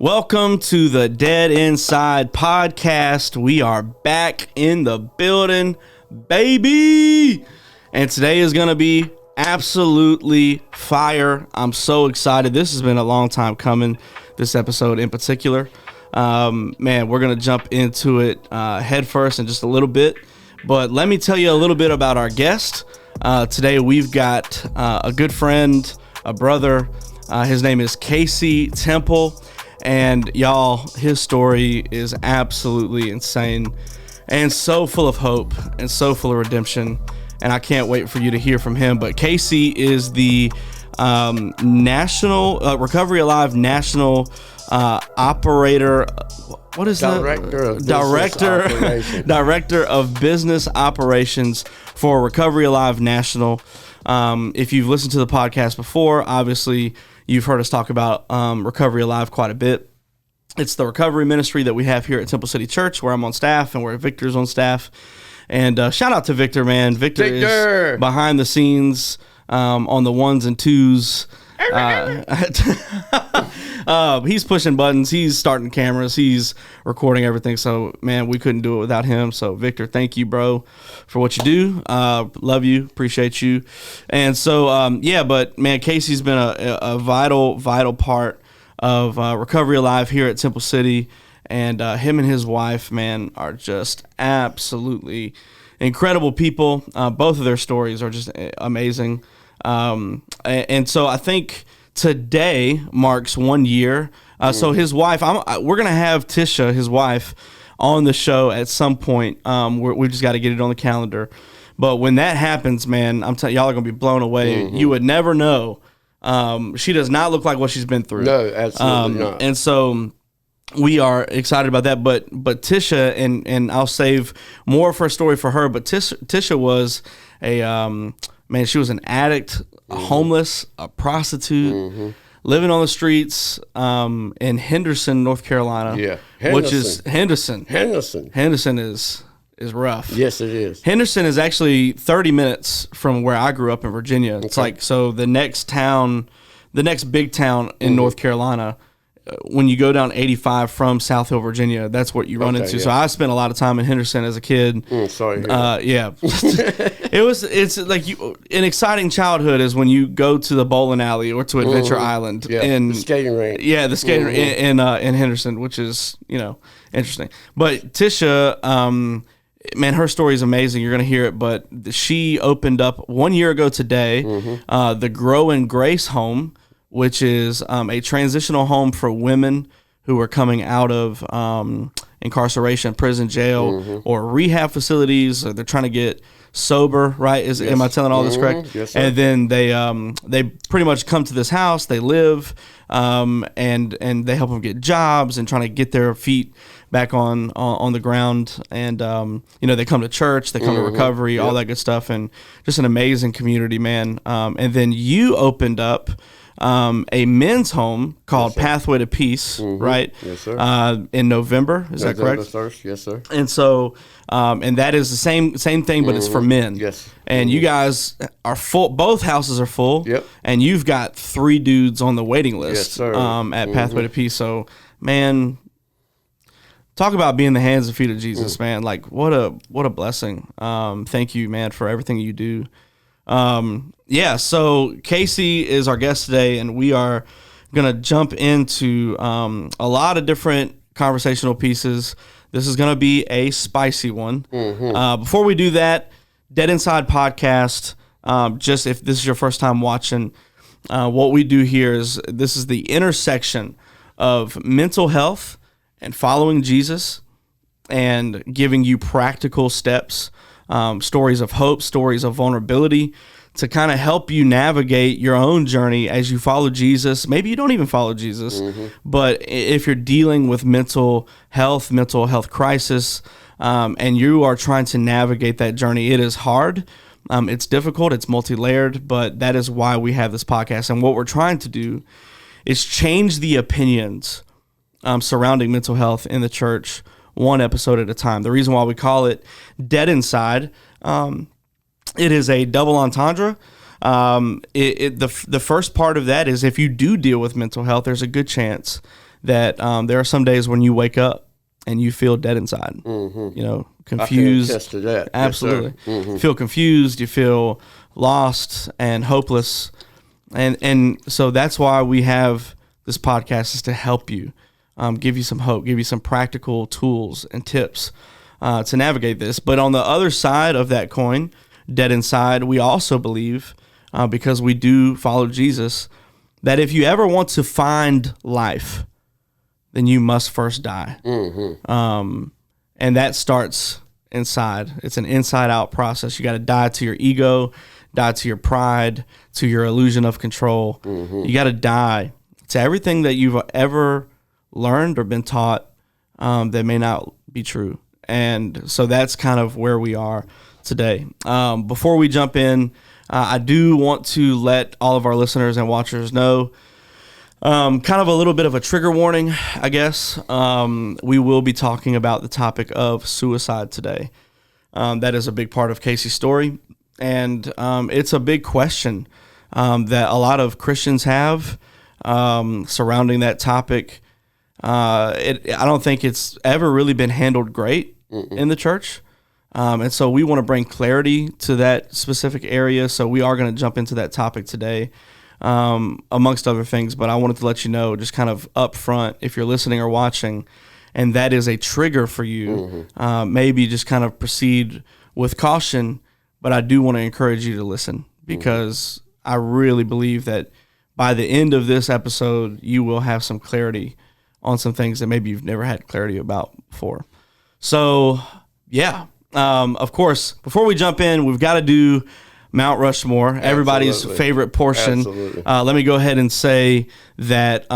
Welcome to the Dead Inside podcast. We are back in the building, baby. And today is going to be absolutely fire. I'm so excited. This has been a long time coming, this episode in particular. Man, we're going to jump into it head first in just a little bit. But let me tell you a little bit about our guest. Today we've got a good friend, a brother. His name is Casey Temple. And y'all, his story is absolutely insane and so full of hope and so full of redemption. And I can't wait for you to hear from him. But Casey is the National Recovery Alive National Operator. What is that? Director of Business Operations for Recovery Alive National. If you've listened to the podcast before, obviously you've heard us talk about Recovery Alive quite a bit. It's the recovery ministry that we have here at Temple City Church, where I'm on staff and where Victor's on staff. And shout out to Victor, man. Victor is behind the scenes on the ones and twos. He's pushing buttons. He's starting cameras. He's recording everything. So, man, we couldn't do it without him. So, Victor, thank you, bro, for what you do. Love you. Appreciate you. And so, but, man, Casey's been a vital part of Recovery Alive here at Temple City. And him and his wife, man, are just absolutely incredible people. Both of their stories are just amazing. And so I think today marks 1 year. So his wife, we're going to have Tisha, his wife, on the show at some point. We just got to get it on the calendar. But when that happens, man, I'm telling y'all are going to be blown away. Mm-hmm. You would never know. She does not look like what she's been through. No, absolutely not. And so we are excited about that. But Tisha, and I'll save more of her story for her, but Tisha was she was an addict, a homeless, a prostitute, living on the streets in Henderson, North Carolina. Yeah, which is Henderson. Henderson is rough. Yes, it is. Henderson is actually 30 minutes from where I grew up in Virginia. It's like, so the next big town in North Carolina, when you go down 85 from South Hill, Virginia, that's what you run into. Yeah. So I spent a lot of time in Henderson as a kid. Sorry. Yeah. It's like an exciting childhood is when you go to the bowling alley or to Adventure Island. Yeah, the skating rink. Yeah, the skating rink in Henderson, which is, interesting. But Tisha, man, her story is amazing. You're going to hear it. But she opened up 1 year ago today, the Grow in Grace home, which is a transitional home for women who are coming out of incarceration, prison, jail, or rehab facilities. Or they're trying to get sober, right? Yes. Am I telling all this correct? Yes, sir. And then they pretty much come to this house. They live, and they help them get jobs and trying to get their feet back on the ground. And they come to church, they come to recovery, all that good stuff, and just an amazing community, man. And then you opened up a men's home called Pathway to Peace, right? Yes, sir. In November, is that correct? 1st, yes, sir. And so, and that is the same thing, but it's for men. Yes. And you guys are full. Both houses are full. Yep. And you've got 3 dudes on the waiting list. Yes, sir. At Pathway to Peace. So, man, talk about being the hands and feet of Jesus, man. Like, what a blessing. Thank you, man, for everything you do. So Casey is our guest today, and we are going to jump into a lot of different conversational pieces. This is going to be a spicy one. Before we do that, Dead Inside podcast, just if this is your first time watching, what we do here is this is the intersection of mental health and following Jesus and giving you practical steps, stories of hope, stories of vulnerability, to kind of help you navigate your own journey as you follow Jesus. Maybe you don't even follow Jesus, but if you're dealing with mental health crisis, and you are trying to navigate that journey, it is hard. It's difficult. It's multi-layered, but that is why we have this podcast. And what we're trying to do is change the opinions surrounding mental health in the church, one episode at a time. The reason why we call it Dead Inside, it is a double entendre. The first part of that is if you do deal with mental health, there's a good chance that there are some days when you wake up and you feel dead inside. You know, confused. I can attest to that. Absolutely. Yes, You feel confused. You feel lost and hopeless. And so that's why we have this podcast, is to help you, give you some hope, give you some practical tools and tips to navigate this. But on the other side of that coin, dead inside, we also believe, because we do follow Jesus, that if you ever want to find life, then you must first die. And that starts inside. It's an inside-out process. You got to die to your ego, die to your pride, to your illusion of control. You got to die to everything that you've ever learned or been taught that may not be true. And so that's kind of where we are today. Before we jump in, I do want to let all of our listeners and watchers know kind of a little bit of a trigger warning, I guess. We will be talking about the topic of suicide today. That is a big part of Casey's story. And it's a big question that a lot of Christians have surrounding that topic. I don't think it's ever really been handled great in the church. And so we want to bring clarity to that specific area. So we are going to jump into that topic today, amongst other things. But I wanted to let you know, just kind of up front, if you're listening or watching, and that is a trigger for you, maybe just kind of proceed with caution. But I do want to encourage you to listen, because I really believe that by the end of this episode, you will have some clarity on some things that maybe you've never had clarity about before. So, yeah. Of course, before we jump in, we've got to do Mount Rushmore, everybody's favorite portion. Let me go ahead and say that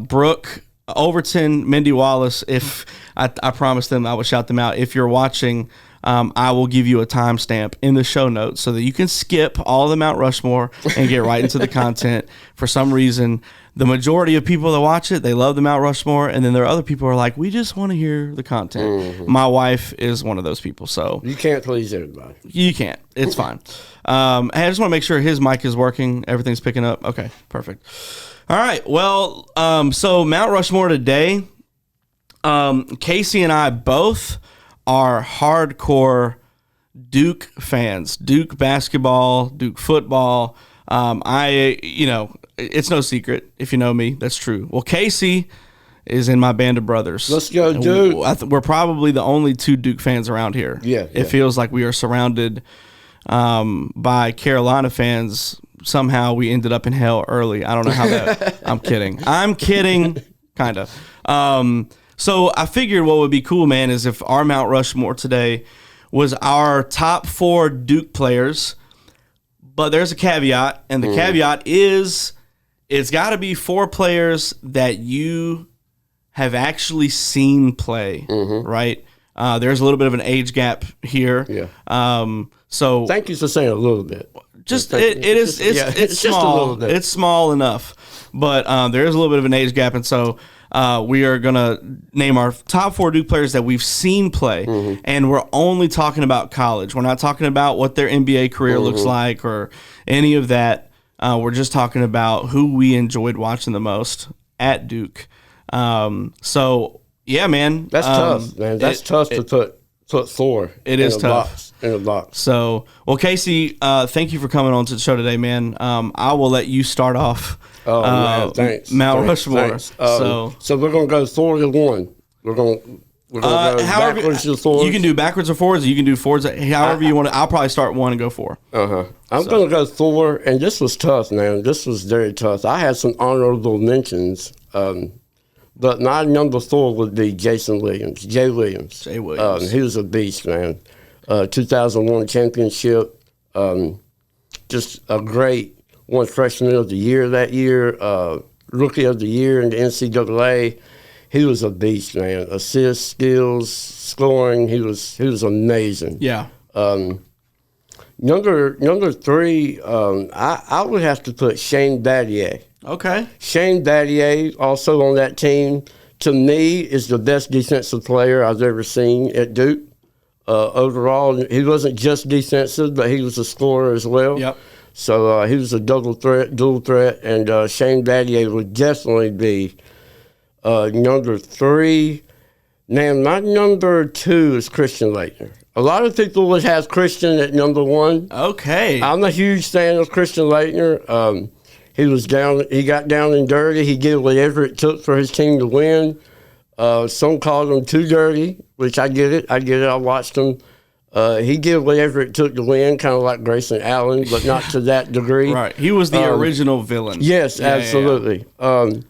Brooke, Overton, Mindy, Wallace, if I promised them I would shout them out. If you're watching, I will give you a timestamp in the show notes so that you can skip all the Mount Rushmore and get right into the content. For some reason, the majority of people that watch it, they love the Mount Rushmore, and then there are other people who are like, we just want to hear the content. My wife is one of those people, so you can't please everybody. You can't. It's fine. I just want to make sure his mic is working. Everything's picking up. Okay, perfect. All right. Well, so Mount Rushmore today, Casey and I both are hardcore Duke fans. Duke basketball, Duke football. It's no secret if you know me. That's true. Well, Casey is in my band of brothers. Let's go, Duke. We're probably the only two Duke fans around here. Yeah. It feels like we are surrounded by Carolina fans. Somehow we ended up in hell early. I don't know how that. I'm kidding. Kind of. So I figured what would be cool, man, is if our Mount Rushmore today was our top 4 Duke players. But there's a caveat, and the caveat is it's got to be 4 players that you have actually seen play, right? There's a little bit of an age gap here. Yeah. So thank you for saying a little bit. It's small. Just a little bit. It's small enough, but there is a little bit of an age gap, and so we are gonna name our top 4 Duke players that we've seen play, and we're only talking about college. We're not talking about what their NBA career looks like or any of that. We're just talking about who we enjoyed watching the most at Duke. So yeah, man, that's tough, man. That's tough to put 4. It is tough in a box. So, well, Casey, thank you for coming on to the show today, man. I will let you start off. Man, thanks. Mount Rushmore. Thanks. So we're gonna go 4 to 1. We're gonna go backwards to forwards. You can do backwards or forwards. Or you can do forwards. However you want to. I'll probably start 1 and go 4. I'm gonna go 4, and this was tough, man. This was very tough. I had some honorable mentions. But my number 4 would be Jay Williams. Jay Williams. He was a beast, man. 2001 championship. Just a great one, freshman of the year that year. Rookie of the year in the NCAA. He was a beast, man. Assists, skills, scoring. He was amazing. Yeah. Number 3, I would have to put Shane Battier. Okay. Shane Battier, also on that team, to me is the best defensive player I've ever seen at Duke. Overall, he wasn't just defensive, but he was a scorer as well. Yep. So he was a dual threat, and Shane Battier would definitely be Number 3, now my number 2 is Christian Laettner. A lot of people would have Christian at number 1. Okay. I'm a huge fan of Christian Laettner. He got down and dirty. He did whatever it took for his team to win. Some called him too dirty, which I get it. I watched him. He did whatever it took to win, kind of like Grayson Allen, but not to that degree. Right. He was the original villain. Yes, absolutely. And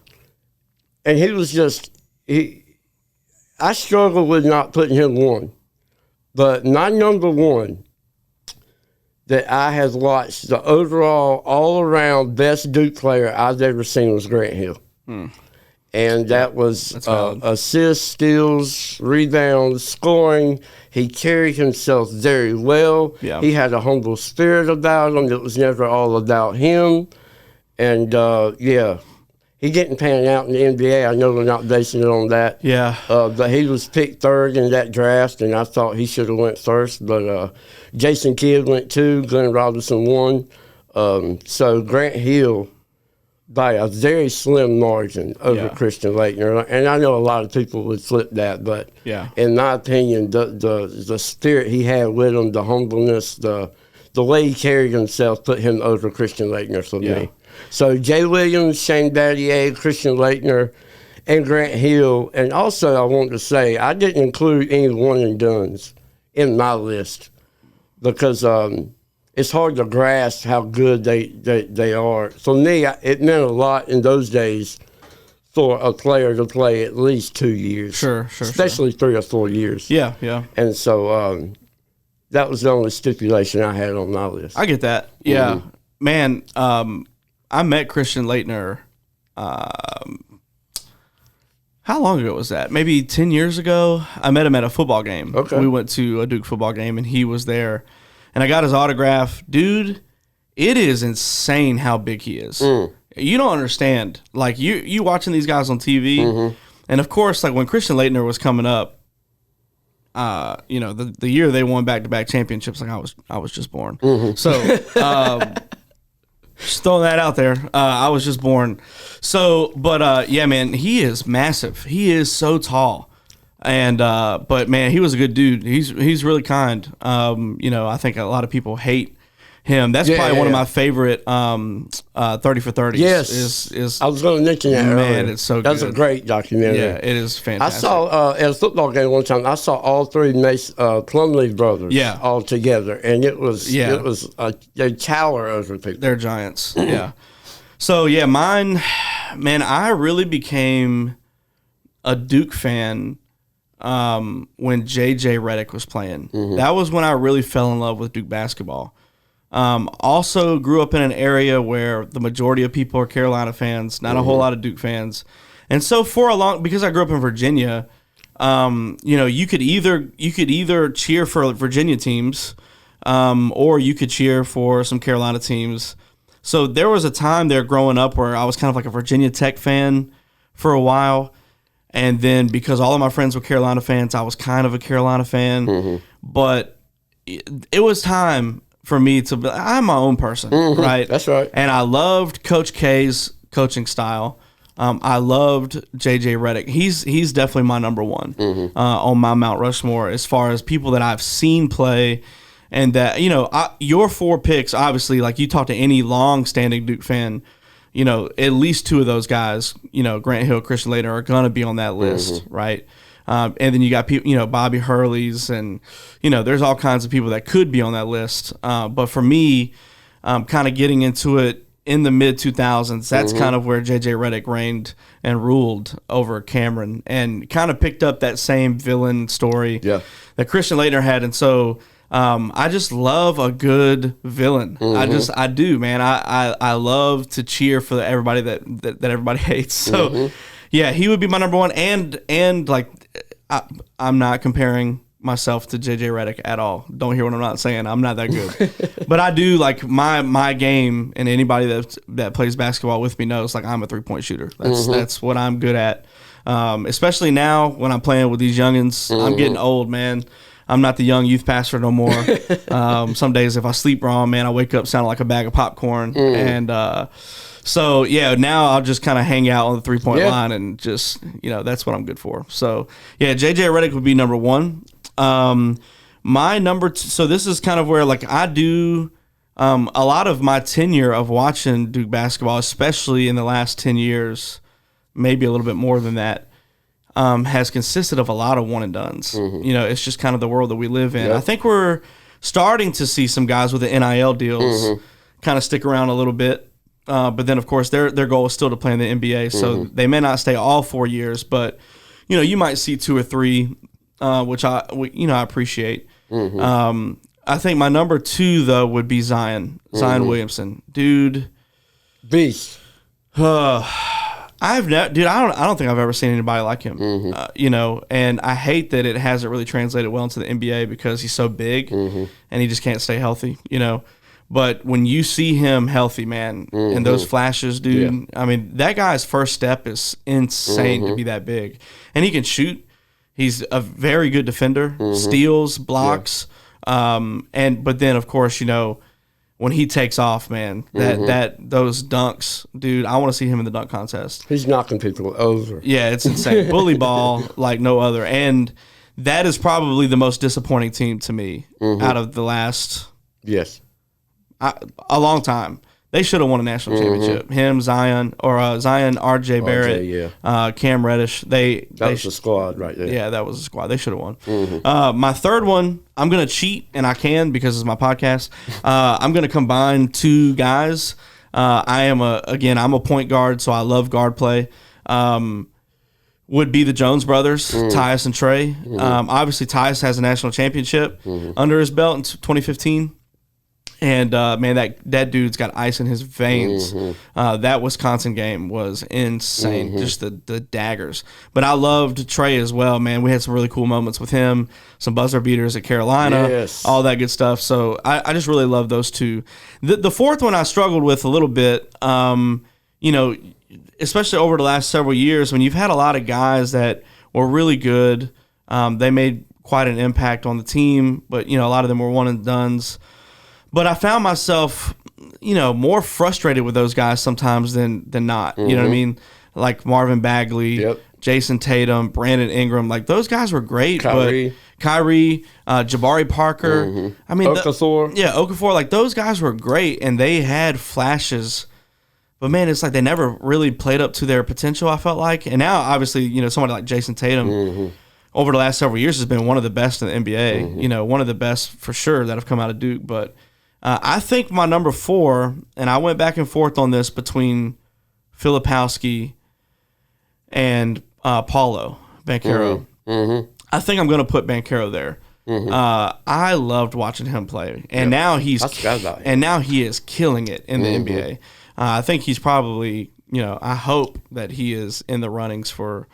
he was just I struggle with not putting him 1. But my number 1 that I have watched, the overall, all-around best Duke player I've ever seen was Grant Hill. And that was assists, steals, rebounds, scoring. He carried himself very well. Yeah. He had a humble spirit about him. It was never all about him. And, he didn't pan out in the NBA. I know we're not basing it on that. Yeah. But he was picked 3rd in that draft, and I thought he should have went first. But Jason Kidd went 2, Glenn Robinson 1. So Grant Hill, by a very slim margin over Christian Laettner. And I know a lot of people would flip that, but in my opinion, the spirit he had with him, the humbleness, the way he carried himself put him over Christian Laettner for me. So Jay Williams, Shane Battier, Christian Laettner, and Grant Hill. And also I want to say I didn't include any one-and-dones in my list because it's hard to grasp how good they are. For me, it meant a lot in those days for a player to play at least 2 years. Sure. Especially 3 or 4 years. Yeah. And so that was the only stipulation I had on my list. I get that. Yeah. Man, I met Christian Laettner, how long ago was that? Maybe 10 years ago? I met him at a football game. Okay. We went to a Duke football game, and he was there. And I got his autograph. Dude, it is insane how big he is. You don't understand. Like, you watching these guys on TV, and of course, like when Christian Laettner was coming up, the year they won back-to-back championships, like I was just born. So, just throwing that out there. I was just born. So, but yeah, man, he is massive. He is so tall. And but man, he was a good dude. He's really kind. I think a lot of people hate him. That's probably one of my favorite 30 for 30s. Yes, is I was going to mention that. Man, it's so good. That's a great documentary. Yeah, it is fantastic. I saw at a football game one time. I saw all 3 Plumlee brothers. All together, and it was a tower over people. They're giants. Yeah. So yeah, mine, man, I really became a Duke fan when J.J. Redick was playing. That was when I really fell in love with Duke basketball. Also grew up in an area where the majority of people are Carolina fans, not a whole lot of Duke fans. And so because I grew up in Virginia, you could either cheer for Virginia teams, or you could cheer for some Carolina teams. So there was a time there growing up where I was kind of like a Virginia Tech fan for a while. And then because all of my friends were Carolina fans, I was kind of a Carolina fan. But it was time for me to be, I'm my own person, right? That's right. And I loved Coach K's coaching style. I loved J.J. Redick. He's definitely my number 1 on my Mount Rushmore as far as people that I've seen play. And that, your 4 picks, obviously, like you talk to any long-standing Duke fan, at least 2 of those guys, Grant Hill, Christian Laettner are going to be on that list, right? And then you got people, Bobby Hurley's, and, there's all kinds of people that could be on that list. But for me, kind of getting into it in the mid-2000s, that's kind of where J.J. Redick reigned and ruled over Cameron and kind of picked up that same villain story that Christian Laettner had. And so I just love a good villain. I do, man. I love to cheer for everybody that everybody hates. So, yeah, he would be my number 1. And like, I'm not comparing myself to J.J. Redick at all. Don't hear what I'm not saying. I'm not that good. But I do, like, my game, and anybody that plays basketball with me knows, like, I'm a three-point shooter. That's what I'm good at. Especially now when I'm playing with these youngins. I'm getting old, man. I'm not the young youth pastor no more. Some days if I sleep wrong, man, I wake up sounding like a bag of popcorn. And so, yeah, now I'll just kind of hang out on the three-point line and just, that's what I'm good for. So, yeah, J.J. Redick would be number one. My number two, so this is kind of where, like, I do a lot of my tenure of watching Duke basketball, especially in the last 10 years, maybe a little bit more than that, has consisted of a lot of one-and-dones. It's just kind of the world that we live in. I think we're starting to see some guys with the NIL deals kind of stick around a little bit. But then, of course, their goal is still to play in the NBA, so they may not stay all 4 years, but you might see 2 or 3, which I appreciate. I think my number 2 though would be Zion Williamson, dude, beast. I don't think I've ever seen anybody like him. And I hate that it hasn't really translated well into the NBA because he's so big and he just can't stay healthy. But when you see him healthy, man, and those flashes, dude, I mean, that guy's first step is insane to be that big. And he can shoot. He's a very good defender, steals, blocks. But then, of course, when he takes off, man, those dunks, dude, I want to see him in the dunk contest. He's knocking people over. Yeah, it's insane. Bully ball like no other. And that is probably the most disappointing team to me out of the last... Yes. A long time. They should have won a national championship. Him, Zion, RJ Barrett, Cam Reddish. That was the squad right there. Yeah, that was the squad. They should have won. My third one, I'm going to cheat, and I can because it's my podcast. I'm going to combine 2 guys. I'm a point guard, so I love guard play. Would be the Jones brothers, Tyus and Trey. Obviously, Tyus has a national championship under his belt in 2015. And, man, that dude's got ice in his veins. That Wisconsin game was insane, just the daggers. But I loved Trey as well, man. We had some really cool moments with him, some buzzer beaters at Carolina, all that good stuff. So I just really love those 2. The fourth one I struggled with a little bit, especially over the last several years when you've had a lot of guys that were really good. They made quite an impact on the team, but, a lot of them were one-and-dones. But I found myself, more frustrated with those guys sometimes than not. You know what I mean? Like Marvin Bagley, Jason Tatum, Brandon Ingram. Like, those guys were great. Kyrie, Jabari Parker. I mean, Okafor. Okafor. Like, those guys were great, and they had flashes. But, man, it's like they never really played up to their potential, I felt like. And now, obviously, somebody like Jason Tatum over the last several years has been one of the best in the NBA. One of the best for sure that have come out of Duke. But I think my number 4, and I went back and forth on this between Filipowski and Paulo Banchero. I think I'm going to put Banchero there. I loved watching him play, and now he is killing it in the NBA. I think he's probably, I hope that he is in the runnings for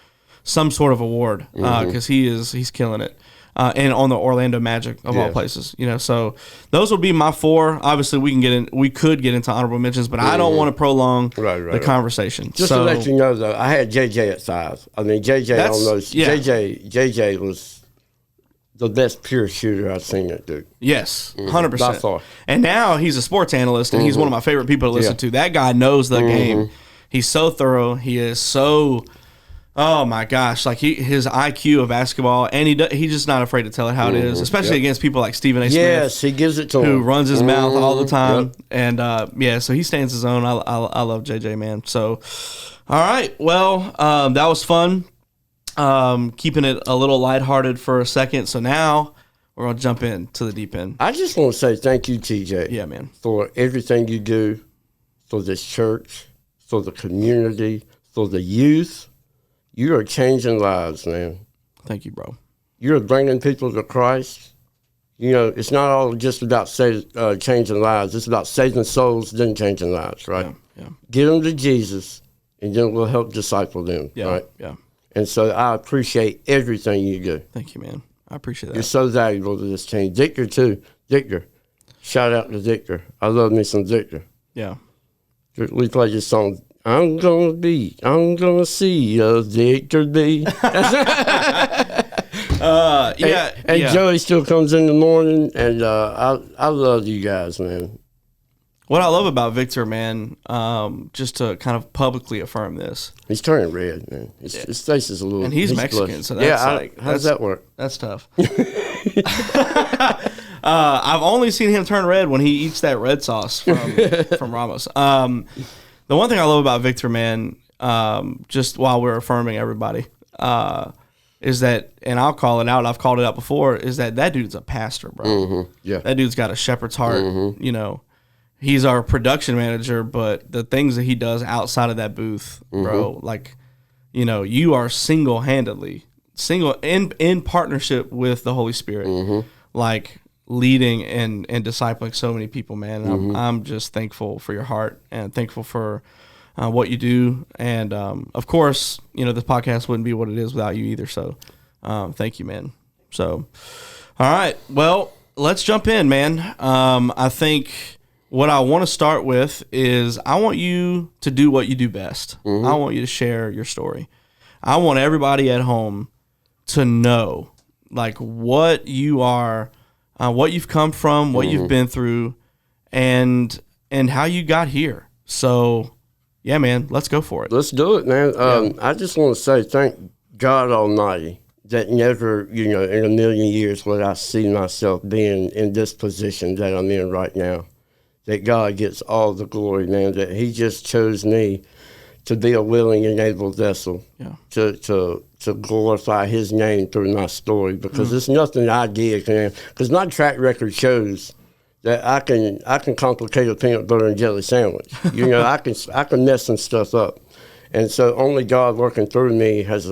some sort of award because he's killing it. And on the Orlando Magic of all places, so those would be my 4. Obviously, we could get into honorable mentions, but I don't want to prolong the conversation. Just to let you know, though, I had JJ at 5. I mean, JJ was the best pure shooter I've seen at Duke. Yes, 100%. By far. And now he's a sports analyst, and he's one of my favorite people to listen to. That guy knows the game. He's so thorough. He is so... Oh my gosh! Like his IQ of basketball, and he's just not afraid to tell it how it is, especially against people like Stephen A. Smith. Yes, he gives it to who him. Runs his mouth all the time, and so he stands his own. I love JJ, man. So, all right, well, that was fun. Keeping it a little lighthearted for a second. So now we're gonna jump into the deep end. I just want to say thank you, TJ. Yeah, man, for everything you do for this church, for the community, for the youth. You are changing lives, man. Thank you, bro. You're bringing people to Christ. It's not all just about changing lives. It's about saving souls, then changing lives, right? Yeah. Get them to Jesus, and then we'll help disciple them, right? Yeah. And so I appreciate everything you do. Thank you, man. I appreciate that. You're so valuable to this team. Victor, too. Victor. Shout out to Victor. I love me some Victor. Yeah. We play this song, I'm gonna see a victor be. Yeah. And Joey still comes in the morning, and I love you guys, man. What I love about Victor, man, just to kind of publicly affirm this. He's turning red, man. His face is a little... And he's Mexican, blushing. so that's how does that work? That's tough. I've only seen him turn red when he eats that red sauce from Ramos. The one thing I love about Victor, man, just while we're affirming everybody, is that, and I'll call it out, I've called it out before, is that dude's a pastor, bro. Mm-hmm. Yeah. That dude's got a shepherd's heart, Mm-hmm. you know. He's our production manager, but the things that he does outside of that booth, bro, Mm-hmm. like, you know, you are single-handedly, in partnership with the Holy Spirit, Mm-hmm. like leading and discipling so many people, man. And Mm-hmm. I'm just thankful for your heart and thankful for what you do. And, of course, you know, this podcast wouldn't be what it is without you either. So thank you, man. So, all right. Well, let's jump in, man. I think what I want to start with is I want you to do what you do best. Mm-hmm. I want you to share your story. I want everybody at home to know, like, what you are, what you've come from, what you've been through, and how you got here. So, yeah, man, let's go for it. Let's do it, man. I just want to say thank God Almighty that never, you know, in a million years would I see myself being in this position that I'm in right now. That God gets all the glory, man, that he just chose me to be a willing and able vessel to glorify his name through my story, because it's nothing I did, man. Because my track record shows that I can complicate a peanut butter and jelly sandwich. You know, I can mess some stuff up. And so only God working through me has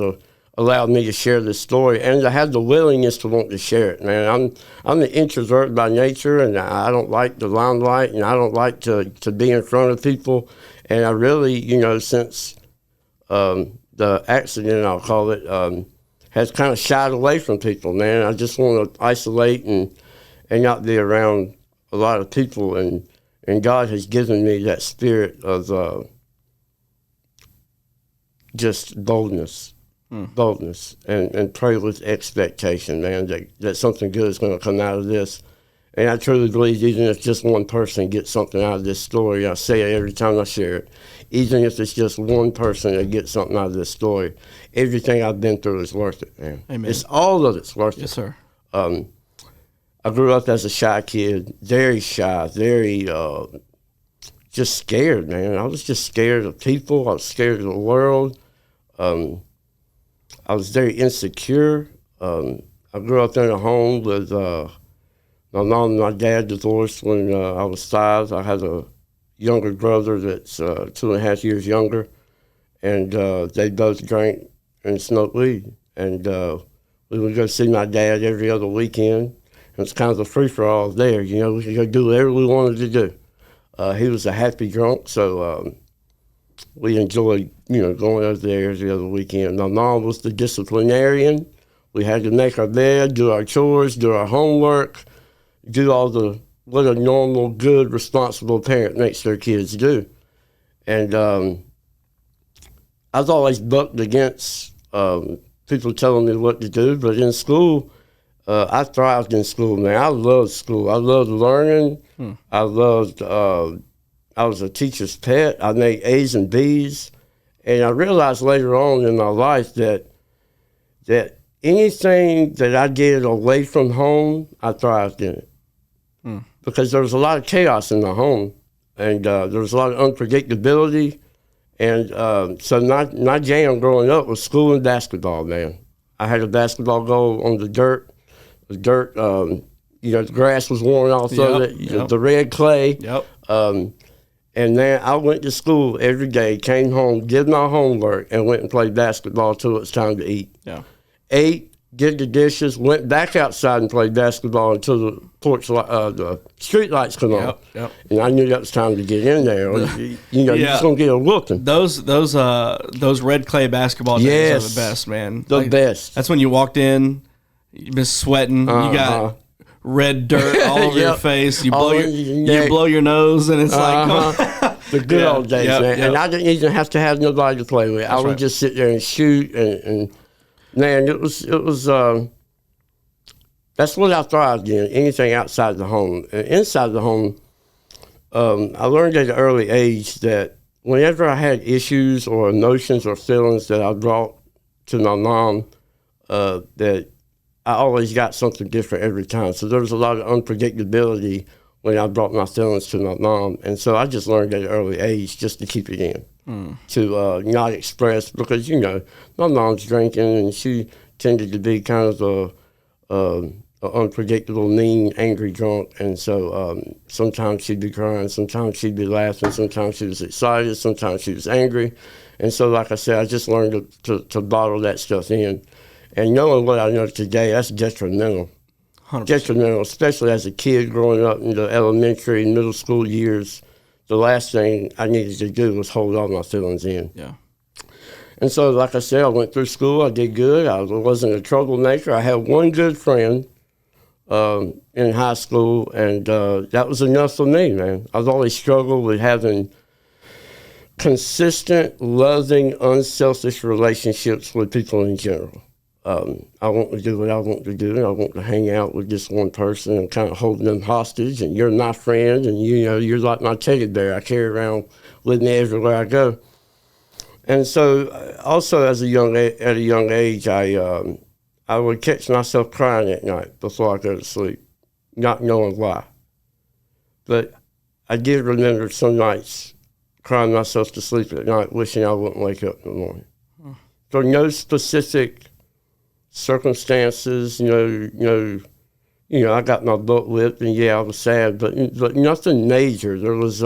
allowed me to share this story, and to have the willingness to want to share it, man. I'm an introvert by nature, and I don't like the limelight, and I don't like to be in front of people. And I really, you know, since the accident, I'll call it, has kind of shied away from people, man. I just want to isolate and not be around a lot of people, and God has given me that spirit of just boldness. Boldness and pray with expectation, man, that something good is going to come out of this. And I truly believe even if just one person gets something out of this story, I say it every time I share it, even if it's just one person that gets something out of this story, everything I've been through is worth it, man. Amen. It's all of it's worth it. Yes, sir. I grew up as a shy kid, very shy, very just scared, man. I was just scared of people. I was scared of the world. I was very insecure. I grew up in a home with my mom and my dad divorced when I was 5. I had a younger brother that's 2.5 years younger, and they both drank and smoked weed. And we would go see my dad every other weekend. It was kind of a free-for-all there. You know, we could go do whatever we wanted to do. He was a happy drunk, so we enjoyed, you know, going over there every other weekend. My mom was the disciplinarian. We had to make our bed, do our chores, do our homework, do all what a normal, good, responsible parent makes their kids do. And I was always bucked against people telling me what to do, but in school, I thrived in school, man. I loved school. I loved learning. I loved, I was a teacher's pet. I made A's and B's. And I realized later on in my life that anything that I did away from home, I thrived in it. Because there was a lot of chaos in the home, and there was a lot of unpredictability. And so my jam growing up was school and basketball, man. I had a basketball goal on the dirt. The dirt, you know, the grass was worn off of it, the red clay. And then I went to school every day, came home, did my homework, and went and played basketball till it was time to eat. Ate, did the dishes, went back outside and played basketball until the street lights come on. And I knew that was time to get in there. You know, you're just going to get a whooping. Those red clay basketball days are the best, man. The best. That's when you walked in, you've been sweating, you got red dirt all over your face, you blow your nose, and it's like the good old days, man. And I didn't even have to have nobody to play with. I would just sit there and shoot, and man, it was That's what I thrived in, anything outside the home. And inside the home, I learned at an early age that whenever I had issues or emotions or feelings that I brought to my mom, that I always got something different every time. So there was a lot of unpredictability when I brought my feelings to my mom. And so I just learned at an early age just to keep it in, to not express, because, you know, my mom's drinking and she tended to be kind of a unpredictable, mean, angry drunk. And so sometimes she'd be crying, sometimes she'd be laughing, sometimes she was excited, sometimes she was angry. And so, like I said, I just learned to bottle that stuff in. And knowing what I know today, that's detrimental. 100%. Detrimental, especially as a kid growing up in the elementary and middle school years. The last thing I needed to do was hold all my feelings in. Yeah. And so, like I said, I went through school. I did good. I wasn't a troublemaker. I had one good friend in high school, and that was enough for me, man. I've always struggled with having consistent, loving, unselfish relationships with people in general. I want to do what I want to do. I want to hang out with just one person and kind of hold them hostage, and you're my friend, and you know, you're like my teddy bear I carry around with me everywhere I go. And so, also at a young age, I would catch myself crying at night before I go to sleep, not knowing why. But I did remember some nights crying myself to sleep at night, wishing I wouldn't wake up in the morning. For no specific circumstances, you know, I got my butt whipped, and yeah, I was sad, but nothing major. There was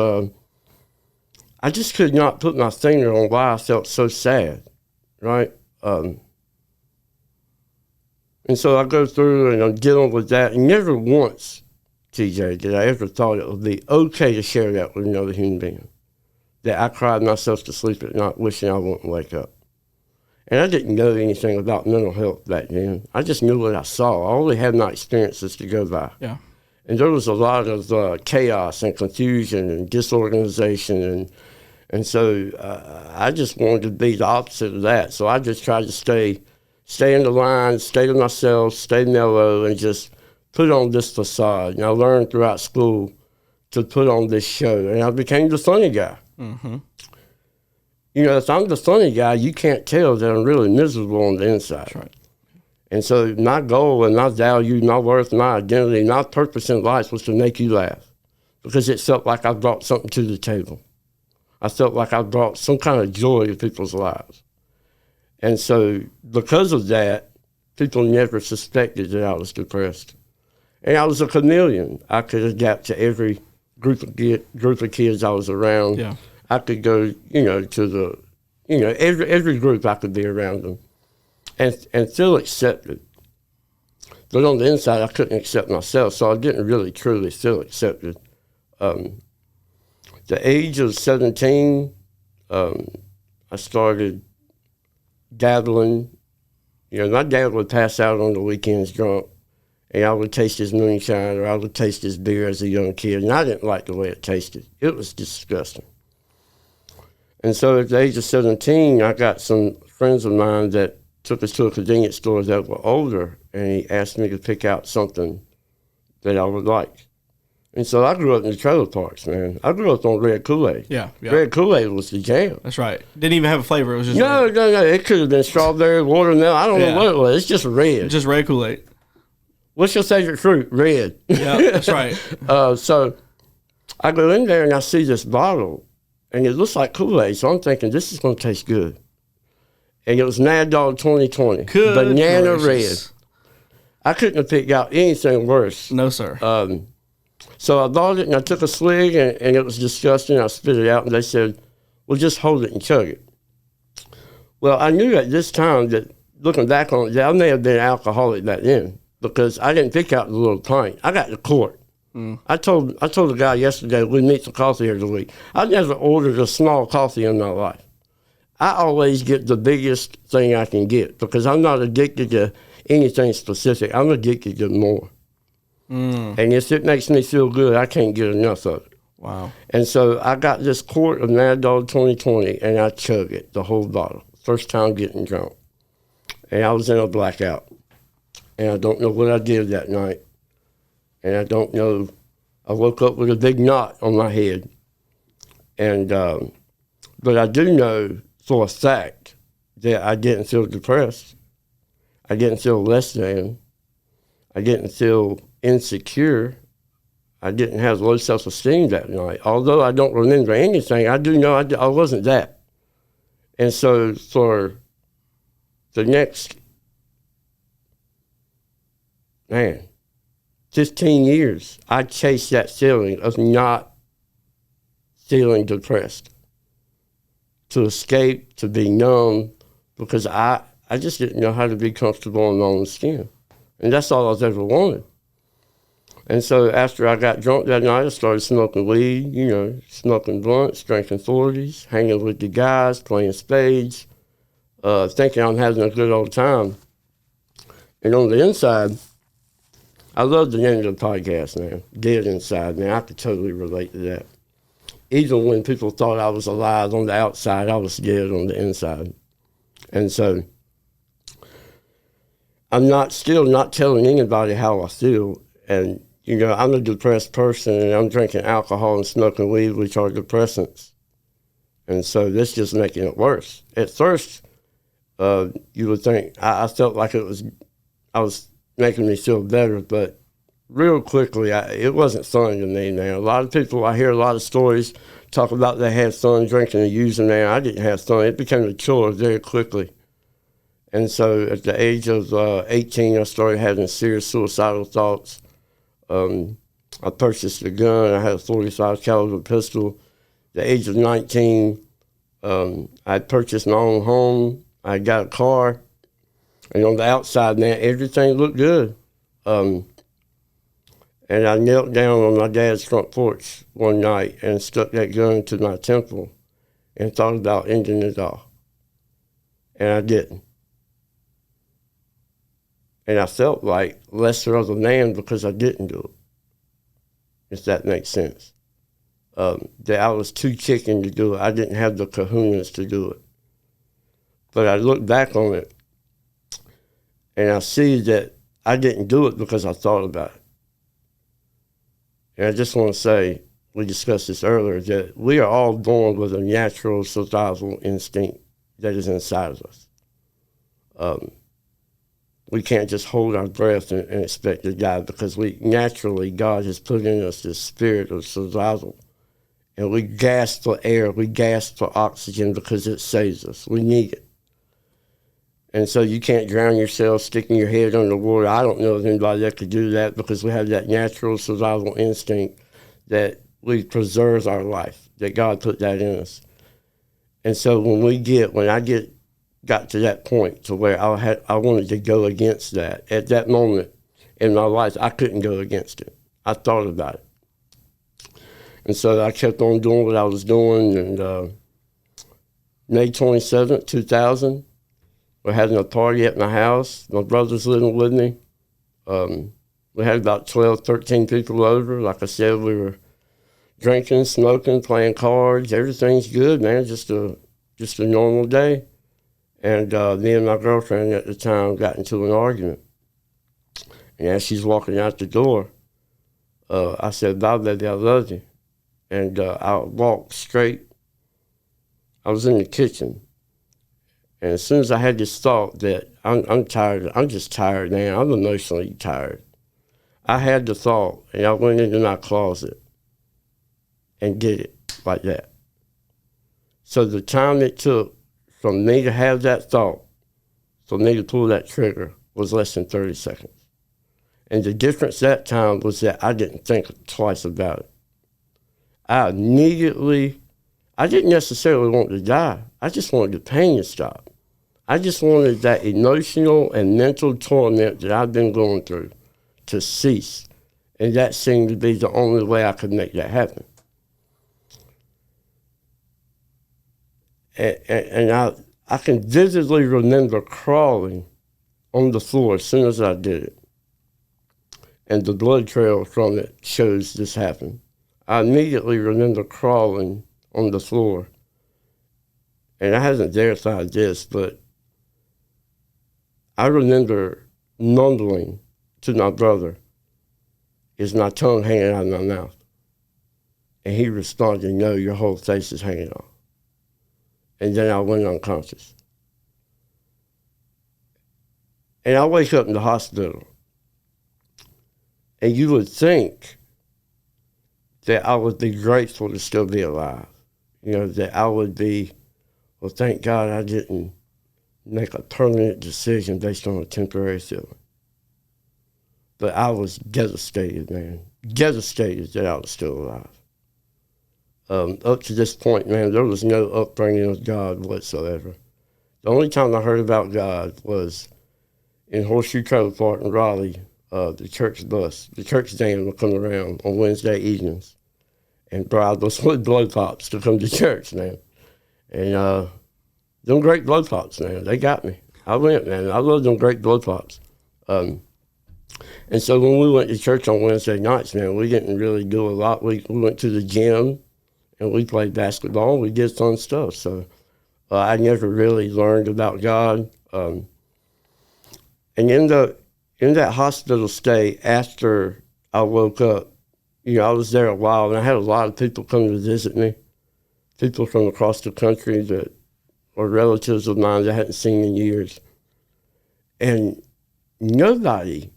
I just could not put my finger on why I felt so sad, right? And so I go through and I'm dealing with that. And never once, TJ, did I ever thought it would be okay to share that with another human being. That I cried myself to sleep at night wishing I wouldn't wake up. And I didn't know anything about mental health back then. I just knew what I saw. I only had my experiences to go by. Yeah. And there was a lot of chaos and confusion and disorganization. And so I just wanted to be the opposite of that. So I just tried to stay in the line, stay to myself, stay mellow, and just put on this facade. And I learned throughout school to put on this show. And I became the funny guy. Mm-hmm. You know, if I'm the funny guy, you can't tell that I'm really miserable on the inside. That's right. And so my goal and my value, my worth, my identity, my purpose in life was to make you laugh, because it felt like I brought something to the table. I felt like I brought some kind of joy to people's lives. And so because of that, people never suspected that I was depressed. And I was a chameleon. I could adapt to every group of kids I was around. Yeah. I could go, you know, to the, you know, every group I could be around them and feel accepted. But on the inside, I couldn't accept myself, so I didn't really truly feel accepted. The age of 17, I started dabbling. You know, my dad would pass out on the weekends drunk, and I would taste his moonshine or I would taste his beer as a young kid, and I didn't like the way it tasted. It was disgusting. And so at the age of 17, I got some friends of mine that took us to a convenience store that were older, and he asked me to pick out something that I would like. And so I grew up in the trailer parks, man. I grew up on red Kool-Aid. Yeah. Red Kool-Aid was the jam. That's right. Didn't even have a flavor. It was just no. It could have been strawberry, watermelon. I don't know what it was. It's just red. Just red Kool-Aid. What's your favorite fruit? Red. Yeah, that's right. So I go in there and I see this bottle, and it looks like Kool-Aid. So I'm thinking, this is going to taste good. And it was Mad Dog 2020. Good Banana gracious. Red. I couldn't have picked out anything worse. No, sir. So I bought it, and I took a swig, and it was disgusting. I spit it out, and they said, well, just hold it and chug it. Well, I knew at this time that, looking back on it, that I may have been alcoholic back then, because I didn't pick out the little pint. I got the quart. I told the guy yesterday, we meet for coffee every week. I never ordered a small coffee in my life. I always get the biggest thing I can get, because I'm not addicted to anything specific. I'm addicted to more. And if it makes me feel good, I can't get enough of it. Wow. And so I got this quart of Mad Dog 2020, and I chugged it, the whole bottle. First time getting drunk. And I was in a blackout. and I don't know what I did that night. And I don't know, I woke up with a big knot on my head. And, but I do know for a fact that I didn't feel depressed. I didn't feel less than. I didn't feel insecure. I didn't have low self-esteem that night. Although I don't remember anything, I do know I wasn't that. And so for the next, 15 years, I chased that feeling of not feeling depressed, to escape, to be numb, because I just didn't know how to be comfortable in my own skin. And that's all I was ever wanted. And so after I got drunk that night, I started smoking weed, smoking blunts, drinking 40s, hanging with the guys, playing spades, thinking I'm having a good old time. And on the inside, I love the name of the podcast, man. Dead Inside, man. I could totally relate to that. Even when people thought I was alive on the outside, I was dead on the inside. And so I'm still not telling anybody how I feel. And, I'm a depressed person, and I'm drinking alcohol and smoking weed, which are depressants. And so this just making it worse. At first, you would think I felt like I was making me feel better, but real quickly, it wasn't fun to me, man. A lot of people, I hear a lot of stories talk about they had fun drinking and using, man. I didn't have fun. It became a chore very quickly. And so at the age of 18, I started having serious suicidal thoughts. I purchased a gun. I had a 45 caliber pistol. At the age of 19, I purchased my own home. I got a car. And on the outside, man, everything looked good. And I knelt down on my dad's front porch one night and stuck that gun to my temple and thought about ending it all. And I didn't. And I felt like lesser of a man because I didn't do it, if that makes sense. That I was too chicken to do it. I didn't have the kahunas to do it. But I look back on it, and I see that I didn't do it because I thought about it. And I just want to say, we discussed this earlier, that we are all born with a natural survival instinct that is inside of us. We can't just hold our breath and expect to die, because God has put in us this spirit of survival. And we gasp for air, we gasp for oxygen because it saves us. We need it. And so you can't drown yourself sticking your head under water. I don't know of anybody that could do that, because we have that natural survival instinct that we preserve our life, that God put that in us. And so when I got to that point to where I wanted to go against that, at that moment in my life, I couldn't go against it. I thought about it. And so I kept on doing what I was doing. And May 27th, 2000, we're having a party at my house. My brother's living with me. We had about 12, 13 people over. Like I said, we were drinking, smoking, playing cards. Everything's good, man. Just a normal day. And me and my girlfriend at the time got into an argument. And as she's walking out the door, I said, "Bye, baby, I love you." And I walked straight. I was in the kitchen. And as soon as I had this thought that I'm tired, I'm just tired now, I'm emotionally tired, I had the thought, and I went into my closet and did it like that. So the time it took from me to have that thought, for me to pull that trigger, was less than 30 seconds. And the difference that time was that I didn't think twice about it. I didn't necessarily want to die. I just wanted the pain to stop. I just wanted that emotional and mental torment that I've been going through to cease. And that seemed to be the only way I could make that happen. And I can vividly remember crawling on the floor as soon as I did it. And the blood trail from it shows this happened. I immediately remember crawling on the floor. And I haven't verified this, but I remember mumbling to my brother, "Is my tongue hanging out of my mouth?" And he responded, "No, your whole face is hanging off." And then I went unconscious. And I wake up in the hospital. And you would think that I would be grateful to still be alive. You know, that I would be, well, thank God I didn't make a permanent decision based on a temporary feeling. But I was devastated, man. Devastated that I was still alive. Up to this point, man, there was no upbringing of God whatsoever. The only time I heard about God was in Horseshoe Trailer Park in Raleigh. The church bus, the church van would come around on Wednesday evenings and bribe us with blow pops to come to church, man. And them great blow pops, man, they got me. I went, man. I love them great blow pops. And so when we went to church on Wednesday nights, man, we didn't really do a lot. We went to the gym and we played basketball. We did fun stuff. So I never really learned about God. And in that hospital stay after I woke up, you know, I was there a while, and I had a lot of people come to visit me, people from across the country that were relatives of mine that I hadn't seen in years. And nobody,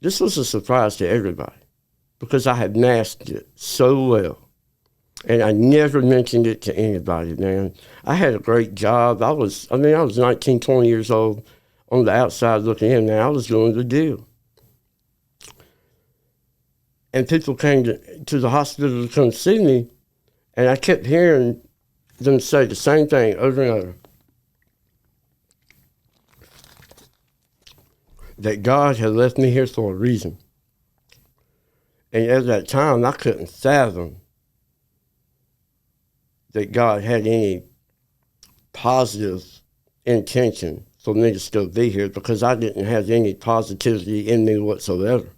this was a surprise to everybody, because I had masked it so well. And I never mentioned it to anybody, man. I had a great job. I was 19, 20 years old. On the outside looking in, man, I was doing the deal. And people came to the hospital to come see me, and I kept hearing them say the same thing over and over. That God had left me here for a reason. And at that time, I couldn't fathom that God had any positive intention for me to still be here, because I didn't have any positivity in me whatsoever.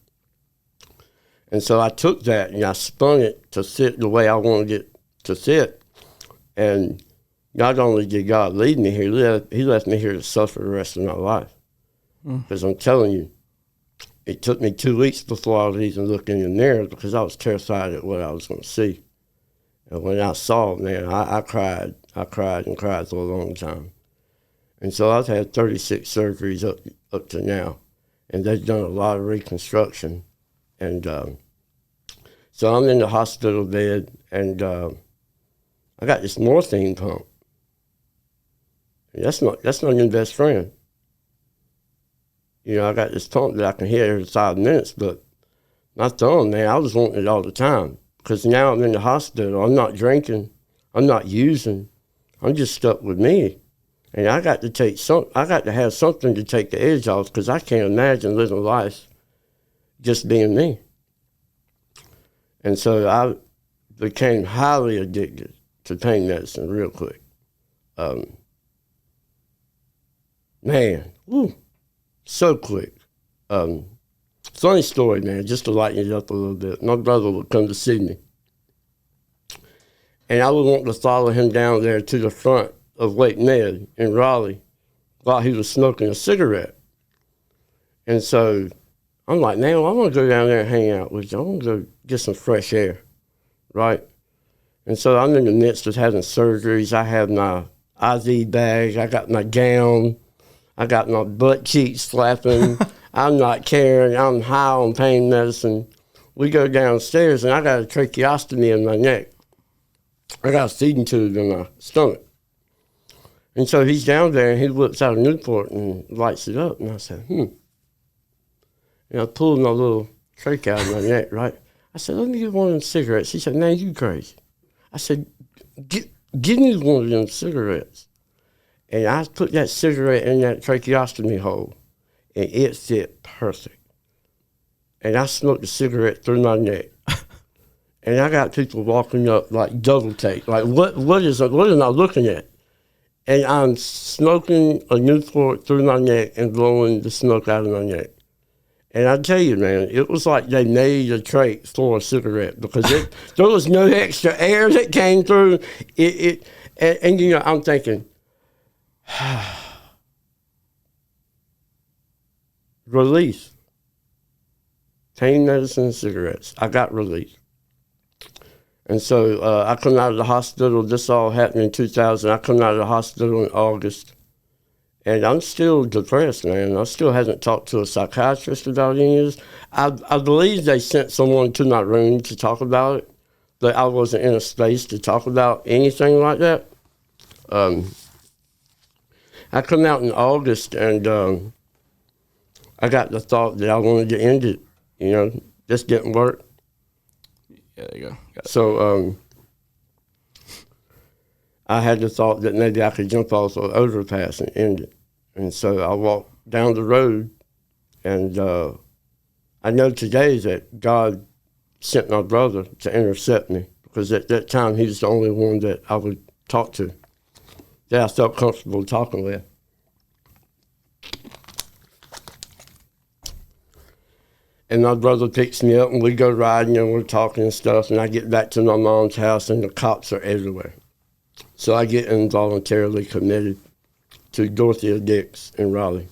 And so I took that and I spun it to sit the way I wanted it to sit. And not only did God lead me here, he left me here to suffer the rest of my life. Because I'm telling you, it took me 2 weeks before I was even looking in the mirror, because I was terrified at what I was going to see. And when I saw it, man, I cried. I cried and cried for a long time. And so I've had 36 surgeries up to now, and they've done a lot of reconstruction. And so I'm in the hospital bed, and I got this morphine pump. And that's my new best friend. You know, I got this pump that I can hit every 5 minutes, but my thumb, man, I was wanting it all the time, because now I'm in the hospital. I'm not drinking. I'm not using. I'm just stuck with me. And I got to have something to take the edge off, because I can't imagine living life just being me. And so I became highly addicted to pain medicine real quick. Man, so quick. Funny story, man, just to lighten it up a little bit. My brother would come to see me, and I would want to follow him down there to the front of Wake Med in Raleigh while he was smoking a cigarette. And so I'm like, man, I want to go down there and hang out with you. I want to go get some fresh air, right? And so I'm in the midst of having surgeries. I have my IV bag. I got my gown. I got my butt cheeks flapping. I'm not caring. I'm high on pain medicine. We go downstairs, and I got a tracheostomy in my neck. I got a feeding tube in my stomach. And so he's down there, and he whips out a Newport and lights it up. And I said, And I pulled my little trach out of my neck, right? I said, let me get one of them cigarettes. He said, man, you crazy. I said, give me one of them cigarettes. And I put that cigarette in that tracheostomy hole, and it fit perfect. And I smoked the cigarette through my neck. And I got people walking up like double take, like, what am I looking at? And I'm smoking a Newport through my neck and blowing the smoke out of my neck. And I tell you, man, it was like they made a trach for a cigarette, because there was no extra air that came through. And you know, I'm thinking, Release. Pain medicine and cigarettes. I got release. And so I come out of the hospital. This all happened in 2000. I come out of the hospital in August. And I'm still depressed, man. I still haven't talked to a psychiatrist about any of this. I believe they sent someone to my room to talk about it, but I wasn't in a space to talk about anything like that. I come out in August, and I got the thought that I wanted to end it. You know, this didn't work. Yeah, there you go. So I had the thought that maybe I could jump off an overpass and end it. And so I walked down the road, and I know today that God sent my brother to intercept me, because at that time he was the only one that I would talk to, that I felt comfortable talking with. And my brother picks me up, and we go riding, and we're talking and stuff, and I get back to my mom's house, and the cops are everywhere. So I get involuntarily committed to Dorothea Dix in Raleigh.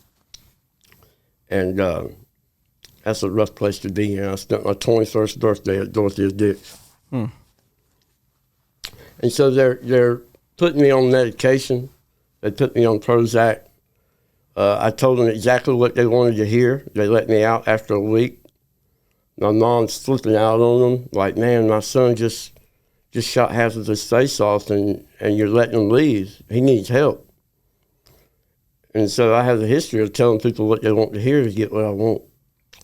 And that's a rough place to be in. I spent my 21st birthday at Dorothea Dix. And so they're putting me on medication. They put me on Prozac. I told them exactly what they wanted to hear. They let me out after a week. My mom's flipping out on them, like, man, my son just shot half of his face off, and you're letting him leave. He needs help. And so I have a history of telling people what they want to hear to get what I want.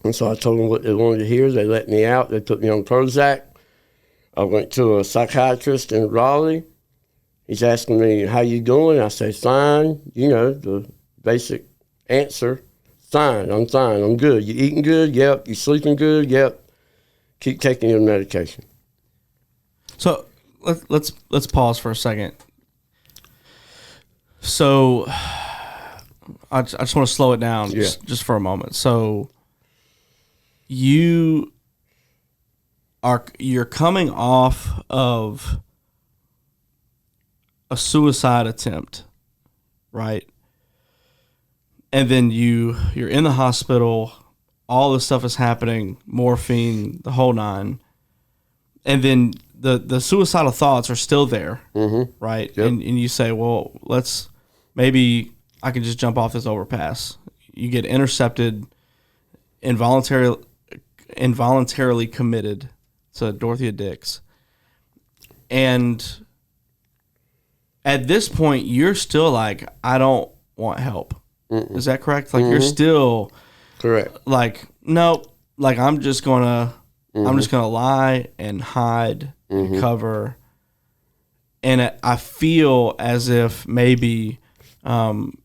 And so I told them what they wanted to hear. They let me out. They put me on Prozac. I went to a psychiatrist in Raleigh. He's asking me, how you doing? I say, fine. You know, the basic answer, fine, I'm good. You eating good? Yep. You sleeping good? Yep. Keep taking your medication. So let's pause for a second. So I just want to slow it down just for a moment. So you're coming off of a suicide attempt, right? And then you're in the hospital, all this stuff is happening, morphine, the whole nine. And then the suicidal thoughts are still there, right? Yep. And you say, well, maybe I can just jump off this overpass. You get intercepted, involuntarily committed to Dorothea Dix. And at this point, you're still like, I don't want help. Is that correct? Like, you're still correct. Like, no, like I'm just gonna lie and hide and cover. And I feel as if maybe some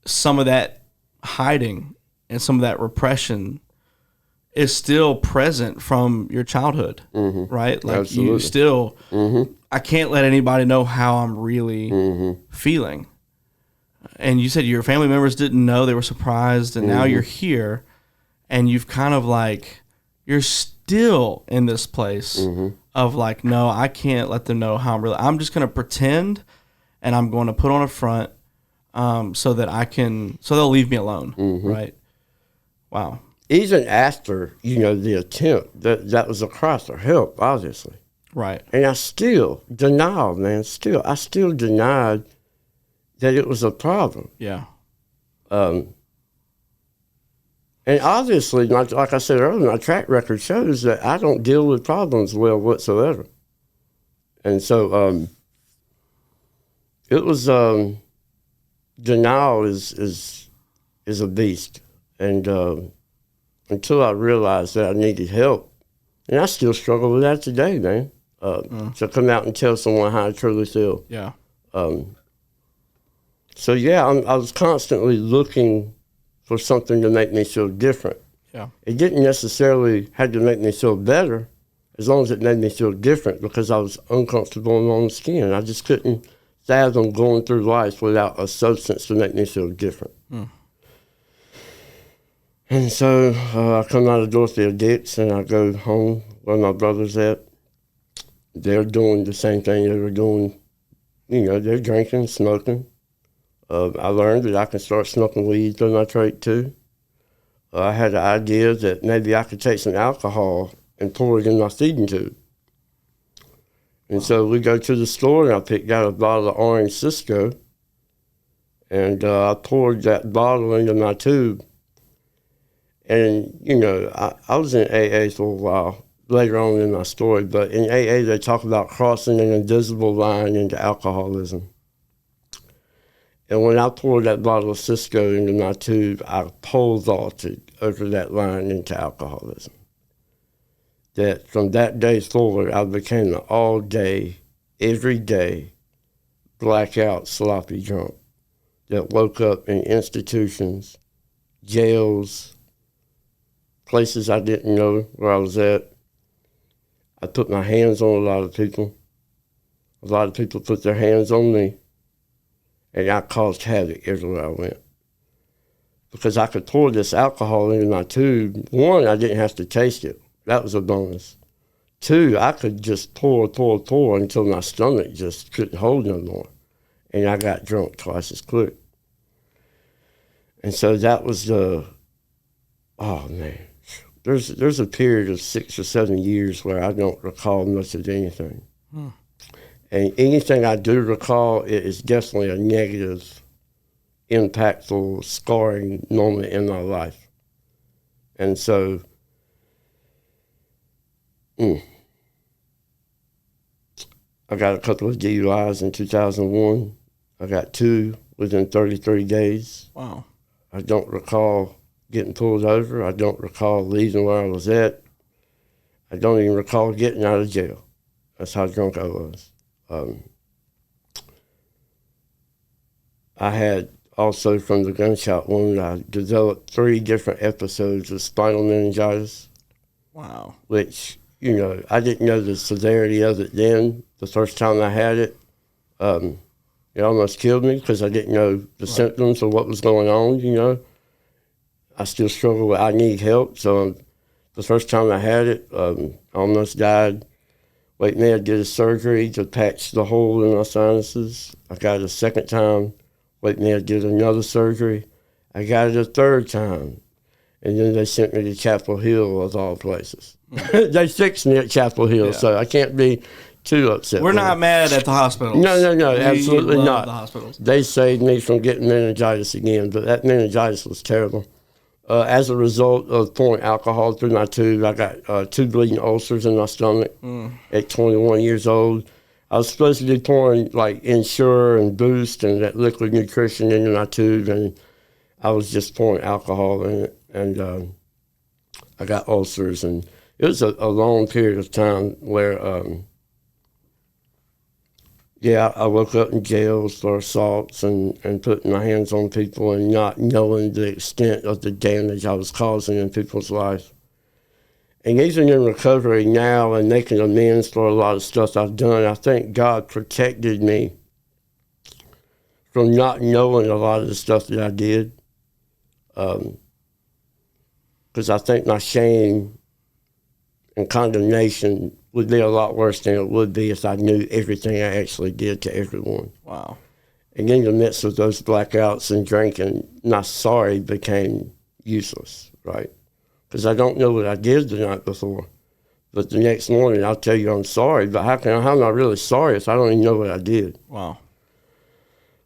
of that hiding and some of that repression is still present from your childhood, right? Like, absolutely. You still, I can't let anybody know how I'm really feeling. And you said your family members didn't know, they were surprised, and now you're here, and you've kind of like, you're still in this place of like, no, I can't let them know how I'm just going to pretend, and I'm going to put on a front so they'll leave me alone, right? Wow. Even after, the attempt, that was a cry for help, obviously. Right. And I still denied, man, I still denied that it was a problem. Yeah. And obviously, like I said earlier, my track record shows that I don't deal with problems well whatsoever. And so it was, denial is a beast. And until I realized that I needed help, and I still struggle with that today, man, to come out and tell someone how I truly feel. Yeah. So, yeah, I was constantly looking for something to make me feel different. Yeah. It didn't necessarily have to make me feel better, as long as it made me feel different, because I was uncomfortable in my own skin. I just couldn't fathom going through life without a substance to make me feel different. And so I come out of Dorothea Dix, and I go home where my brother's at. They're doing the same thing they were doing. They're drinking, smoking. I learned that I can start smoking weed through my trait too. I had the idea that maybe I could take some alcohol and pour it in my feeding tube. And so we go to the store, and I picked out a bottle of orange Cisco, and I poured that bottle into my tube. And, you know, I was in AA for a while, later on in my story, but in AA they talk about crossing an invisible line into alcoholism. And when I poured that bottle of Cisco into my tube, I pole vaulted over that line into alcoholism. That from that day forward, I became an all-day, every day, blackout, sloppy drunk that woke up in institutions, jails, places I didn't know where I was at. I put my hands on a lot of people. A lot of people put their hands on me. And I caused havoc everywhere I went. Because I could pour this alcohol into my tube. One, I didn't have to taste it. That was a bonus. Two, I could just pour until my stomach just couldn't hold no more. And I got drunk twice as quick. And so that was oh man. There's a period of 6 or 7 years where I don't recall much of anything. And anything I do recall, it is definitely a negative, impactful, scarring moment in my life. And so, I got a couple of DUIs in 2001. I got 2 within 33 days. Wow. I don't recall getting pulled over. I don't recall leaving where I was at. I don't even recall getting out of jail. That's how drunk I was. I had also, from the gunshot wound, I developed 3 different episodes of spinal meningitis. Wow. Which, you know, I didn't know the severity of it then. The first time I had it, it almost killed me because I didn't know the symptoms of what was going on, you know. I still struggle with, I need help. So the first time I had it, I almost died. Wait, man, I did a surgery to patch the hole in my sinuses. I got it a second time. Wait, man, I did another surgery. I got it a third time. And then they sent me to Chapel Hill, of all places. They fixed me at Chapel Hill, so I can't be too upset. We're not mad at the hospitals. No, absolutely not. The hospitals. They saved me from getting meningitis again, but that meningitis was terrible. As a result of pouring alcohol through my tube, I got 2 bleeding ulcers in my stomach at 21 years old. I was supposed to be pouring like Ensure and Boost and that liquid nutrition into my tube, and I was just pouring alcohol in it, and I got ulcers. And it was a long period of time where, I woke up in jails for assaults and putting my hands on people and not knowing the extent of the damage I was causing in people's lives. And even in recovery now and making amends for a lot of stuff I've done, I think God protected me from not knowing a lot of the stuff that I did. Because I think my shame and condemnation would be a lot worse than it would be if I knew everything I actually did to everyone. Wow. And in the midst of those blackouts and drinking, my sorry became useless, right? Because I don't know what I did the night before. But the next morning, I'll tell you I'm sorry, but how am I really sorry if I don't even know what I did? Wow.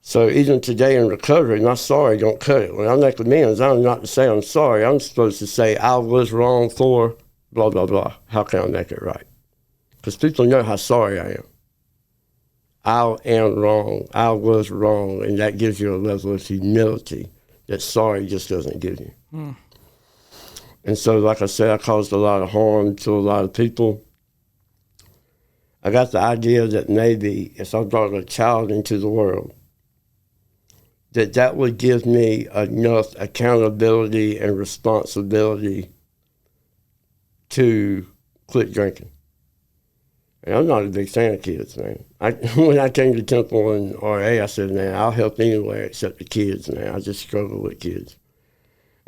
So even today in recovery, my sorry don't cut it. When I make amends, I'm not to say I'm sorry. I'm supposed to say I was wrong for blah, blah, blah. How can I make it right? Because people know how sorry I am. I am wrong. I was wrong. And that gives you a level of humility that sorry just doesn't give you. And so, like I said, I caused a lot of harm to a lot of people. I got the idea that maybe if I brought a child into the world, that would give me enough accountability and responsibility to quit drinking. And I'm not a big fan of kids, man. When I came to Temple and RA, I said, man, I'll help anywhere except the kids, man. I just struggle with kids.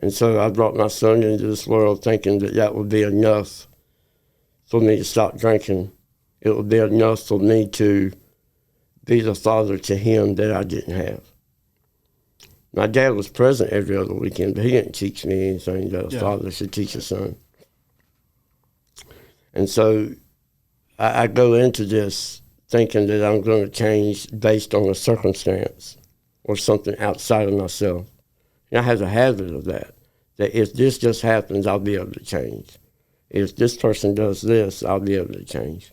And so I brought my son into this world thinking that would be enough for me to stop drinking. It would be enough for me to be the father to him that I didn't have. My dad was present every other weekend, but he didn't teach me anything that a Yeah. father should teach a son. And so I go into this thinking that I'm going to change based on a circumstance or something outside of myself. And I have a habit of that if this just happens, I'll be able to change. If this person does this, I'll be able to change.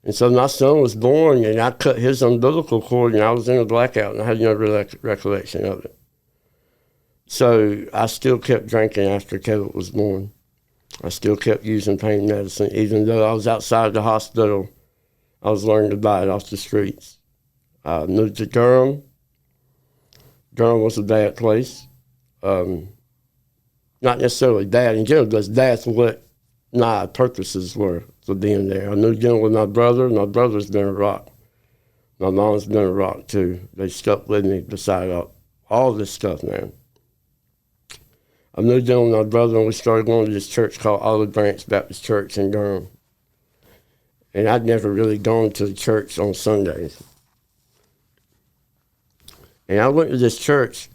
And so my son was born, and I cut his umbilical cord, and I was in a blackout, and I had no recollection of it. So I still kept drinking after Caleb was born. I still kept using pain medicine, even though I was outside the hospital. I was learning to buy it off the streets. I moved to Durham. Durham was a bad place. Not necessarily bad in general, but that's what my purposes were for being there. I moved in with my brother. My brother's been a rock. My mom's been a rock too. They stuck with me beside all this stuff, man. I moved in with my brother, and we started going to this church called Olive Branch Baptist Church in Durham. And I'd never really gone to the church on Sundays. And I went to this church,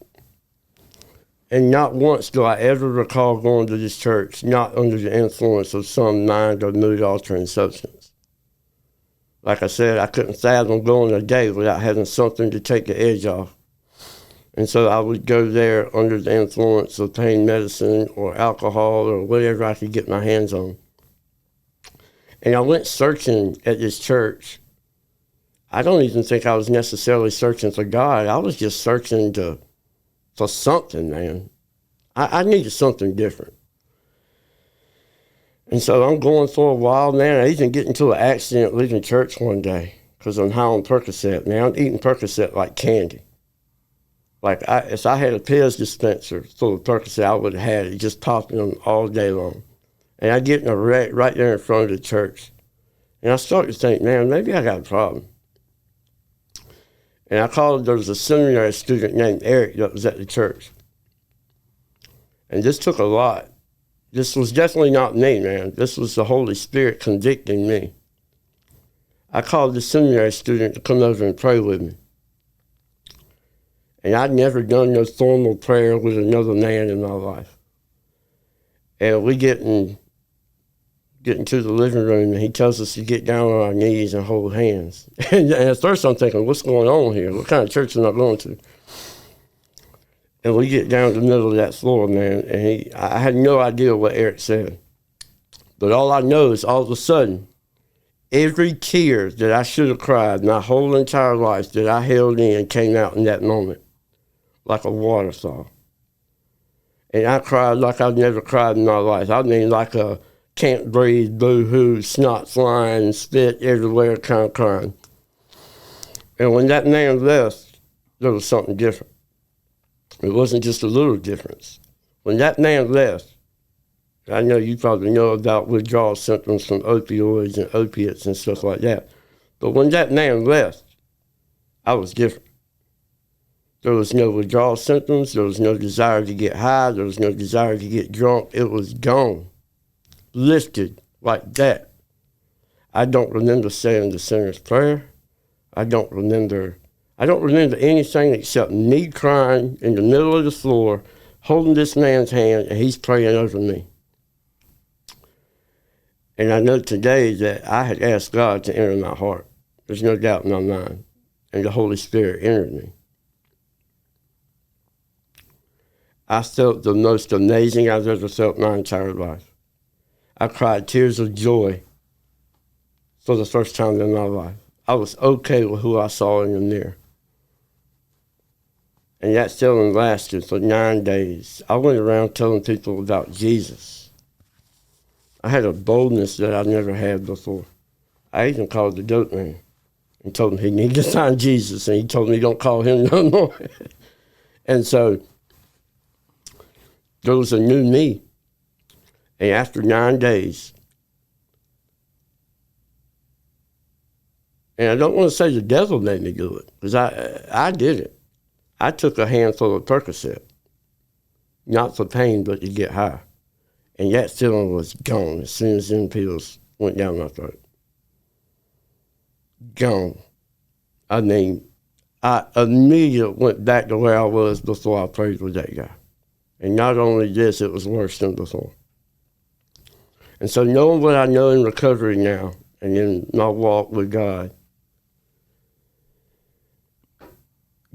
and not once do I ever recall going to this church not under the influence of some mind or mood-altering substance. Like I said, I couldn't fathom going a day without having something to take the edge off. And so I would go there under the influence of pain medicine or alcohol or whatever I could get my hands on. And I went searching at this church. I don't even think I was necessarily searching for God. I was just searching for something, man. I needed something different. And so I'm going for a while, man. I even get into an accident leaving church one day because I'm high on Percocet. Man, I'm eating Percocet like candy. Like, if I had a Pez dispenser full of Percocet, I would have had it, just popping them all day long. And I get in a wreck right there in front of the church. And I start to think, man, maybe I got a problem. And I called, there was a seminary student named Eric that was at the church. And this took a lot. This was definitely not me, man. This was the Holy Spirit convicting me. I called the seminary student to come over and pray with me. And I'd never done no formal prayer with another man in my life. And we get into the living room, and he tells us to get down on our knees and hold hands. And at first I'm thinking, what's going on here? What kind of church am I going to? And we get down to the middle of that floor, man, and I had no idea what Eric said. But all I know is all of a sudden, every tear that I should have cried my whole entire life that I held in came out in that moment, like a waterfall. And I cried like I've never cried in my life. I mean, like a can't breathe, boo-hoo, snot flying, spit everywhere kind of crying. And when that man left, there was something different. It wasn't just a little difference. When that man left, I know you probably know about withdrawal symptoms from opioids and opiates and stuff like that. But when that man left, I was different. There was no withdrawal symptoms. There was no desire to get high. There was no desire to get drunk. It was gone. Lifted like that. I don't remember saying the sinner's prayer. I don't remember anything except me crying in the middle of the floor, holding this man's hand, and he's praying over me. And I know today that I had asked God to enter my heart. There's no doubt in my mind. And the Holy Spirit entered me. I felt the most amazing I've ever felt my entire life. I cried tears of joy for the first time in my life. I was okay with who I saw in the mirror. And that feeling lasted for 9 days. I went around telling people about Jesus. I had a boldness that I've never had before. I even called the dope man and told him he needed to find Jesus, and he told me don't call him no more. And so there was a new me. And after 9 days, and I don't want to say the devil made me do it, because I did it. I took a handful of Percocet, not for pain, but to get high. And that feeling was gone as soon as them pills went down my throat. Gone. I mean, I immediately went back to where I was before I prayed with that guy. And not only this, it was worse than before. And so knowing what I know in recovery now and in my walk with God,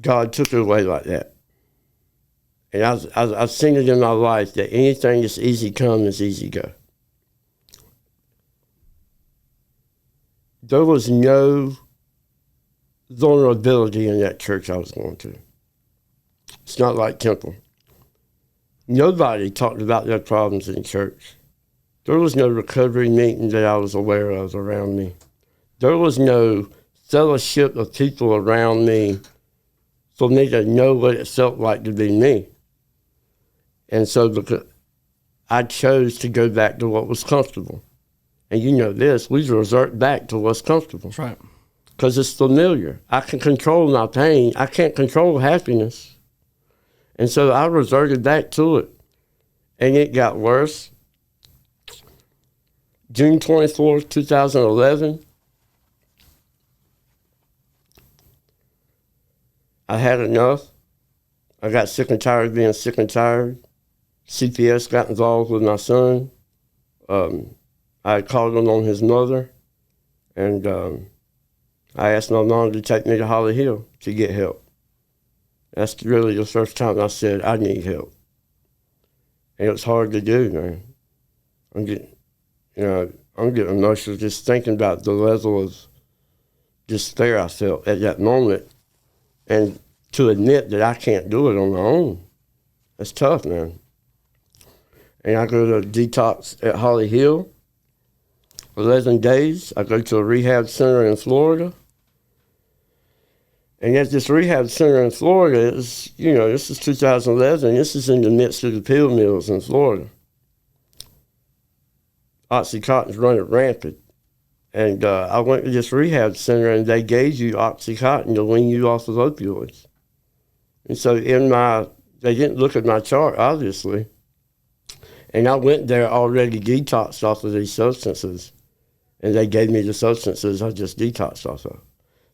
God took it away like that. And I've seen it in my life that anything that's easy come is easy go. There was no vulnerability in that church I was going to. It's not like Temple. Nobody talked about their problems in church. There was no recovery meeting that I was aware of around me. There was no fellowship of people around me for me to know what it felt like to be me. And so because I chose to go back to what was comfortable. And you know this, we resort back to what's comfortable. That's right. Because it's familiar. I can control my pain. I can't control happiness. And so I resorted back to it. And it got worse. June 24th, 2011, I had enough. I got sick and tired of being sick and tired. CPS got involved with my son. I called him on his mother, and I asked my mom to take me to Holly Hill to get help. That's really the first time I said, I need help. And it was hard to do, man. I'm getting emotional just thinking about the level of despair I felt at that moment. And to admit that I can't do it on my own, that's tough, man. And I go to detox at Holly Hill, 11 days. I go to a rehab center in Florida. And at this rehab center in Florida, this is 2011, this is in the midst of the pill mills in Florida. Oxycontin's running rampant. And I went to this rehab center and they gave you Oxycontin to wean you off of opioids. And so they didn't look at my chart, obviously. And I went there already detoxed off of these substances. And they gave me the substances I just detoxed off of.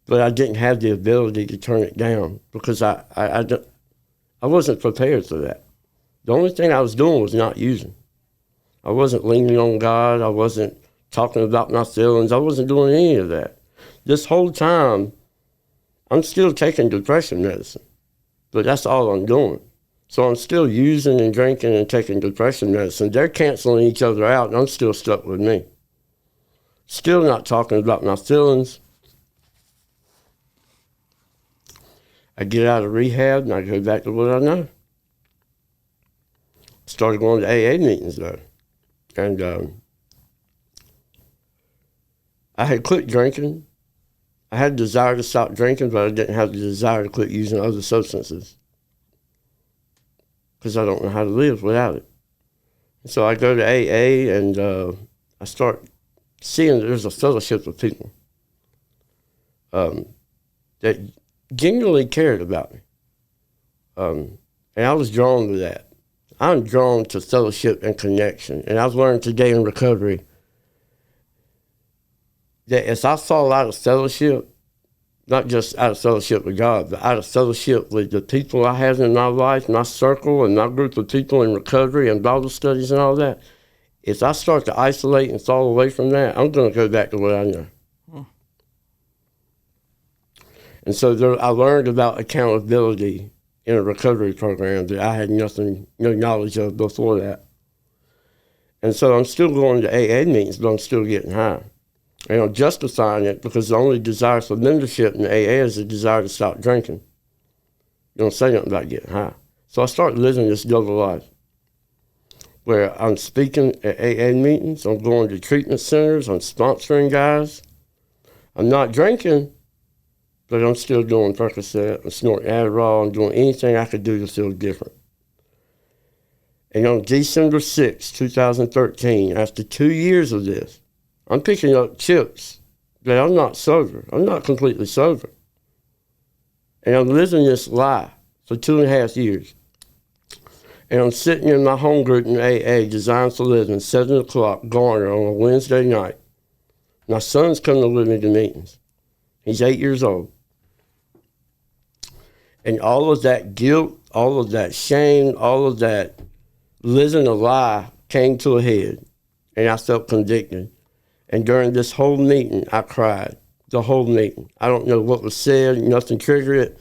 But I didn't have the ability to turn it down because I wasn't prepared for that. The only thing I was doing was not using. I wasn't leaning on God. I wasn't talking about my feelings. I wasn't doing any of that. This whole time, I'm still taking depression medicine, but that's all I'm doing. So I'm still using and drinking and taking depression medicine. They're canceling each other out, and I'm still stuck with me. Still not talking about my feelings. I get out of rehab, and I go back to what I know. Started going to AA meetings, though. And I had quit drinking. I had a desire to stop drinking, but I didn't have the desire to quit using other substances because I don't know how to live without it. And so I go to AA, and I start seeing that there's a fellowship of people that genuinely cared about me. And I was drawn to that. I'm drawn to fellowship and connection. And I've learned today in recovery that if I fall out of fellowship, not just out of fellowship with God, but out of fellowship with the people I have in my life, my circle and my group of people in recovery and Bible studies and all that, if I start to isolate and fall away from that, I'm going to go back to what I know. And so I learned about accountability in a recovery program that I had no knowledge of before that. And so I'm still going to AA meetings, but I'm still getting high. And I'm justifying it because the only desire for membership in AA is the desire to stop drinking. You don't say nothing about getting high. So I started living this double life where I'm speaking at AA meetings, I'm going to treatment centers, I'm sponsoring guys. I'm not drinking, but I'm still doing Percocet, I'm snorting Adderall, I'm doing anything I could do to feel different. And on December 6, 2013, after 2 years of this, I'm picking up chips that I'm not sober. I'm not completely sober. And I'm living this lie for 2.5 years. And I'm sitting in my home group in AA, Designed for Living, 7 o'clock, Garner, on a Wednesday night. My son's coming with me to meetings. He's 8 years old. And all of that guilt, all of that shame, all of that living a lie came to a head, and I felt convicted. And during this whole meeting, I cried, the whole meeting. I don't know what was said, nothing triggered it.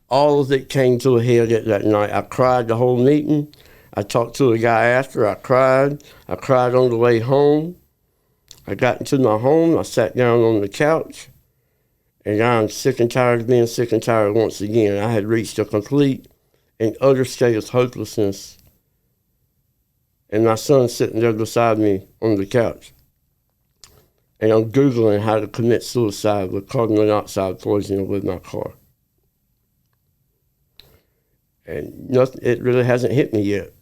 All of it came to a head at that night. I cried the whole meeting. I talked to a guy after. I cried. I cried on the way home. I got into my home. I sat down on the couch. And I'm sick and tired of being sick and tired once again. I had reached a complete and utter state of hopelessness. And my son's sitting there beside me on the couch. And I'm Googling how to commit suicide with carbon monoxide poisoning with my car. And nothing, it really hasn't hit me yet.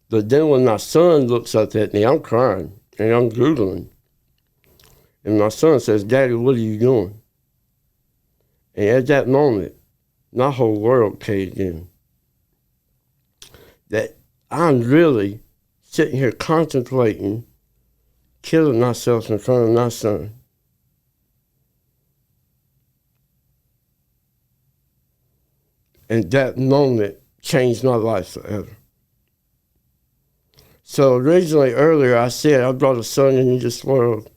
But then when my son looks up at me, I'm crying and I'm Googling. And my son says, "Daddy, what are you doing?" And at that moment, my whole world caved in. That I'm really sitting here contemplating killing myself in front of my son. And that moment changed my life forever. So originally, earlier, I said I brought a son into this world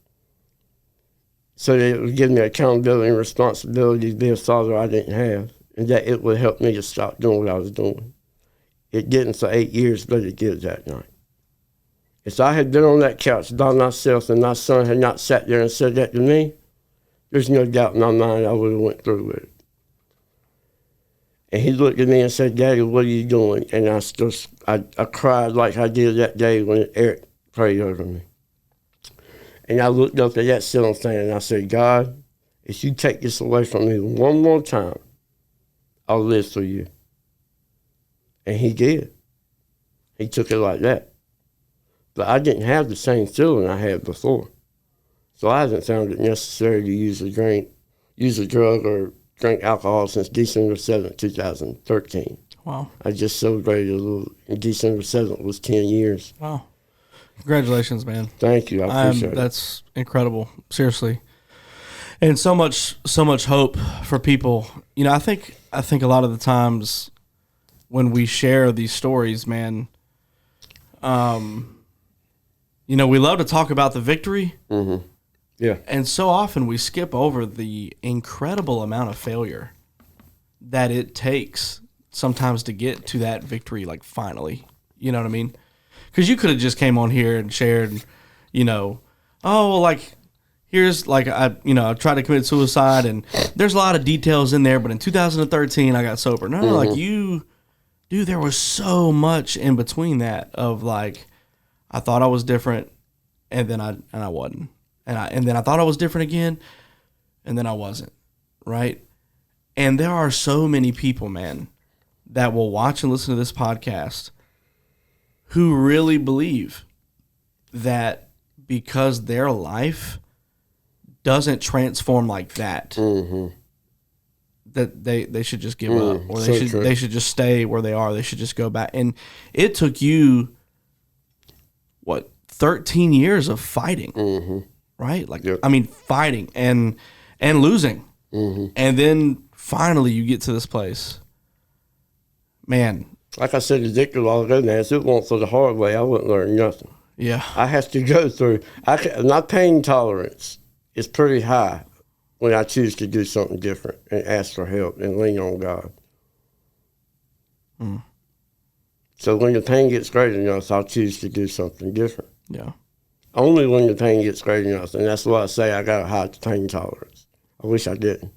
so that it would give me accountability and responsibility to be a father I didn't have, and that it would help me to stop doing what I was doing. It didn't for 8 years, but it did that night. If I had been on that couch by myself and my son had not sat there and said that to me, there's no doubt in my mind I would have went through with it. And he looked at me and said, "Daddy, what are you doing?" And I cried like I did that day when Eric prayed over me. And I looked up at that ceiling fan and I said, "God, if you take this away from me one more time, I'll live for you." And he did. He took it like that. But I didn't have the same feeling I had before. So I haven't found it necessary to use a drug, or drink alcohol since December 7th, 2013. Wow. I just celebrated December 7th was 10 years. Wow. Congratulations, man. Thank you. I appreciate it. That's incredible. Seriously. And so much hope for people. You know, I think a lot of the times when we share these stories, man, you know, we love to talk about the victory. Mm-hmm. Yeah. And so often we skip over the incredible amount of failure that it takes sometimes to get to that victory, like finally. You know what I mean? Because you could have just came on here and shared, you know, oh, like, here's, like, I tried to commit suicide, and there's a lot of details in there, but in 2013, I got sober. No, Mm-hmm. like, dude, there was so much in between that of, like, I thought I was different, and then I wasn't. And then I thought I was different again, and then I wasn't, right? And there are so many people, man, that will watch and listen to this podcast who really believe that because their life doesn't transform like that, mm-hmm. that they should just give up, or so they should just stay where they are. They should just go back. And it took you, 13 years of fighting, mm-hmm. right? Like, yep. I mean, fighting and losing. Mm-hmm. And then finally you get to this place. Man. Like I said to Victor a while ago, man, if it weren't for the hard way, I wouldn't learn nothing. Yeah. I have to go through. My pain tolerance is pretty high when I choose to do something different and ask for help and lean on God. Mm. So when the pain gets great enough, I'll choose to do something different. Yeah. Only when the pain gets great enough. And that's why I say I got a high pain tolerance. I wish I didn't.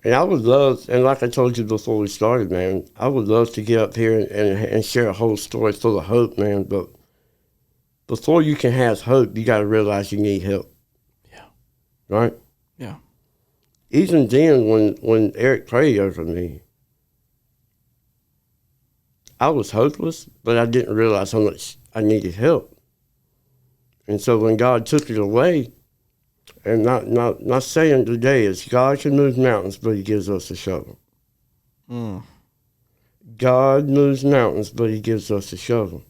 And I would love, and like I told you before we started, man, I would love to get up here and share a whole story full of hope, man. But before you can have hope, you got to realize you need help. Yeah. Right? Yeah. Even then, when Eric prayed over me, I was hopeless, but I didn't realize how much I needed help. And so when God took it away, and not saying today is God can move mountains, but he gives us a shovel. Mm. God moves mountains, but he gives us a shovel.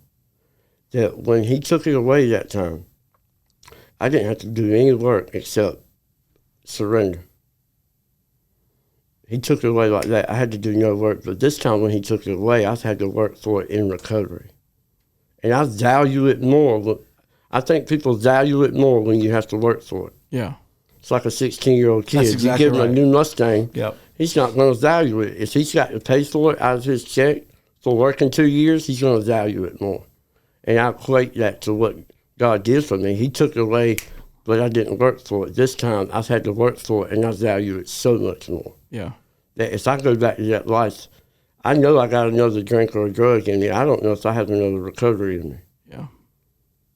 That when he took it away that time, I didn't have to do any work except surrender. he took it away like that. I had to do no work. But this time when he took it away, I had to work for it in recovery. And I value it more. I think people value it more when you have to work for it. Yeah. It's like a 16-year-old kid. That's exactly you give him right. a new Mustang, Yep. he's not going to value it. If he's got to pay for it out of his check for working 2 years, he's going to value it more. And I equate that to what God did for me. He took it away, but I didn't work for it. This time, I've had to work for it, and I value it so much more. Yeah. That if I go back to that life, I know I got another drink or a drug in me. I don't know if I have another recovery in me. Yeah.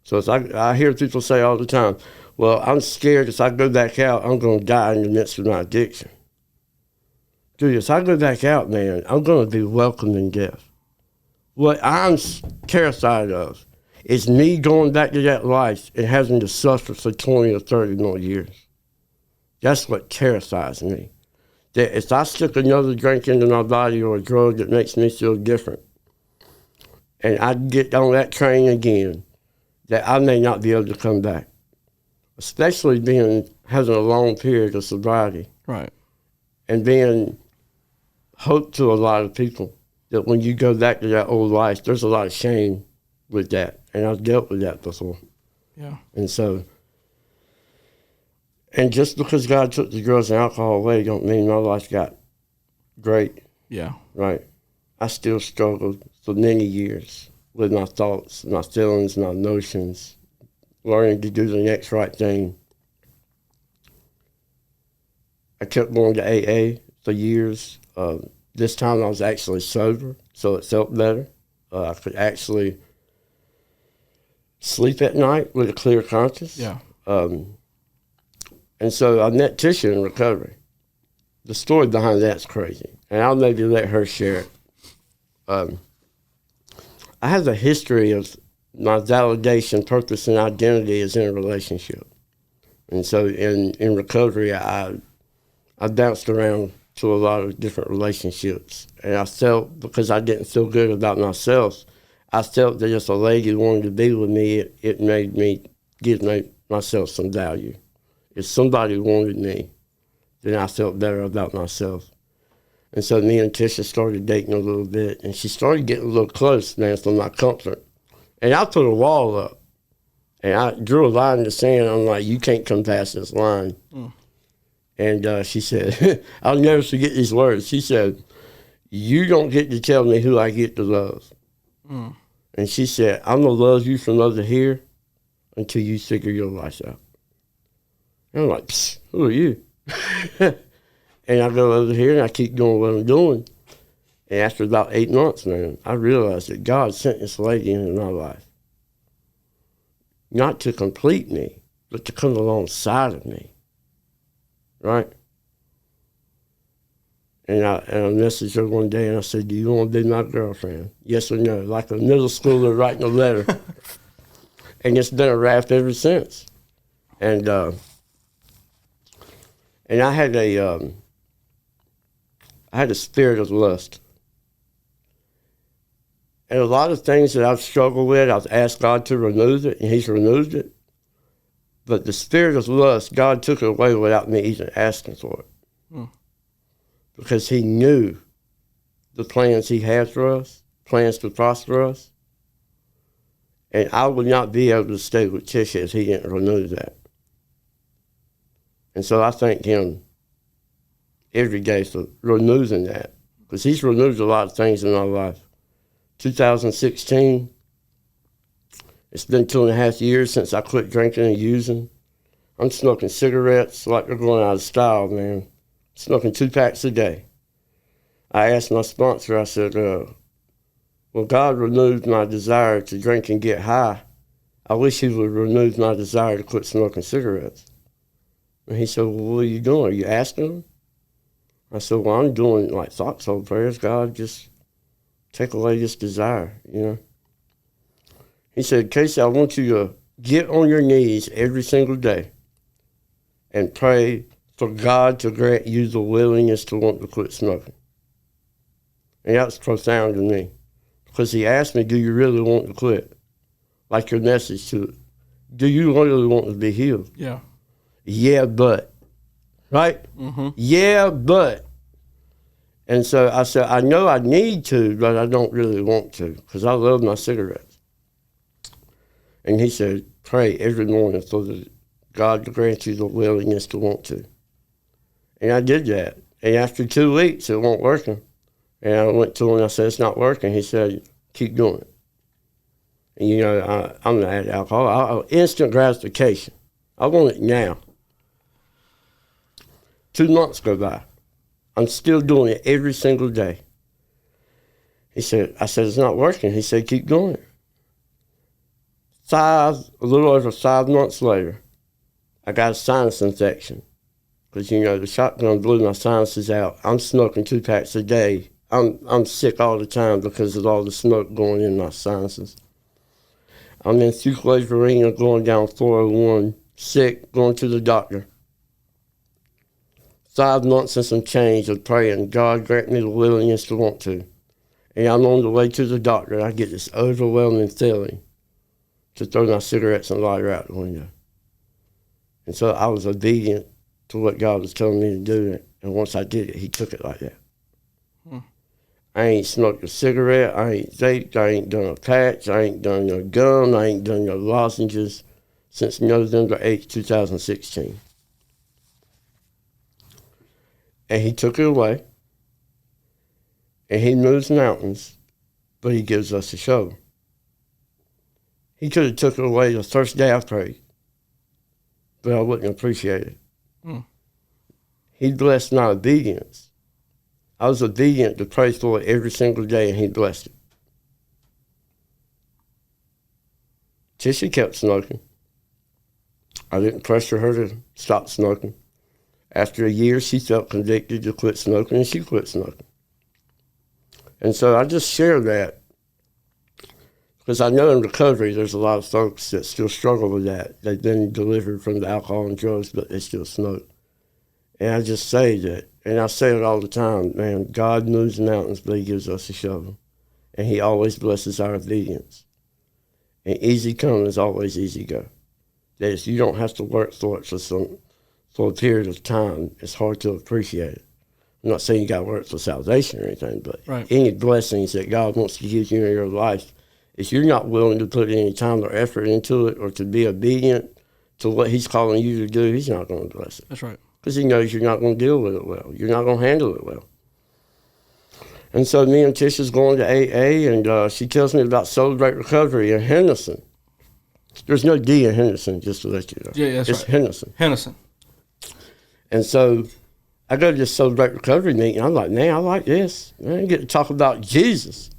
So if I hear people say all the time, well, I'm scared if I go back out, I'm going to die in the midst of my addiction. Dude, if I go back out, man, I'm going to be welcoming death. What I'm terrified of is me going back to that life and having to suffer for 20 or 30 more years. That's what terrifies me. That if I stick another drink into my body or a drug that makes me feel different, and I get on that train again, that I may not be able to come back. Especially having a long period of sobriety. Right. And being hope to a lot of people that when you go back to that old life, there's a lot of shame with that. And I've dealt with that before. Yeah. And so, and just because God took the drugs and alcohol away don't mean my life got great. Yeah. Right. I still struggled for many years with my thoughts, my feelings, my emotions, learning to do the next right thing. I kept going to AA for years. This time I was actually sober, so it felt better. I could actually sleep at night with a clear conscience. Yeah. And so I met Tisha in recovery. The story behind that's crazy, and I'll maybe let her share it. I have a history of my validation, purpose, and identity is in a relationship. And so in recovery, I bounced around to a lot of different relationships. And I felt, because I didn't feel good about myself, I felt that if a lady wanted to be with me, it made me give myself some value. If somebody wanted me, then I felt better about myself. And so me and Tisha started dating a little bit, and she started getting a little close, man, for my comfort. And I put a wall up, and I drew a line in the sand. I'm like, you can't come past this line. And she said, I'll never forget these words. She said, you don't get to tell me who I get to love. And she said, I'm going to love you from over here until you figure your life out. And I'm like, psst, who are you? And I go over here and I keep doing what I'm doing. And after about 8 months, man, I realized that God sent this lady into my life. Not to complete me, but to come alongside of me. Right? And I messaged her one day and I said, do you want to be my girlfriend? Yes or no? Like a middle schooler writing a letter. And it's been a wrap ever since. And I had a spirit of lust. And a lot of things that I've struggled with, I've asked God to remove it, and he's removed it. But the spirit of lust, God took it away without me even asking for it. Because he knew the plans he had for us, plans to prosper us. And I would not be able to stay with Tisha if he didn't remove that. And so I thank him every day for removing that. Because he's removed a lot of things in my life. 2016, it's been 2.5 years since I quit drinking and using. I'm smoking cigarettes like they're going out of style, man. Smoking 2 packs a day. I asked my sponsor, I said, well, God removed my desire to drink and get high. I wish he would remove my desire to quit smoking cigarettes. And he said, well, what are you doing? Are you asking him? I said, well, I'm doing like foxhole prayers. God, just take away this desire, you know. He said, Casey, I want you to get on your knees every single day and pray for God to grant you the willingness to want to quit smoking. And that was profound to me because he asked me, do you really want to quit? Like your message to it. Do you really want to be healed? Yeah. Yeah, but. Right? Mm-hmm. Yeah, but. And so I said, I know I need to, but I don't really want to because I love my cigarettes. And he said, pray every morning for God to grant you the willingness to want to. And I did that. And after 2 weeks, it wasn't working. And I went to him and I said, it's not working. He said, keep doing it. And, you know, I'm not at alcohol. Instant gratification. I want it now. 2 months go by. I'm still doing it every single day. I said, it's not working. He said, keep doing it. A little over 5 months later, I got a sinus infection. Because, you know, the shotgun blew my sinuses out. I'm smoking 2 packs a day. I'm sick all the time because of all the smoke going in my sinuses. I'm in Fuquay Arena going down 401, sick, going to the doctor. 5 months and some change of praying, God grant me the willingness to want to. And I'm on the way to the doctor. I get this overwhelming feeling to throw my cigarettes and lighter out the window. And so I was obedient to what God was telling me to do. And once I did it, he took it like that. I ain't smoked a cigarette. I ain't vaped. I ain't done a patch. I ain't done no gum. I ain't done no lozenges since November 8th, 2016. And he took it away. And he moves mountains, but he gives us a show. He could have took it away the first day I prayed, but I wouldn't appreciate it. He blessed my obedience. I was obedient to pray for it every single day, and he blessed it. Tisha kept smoking. I didn't pressure her to stop smoking. After a year, she felt convicted to quit smoking, and she quit smoking. And so I just share that because I know in recovery there's a lot of folks that still struggle with that. They've been delivered from the alcohol and drugs, but they still smoke. And I just say that, and I say it all the time, man, God moves mountains, but he gives us a shovel. And he always blesses our obedience. And easy come is always easy go. That is, you don't have to work for it for a period of time. It's hard to appreciate it. I'm not saying you got to work for salvation or anything, but any blessings that God wants to give you in your life, if you're not willing to put any time or effort into it or to be obedient to what he's calling you to do, he's not going to bless it. That's right. Because he knows you're not going to deal with it well. You're not going to handle it well. And so me and Tisha's going to AA, and she tells me about Celebrate Recovery in Henderson. There's no D in Henderson, just to let you know. Yeah, that's it's right. Henderson. And so I go to this Celebrate Recovery meeting. I'm like, man, I like this. Man, I get to talk about Jesus.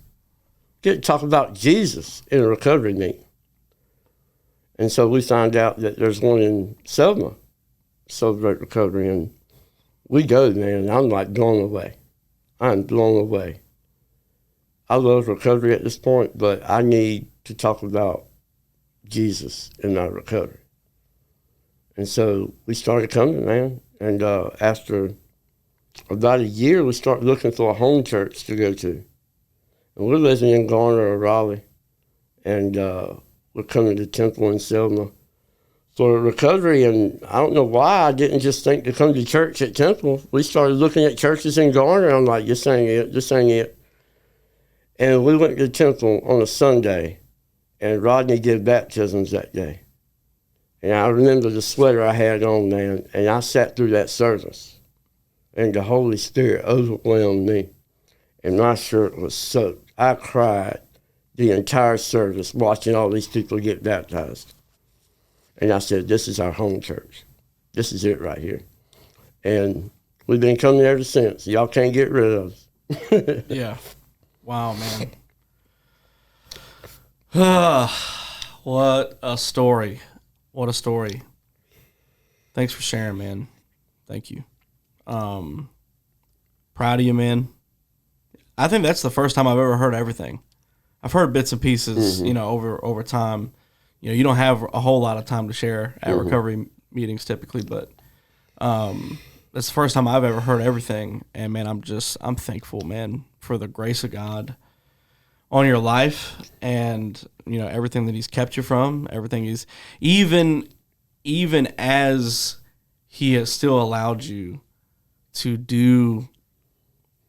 Get to talk about Jesus in a recovery meeting. And so we find out that there's one in Selma, Celebrate Recovery, and we go, man, and I'm like blown away. I'm blown away. I love recovery at this point, but I need to talk about Jesus in my recovery. And so we started coming, man, and after about a year, we started looking for a home church to go to. And we're living in Garner or Raleigh, and we're coming to Temple in Selma for recovery. And I don't know why I didn't just think to come to church at Temple. We started looking at churches in Garner. I'm like, this ain't it, this ain't it. And we went to Temple on a Sunday, and Rodney did baptisms that day. And I remember the sweater I had on, man, and I sat through that service, and the Holy Spirit overwhelmed me, and my shirt was soaked. I cried the entire service watching all these people get baptized. And I said, this is our home church. This is it right here. And we've been coming ever since. Y'all can't get rid of us. Yeah. Wow, man. What a story. What a story. Thanks for sharing, man. Thank you. Proud of you, man. I think that's the first time I've ever heard everything. I've heard bits and pieces, you know, over time. You know, you don't have a whole lot of time to share at recovery meetings typically, but that's the first time I've ever heard everything. And man, I'm thankful, man, for the grace of God on your life, and you know, everything that he's kept you from, everything he's even as he has still allowed you to do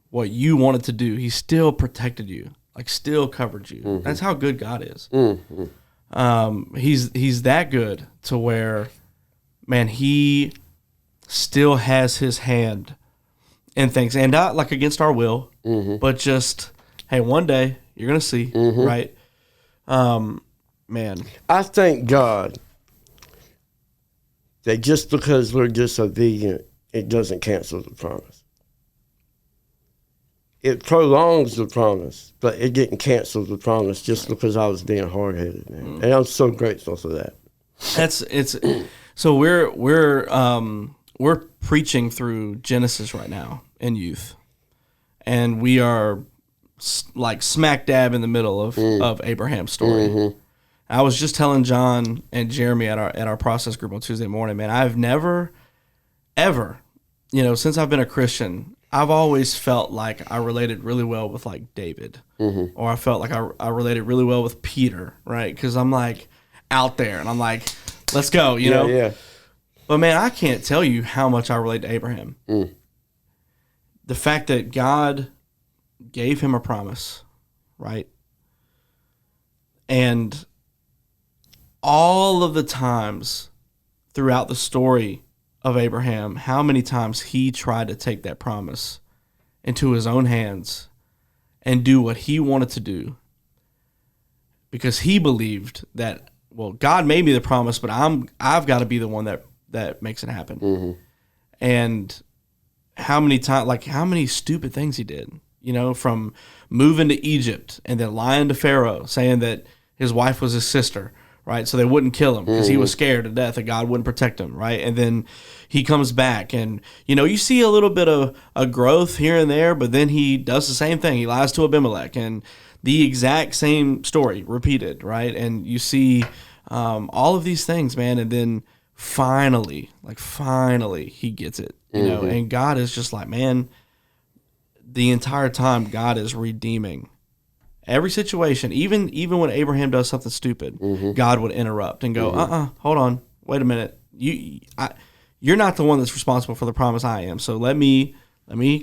what you wanted to do, he still protected you, like still covered you. Mm-hmm. That's how good God is. Mm-hmm. He's that good to where, man, he still has his hand in things, and not like against our will, but just, hey, one day you're gonna see, right? Man, I thank God that just because we're disobedient, it doesn't cancel the promise. It prolongs the promise, but it didn't cancel the promise just because I was being hard-headed, man. And I'm so grateful for that. So we're preaching through Genesis right now in youth, and we are like smack dab in the middle of Abraham's story. I was just telling John and Jeremy at our process group on Tuesday morning, man, I've never, ever, since I've been a Christian, I've always felt like I related really well with like David, or I felt like I related really well with Peter, right? Because I'm like out there and I'm like, let's go, you know? Yeah. But man, I can't tell you how much I relate to Abraham. The fact that God gave him a promise, right? And all of the times throughout the story of Abraham, how many times he tried to take that promise into his own hands and do what he wanted to do, because he believed that, well, God made me the promise, but I've got to be the one that makes it happen. And how many times, like how many stupid things he did, from moving to Egypt and then lying to Pharaoh, saying that his wife was his sister, right? So they wouldn't kill him because he was scared to death that God wouldn't protect him, right? And then he comes back and, you see a little bit of a growth here and there, but then he does the same thing. He lies to Abimelech, and the exact same story repeated, right? And you see all of these things, man, and then finally he gets it, and God is just like, man, the entire time God is redeeming every situation. Even when Abraham does something stupid, God would interrupt and go, hold on, wait a minute. You're not the one that's responsible for the promise, I am. So let me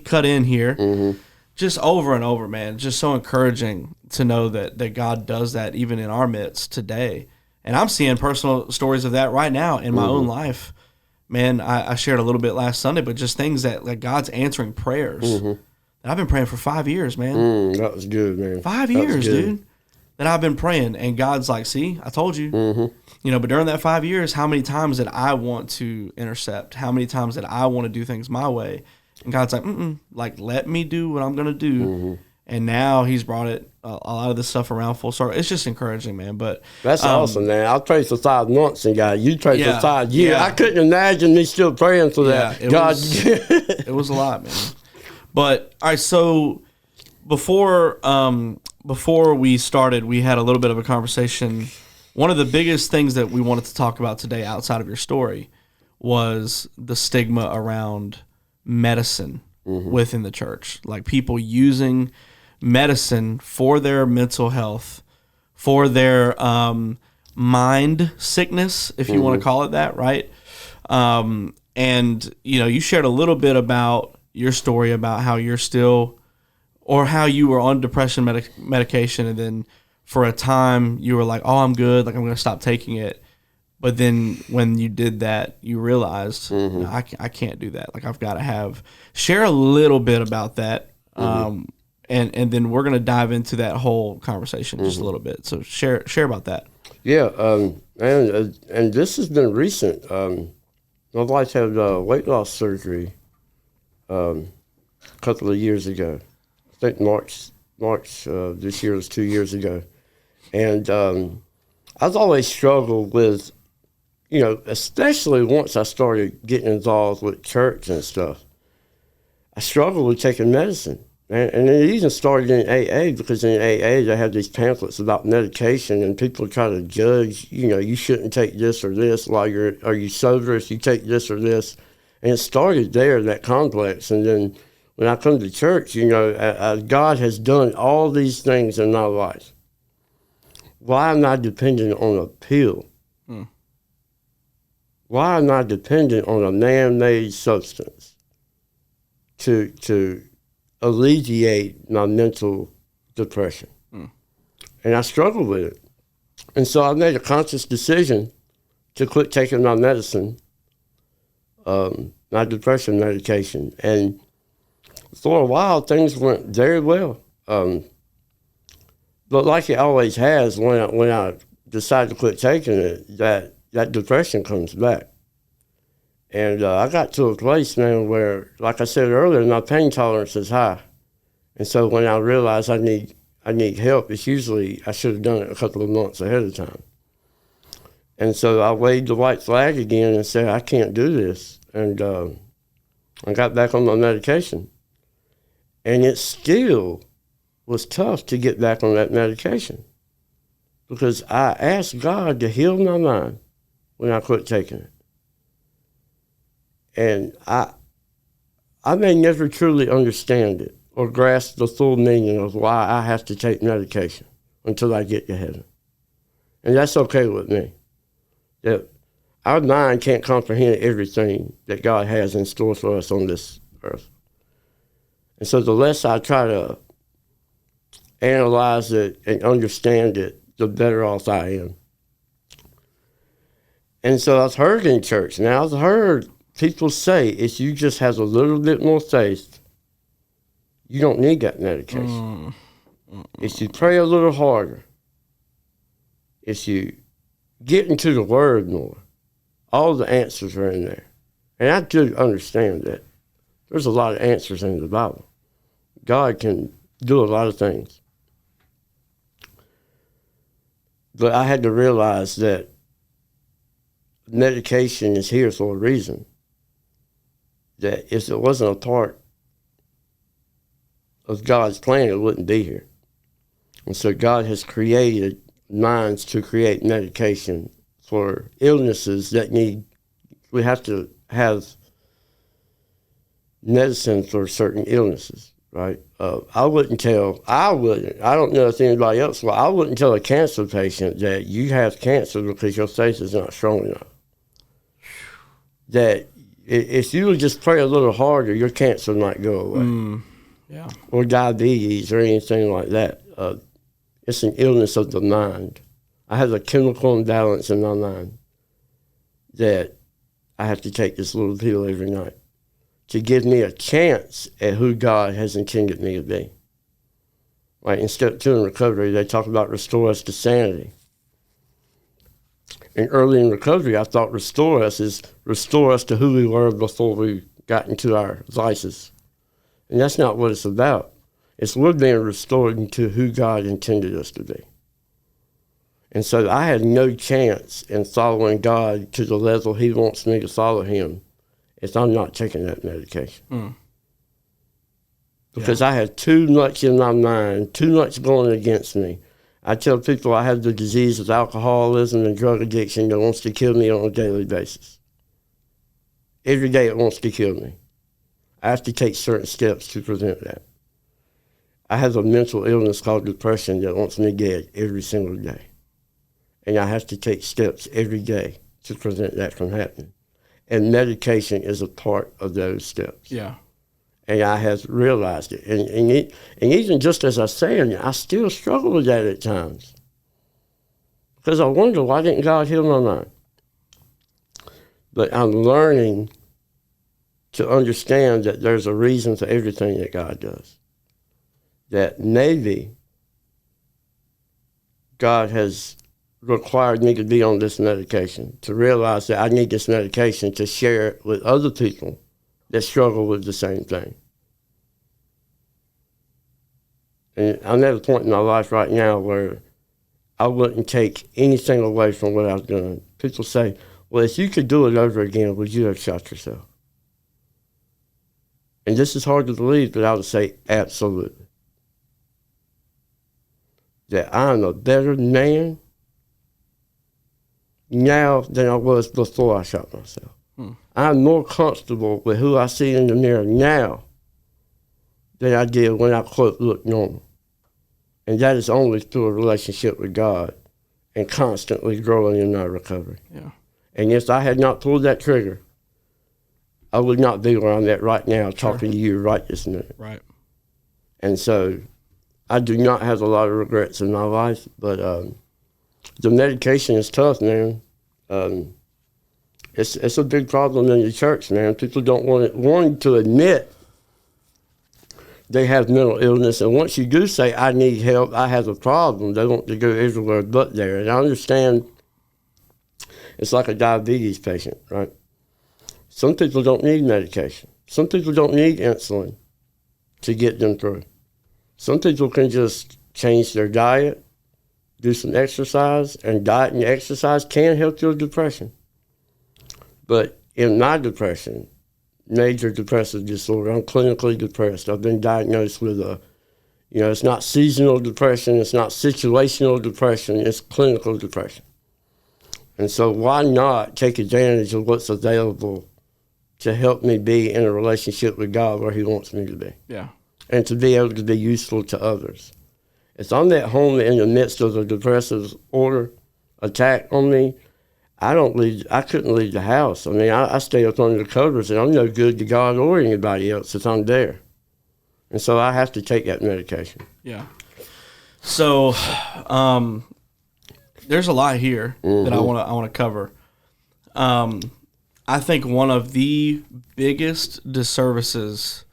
cut in here. Just over and over, man. Just so encouraging to know that God does that even in our midst today. And I'm seeing personal stories of that right now in my own life. Man, I shared a little bit last Sunday, but just things that like God's answering prayers. I've been praying for 5 years, man. That was good, man. 5 years, dude, that I've been praying. And God's like, see, I told you. But during that 5 years, how many times did I want to intercept? How many times did I want to do things my way? And God's like, like, let me do what I'm going to do. And now he's brought it, a lot of this stuff around full circle. It's just encouraging, man. But that's awesome, man. I prayed for 5 months and God, you prayed for 5 years. Yeah. I couldn't imagine me still praying for that. It was a lot, man. But all right, so before we started, we had a little bit of a conversation. One of the biggest things that we wanted to talk about today, outside of your story, was the stigma around medicine within the church, like people using medicine for their mental health, for their mind sickness, if you want to call it that, right? And you shared a little bit about your story about how you're still, or how you were on depression medication, and then for a time you were like, oh, I'm good, like I'm going to stop taking it. But then when you did that, you realized, I can't do that. Like I've got to share a little bit about that. And then we're going to dive into that whole conversation just a little bit. So share about that. Yeah. And this has been recent. My wife had weight loss surgery a couple of years ago. I think March this year was 2 years ago. And I've always struggled with, especially once I started getting involved with church and stuff, I struggled with taking medicine. And it even started in AA, because in AA they have these pamphlets about medication, and people try to judge, you shouldn't take this or this, are you sober if you take this or this? And it started there, that complex. And then when I come to church, God has done all these things in my life. Why am I dependent on a pill? Why am I dependent on a man-made substance to alleviate my mental depression. And I struggled with it. And so I made a conscious decision to quit taking my medicine, my depression medication. And for a while, things went very well. But like it always has, when I decide to quit taking it, that depression comes back. And I got to a place, man, where, like I said earlier, my pain tolerance is high. And so when I realize I need help, it's usually, I should have done it a couple of months ahead of time. And so I waved the white flag again and said, I can't do this. And I got back on my medication. And it still was tough to get back on that medication because I asked God to heal my mind when I quit taking it. And I may never truly understand it or grasp the full meaning of why I have to take medication until I get to heaven. And that's okay with me. That our mind can't comprehend everything that God has in store for us on this earth. And so the less I try to analyze it and understand it, the better off I am. And so I've heard in church, now I've heard people say, if you just have a little bit more faith, you don't need that medication. If you pray a little harder, if you get into the Word more, all the answers are in there. And I do understand that. There's a lot of answers in the Bible. God can do a lot of things. But I had to realize that medication is here for a reason. That if it wasn't a part of God's plan, it wouldn't be here. And so God has created minds to create medication for illnesses that we have to have medicine for certain illnesses, right? I don't know if anybody else will, I wouldn't tell a cancer patient that you have cancer because your faith is not strong enough. That if you would just pray a little harder, your cancer might go away. Yeah. Or diabetes or anything like that. It's an illness of the mind. I have a chemical imbalance in my mind that I have to take this little pill every night to give me a chance at who God has intended me to be. Like in step 2 in recovery, they talk about restore us to sanity. And early in recovery, I thought restore us is restore us to who we were before we got into our vices. And that's not what it's about. It's we're being restored to who God intended us to be. And so I had no chance in following God to the level he wants me to follow him if I'm not taking that medication. Because I had too much in my mind, too much going against me. I tell people I have the disease of alcoholism and drug addiction that wants to kill me on a daily basis. Every day it wants to kill me. I have to take certain steps to prevent that. I have a mental illness called depression that wants me dead every single day. And I have to take steps every day to prevent that from happening. And medication is a part of those steps. Yeah. And I have realized it. And even just as I say it, I still struggle with that at times. Because I wonder, why didn't God heal my mind? But I'm learning to understand that there's a reason for everything that God does. That maybe God has required me to be on this medication, to realize that I need this medication to share it with other people that struggle with the same thing. And I'm at a point in my life right now where I wouldn't take anything away from what I've done. People say, well, if you could do it over again, would you have shot yourself? And this is hard to believe, but I would say absolutely. That I'm a better man now than I was before I shot myself. I'm more comfortable with who I see in the mirror now than I did when I, quote, looked normal. And that is only through a relationship with God and constantly growing in my recovery. Yeah. And if I had not pulled that trigger, I would not be where I'm at right now talking to you right this minute. Right. And so I do not have a lot of regrets in my life, but the medication is tough, man. It's a big problem in the church, man. People don't want to admit they have mental illness, and once you do say, I need help, I have a problem, they want to go everywhere but there. And I understand it's like a diabetes patient, right? Some people don't need medication. Some people don't need insulin to get them through. Some people can just change their diet, do some exercise, and diet and exercise can help your depression. But in my depression, major depressive disorder, I'm clinically depressed. I've been diagnosed with it's not seasonal depression, it's not situational depression, it's clinical depression. And so why not take advantage of what's available to help me be in a relationship with God where he wants me to be? Yeah. And to be able to be useful to others. If I'm at home in the midst of a depressive order attack on me, I couldn't leave the house. I mean, I stay up under the covers, and I'm no good to God or anybody else if I'm there. And so I have to take that medication. Yeah. So there's a lot here that I want to cover. I think one of the biggest disservices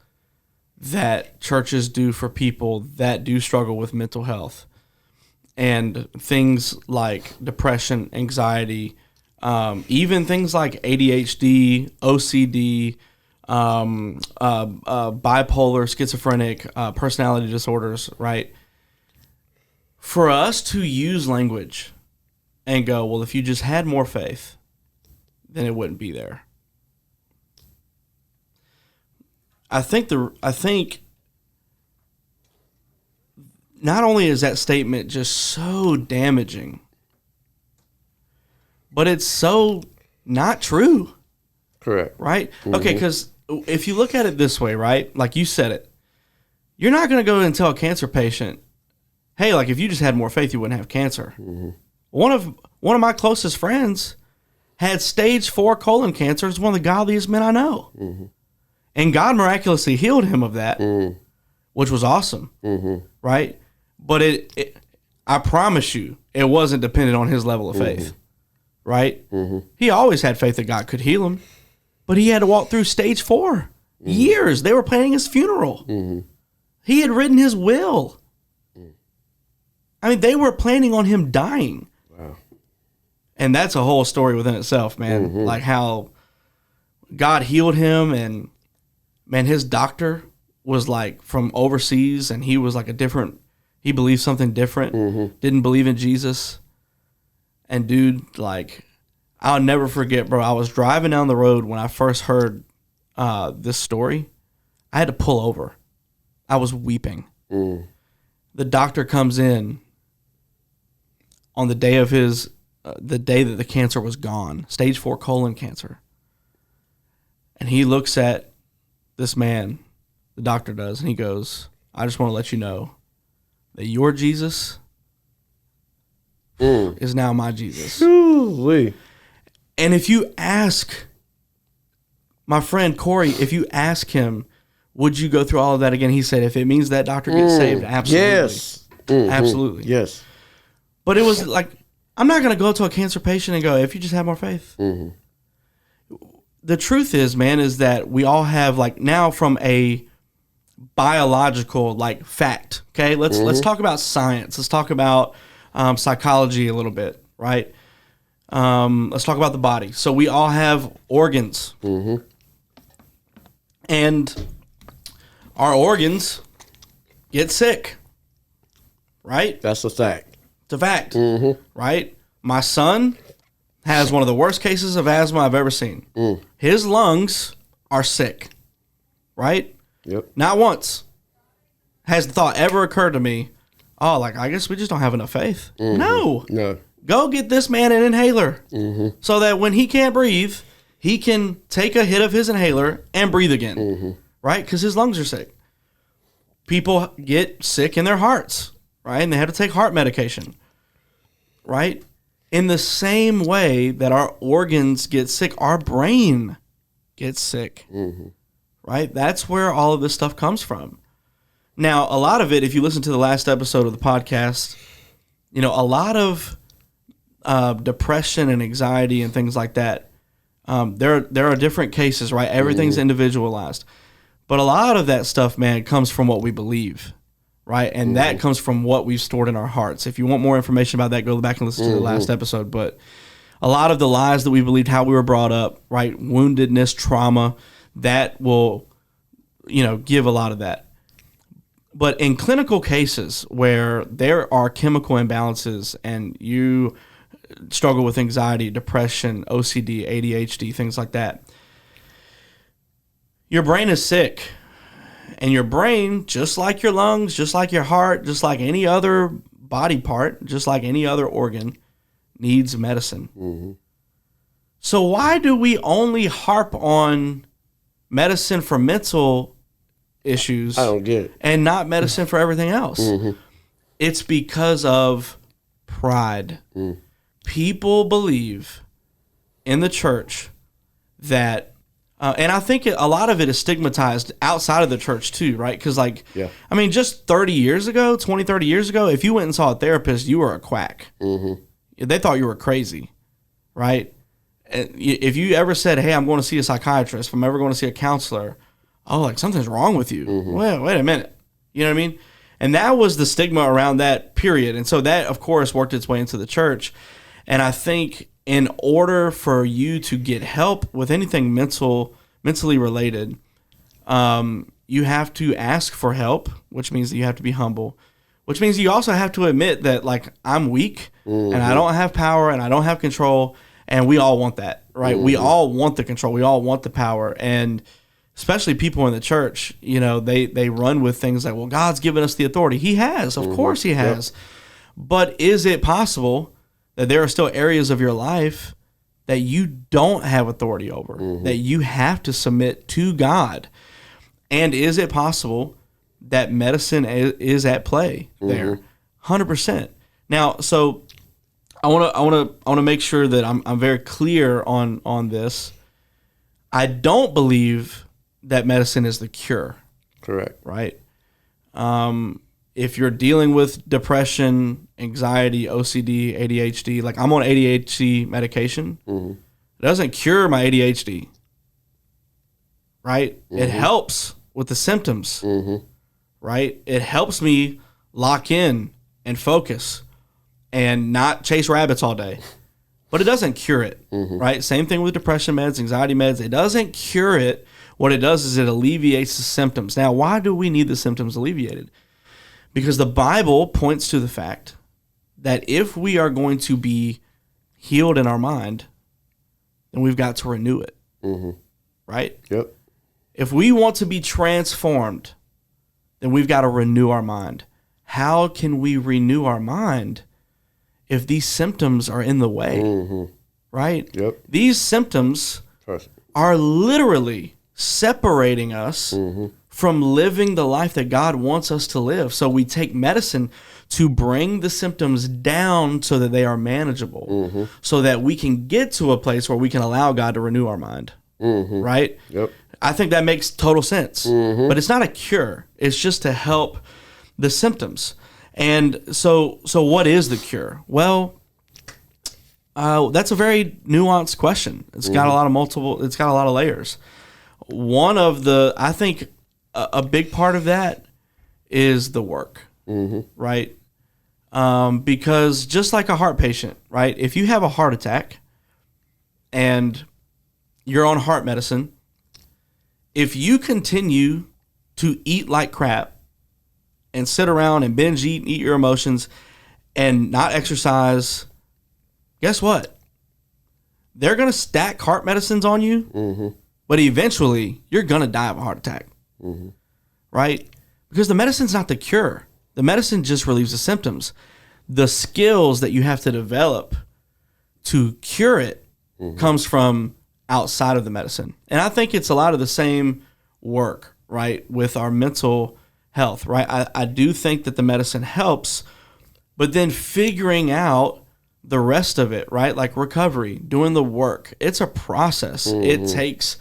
that churches do for people that do struggle with mental health and things like depression, anxiety, even things like ADHD, OCD, bipolar, schizophrenic, personality disorders, right? For us to use language and go, well, if you just had more faith, then it wouldn't be there. I think not only is that statement just so damaging, but it's so not true. Correct. Right? Mm-hmm. Okay, because if you look at it this way, right, like you said it, you're not going to go and tell a cancer patient, hey, like if you just had more faith, you wouldn't have cancer. Mm-hmm. One of my closest friends had stage 4 colon cancer. It's one of the godliest men I know. Mm-hmm. And God miraculously healed him of that, which was awesome, right? But I promise you, it wasn't dependent on his level of faith, right? Mm-hmm. He always had faith that God could heal him, but he had to walk through stage 4 years. They were planning his funeral. Mm-hmm. He had written his will. I mean, they were planning on him dying. Wow. And that's a whole story within itself, man. Mm-hmm. Like how God healed him, and man, his doctor was like from overseas, and he was like he believed something different, didn't believe in Jesus. And dude, like, I'll never forget, bro, I was driving down the road when I first heard this story. I had to pull over. I was weeping. The doctor comes in on the day of the day that the cancer was gone, stage 4 colon cancer. And he looks at this man, the doctor does, and he goes, I just want to let you know that your Jesus is now my Jesus. Ooh-wee. And if you ask my friend Corey, if you ask him, would you go through all of that again? He said, if it means that doctor gets saved, absolutely. Yes. Absolutely. Yes. But it was like, I'm not going to go to a cancer patient and go, if you just have more faith. The truth is, man, is that we all have, like, now from a biological, like, fact, okay? Let's talk about science. Let's talk about psychology a little bit, right? Let's talk about the body. So we all have organs. And our organs get sick, right? That's a fact. It's a fact, right? My son has one of the worst cases of asthma I've ever seen. His lungs are sick, right? Yep. Not once has the thought ever occurred to me, oh, like, I guess we just don't have enough faith. No. Go get this man an inhaler so that when he can't breathe, he can take a hit of his inhaler and breathe again, right? Because his lungs are sick. People get sick in their hearts, right? And they have to take heart medication, right? In the same way that our organs get sick, our brain gets sick, right? That's where all of this stuff comes from. Now, a lot of it, if you listen to the last episode of the podcast, you know, a lot of depression and anxiety and things like that, there are different cases, right? Everything's individualized. But a lot of that stuff, man, comes from what we believe, right? And that comes from what we've stored in our hearts. If you want more information about that, go back and listen to the last episode. But a lot of the lies that we believed, how we were brought up, right? Woundedness, trauma, that will, you know, give a lot of that. But in clinical cases where there are chemical imbalances and you struggle with anxiety, depression, OCD, ADHD, things like that, your brain is sick. And your brain, just like your lungs, just like your heart, just like any other body part, just like any other organ, needs medicine. So why do we only harp on medicine for mental issues I don't get it. and not medicine for everything else? It's because of pride. People believe in the church that, and I think a lot of it is stigmatized outside of the church too, right? Because I mean, just 30 years ago, 20, 30 years ago, if you went and saw a therapist, you were a quack. They thought you were crazy, right? If you ever said, hey, I'm going to see a psychiatrist, if I'm ever going to see a counselor, oh, like something's wrong with you. Well, wait a minute. You know what I mean? And that was the stigma around that period. And so that, of course, worked its way into the church. And I think in order for you to get help with anything mentally related, you have to ask for help, which means that you have to be humble, which means you also have to admit that, like, I'm weak and I don't have power and I don't have control. And we all want that, right? We all want the control. We all want the power. And especially people in the church, you know, they run with things like, well, God's given us the authority. He has. Of course he has. But is it possible that there are still areas of your life that you don't have authority over, that you have to submit to God? And is it possible that medicine is at play there? 100%. Now, so I want to make sure that I'm very clear on this. I don't believe that medicine is the cure. Correct. Right? If you're dealing with depression, anxiety, OCD, ADHD, like I'm on ADHD medication, it doesn't cure my ADHD, right? It helps with the symptoms, right? It helps me lock in and focus and not chase rabbits all day, but it doesn't cure it, right? Same thing with depression meds, anxiety meds. It doesn't cure it. What it does is it alleviates the symptoms. Now, why do we need the symptoms alleviated? Because the Bible points to the fact that if we are going to be healed in our mind, then we've got to renew it, right? Yep. If we want to be transformed, then we've got to renew our mind. How can we renew our mind if these symptoms are in the way, right? Yep. These symptoms are literally separating us from living the life that God wants us to live. So we take medicine to bring the symptoms down so that they are manageable, so that we can get to a place where we can allow God to renew our mind, right? Yep. I think that makes total sense, but it's not a cure. It's just to help the symptoms. And so what is the cure? Well, that's a very nuanced question. It's got a lot of layers. One of I think a big part of that is the work, right? Because just like a heart patient, right? If you have a heart attack and you're on heart medicine, if you continue to eat like crap and sit around and binge eat your emotions and not exercise, guess what? They're going to stack heart medicines on you, but eventually you're going to die of a heart attack, right? Because the medicine's not the cure. The medicine just relieves the symptoms. The skills that you have to develop to cure it comes from outside of the medicine. And I think it's a lot of the same work, right, with our mental health, right? I do think that the medicine helps, but then figuring out the rest of it, right, like recovery, doing the work, it's a process. It takes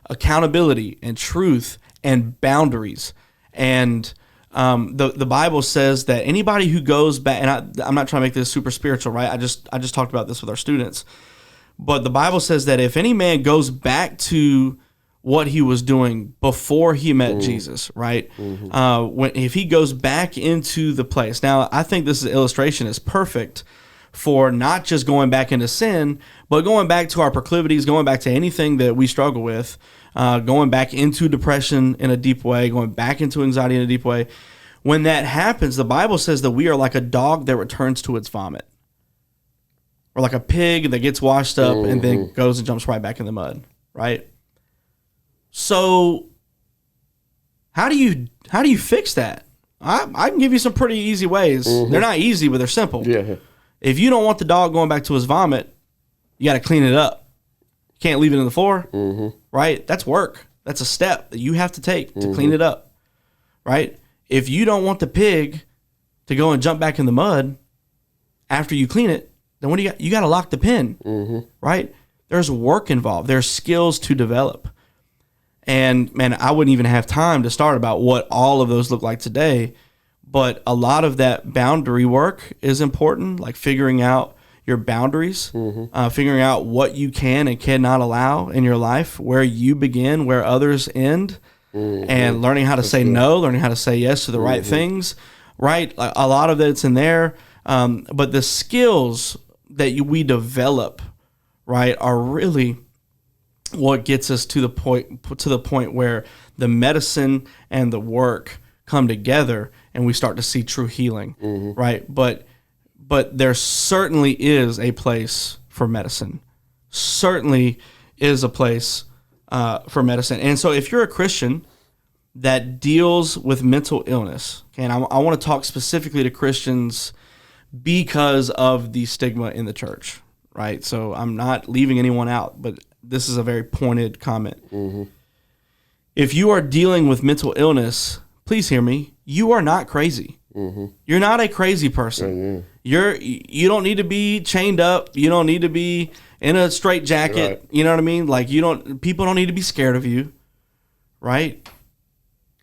accountability and truth and boundaries and the Bible says that anybody who goes back, and I'm not trying to make this super spiritual, right? I just talked about this with our students, but the Bible says that if any man goes back to what he was doing before he met Jesus, right? If he goes back into the place. Now, I think this illustration is perfect for not just going back into sin, but going back to our proclivities, going back to anything that we struggle with, going back into depression in a deep way, going back into anxiety in a deep way. When that happens, the Bible says that we are like a dog that returns to its vomit, or like a pig that gets washed up and then goes and jumps right back in the mud, right? So how do you fix that? I can give you some pretty easy ways. They're not easy, but they're simple. Yeah. If you don't want the dog going back to his vomit, you got to clean it up. You can't leave it in the floor, right? That's work. That's a step that you have to take to clean it up, right? If you don't want the pig to go and jump back in the mud after you clean it, then what do you got? You got to lock the pen, right? There's work involved. There's skills to develop. And man, I wouldn't even have time to start about what all of those look like today. But a lot of that boundary work is important, like figuring out your boundaries, figuring out what you can and cannot allow in your life, where you begin, where others end, and learning how to say no, learning how to say yes to the right things, right? Like a lot of that's in there. But the skills that we develop, right, are really what gets us to the point where the medicine and the work come together and we start to see true healing, right? But there certainly is a place for medicine. Certainly is a place for medicine. And so if you're a Christian that deals with mental illness, okay, and I want to talk specifically to Christians because of the stigma in the church, right? So I'm not leaving anyone out, but this is a very pointed comment. If you are dealing with mental illness, please hear me. You are not crazy. You're not a crazy person. You don't need to be chained up. You don't need to be in a straitjacket. Right. You know what I mean? Like people don't need to be scared of you, right?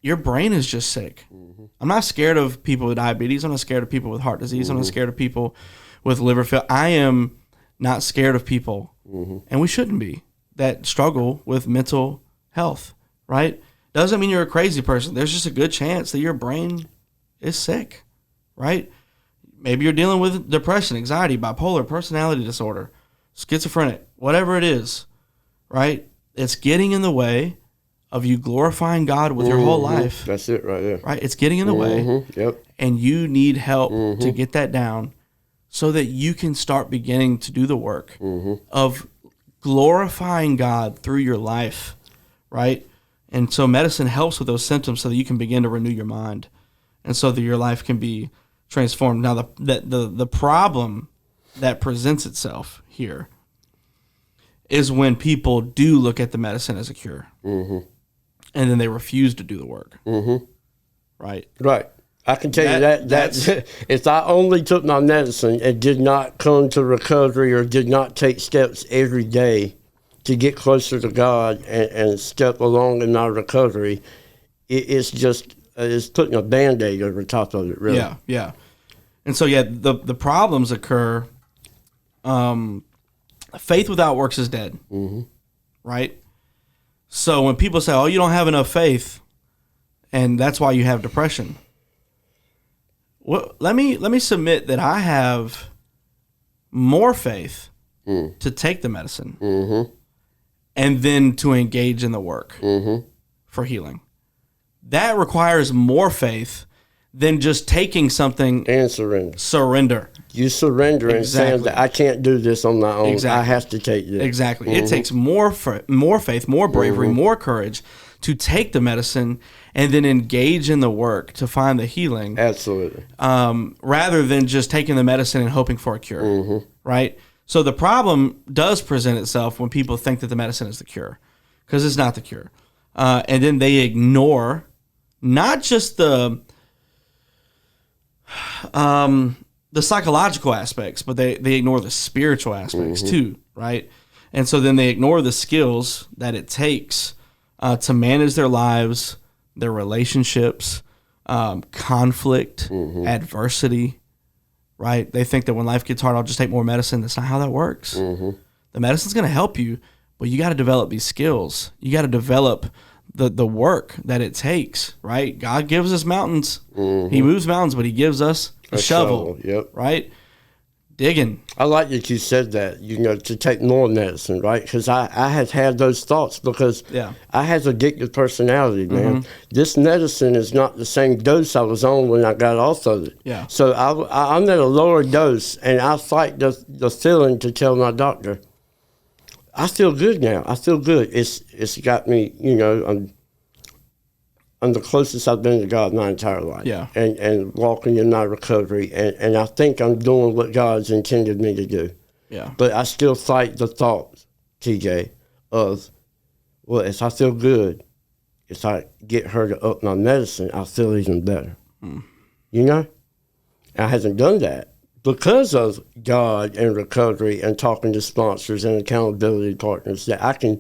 Your brain is just sick. I'm not scared of people with diabetes. I'm not scared of people with heart disease. I'm not scared of people with liver failure. I am not scared of people, and we shouldn't be, that struggle with mental health, right? Doesn't mean you're a crazy person. There's just a good chance that your brain is sick, right? Maybe you're dealing with depression, anxiety, bipolar, personality disorder, schizophrenic, whatever it is, right? It's getting in the way of you glorifying God with your whole life. That's it right there. Right? It's getting in the way. Yep. And you need help to get that down so that you can start beginning to do the work of glorifying God through your life, right? And so medicine helps with those symptoms so that you can begin to renew your mind and so that your life can be transformed. Now, the problem that presents itself here is when people do look at the medicine as a cure, and then they refuse to do the work, right? Right. I can tell you that if I only took my medicine and did not come to recovery or did not take steps every day to get closer to God and step along in my recovery, it's putting a Band-Aid over top of it, really. Yeah. And so, the problems occur. Faith without works is dead, right? So when people say, oh, you don't have enough faith, and that's why you have depression. Well, let me submit that I have more faith to take the medicine and then to engage in the work for healing. That requires more faith than just taking something and surrender. You surrender and saying that I can't do this on my own. Exactly. I have to take this. Exactly. It takes more faith, more bravery, more courage to take the medicine and then engage in the work to find the healing. Absolutely. Rather than just taking the medicine and hoping for a cure, right? So the problem does present itself when people think that the medicine is the cure, because it's not the cure. And then they ignore not just the psychological aspects, but they ignore the spiritual aspects too, right? And so then they ignore the skills that it takes to manage their lives, their relationships, conflict, adversity, right? They think that when life gets hard, I'll just take more medicine. That's not how that works. The medicine's going to help you, but you got to develop these skills. You got to develop the work that it takes, right? God gives us mountains. He moves mountains, but he gives us a shovel, right? Digging. I like that you said that, to take more medicine, right? Because I had those thoughts because I had addictive personality, man. This medicine is not the same dose I was on when I got off of it. Yeah. So I'm at a lower dose, and I fight the feeling to tell my doctor, I feel good now. I feel good. It's got me, I'm the closest I've been to God my entire life. Yeah. And walking in my recovery. And I think I'm doing what God's intended me to do. Yeah. But I still fight the thought, TJ, of, well, if I feel good, if I get her to up my medicine, I'll feel even better. I haven't done that because of God and recovery and talking to sponsors and accountability partners, that I can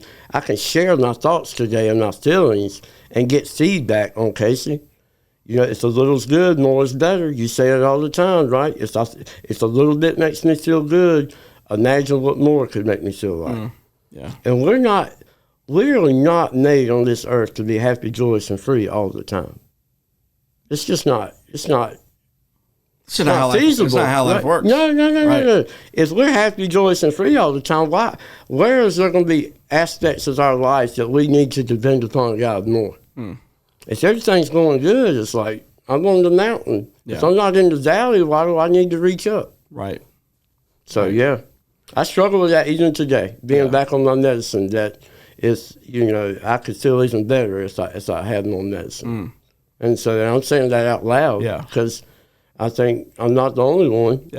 share my thoughts today and my feelings and get feedback on, Casey. If a little's good, more is better. You say it all the time, right? If a little bit makes me feel good, imagine what more could make me feel like. Yeah. And we're not made on this earth to be happy, joyous, and free all the time. It's just not. It's not feasible. It's not how life works. No. If we're happy, joyous, and free all the time, where is there going to be aspects of our life that we need to depend upon God more? If everything's going good, it's like, I'm on the mountain. Yeah. If I'm not in the valley, why do I need to reach up? Right. So, I struggle with that even today, being back on my medicine, that is, I could feel even better if I had more medicine. And so I'm saying that out loud because I think I'm not the only one,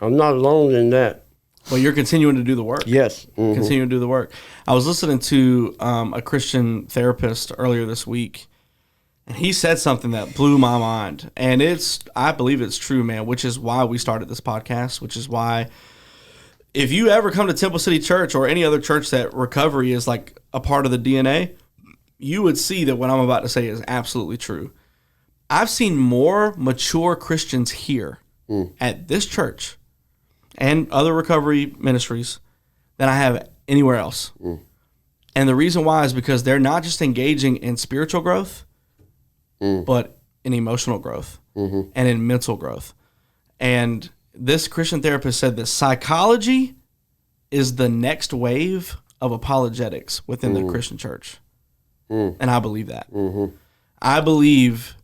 I'm not alone in that. Well, you're continuing to do the work. Yes. Continuing to do the work. I was listening to a Christian therapist earlier this week, and he said something that blew my mind. And I believe it's true, man, which is why we started this podcast, which is why if you ever come to Temple City Church or any other church that recovery is like a part of the DNA, you would see that what I'm about to say is absolutely true. I've seen more mature Christians here at this church and other recovery ministries than I have anywhere else. And the reason why is because they're not just engaging in spiritual growth, but in emotional growth and in mental growth. And this Christian therapist said that psychology is the next wave of apologetics within the Christian church. And I believe that. I believe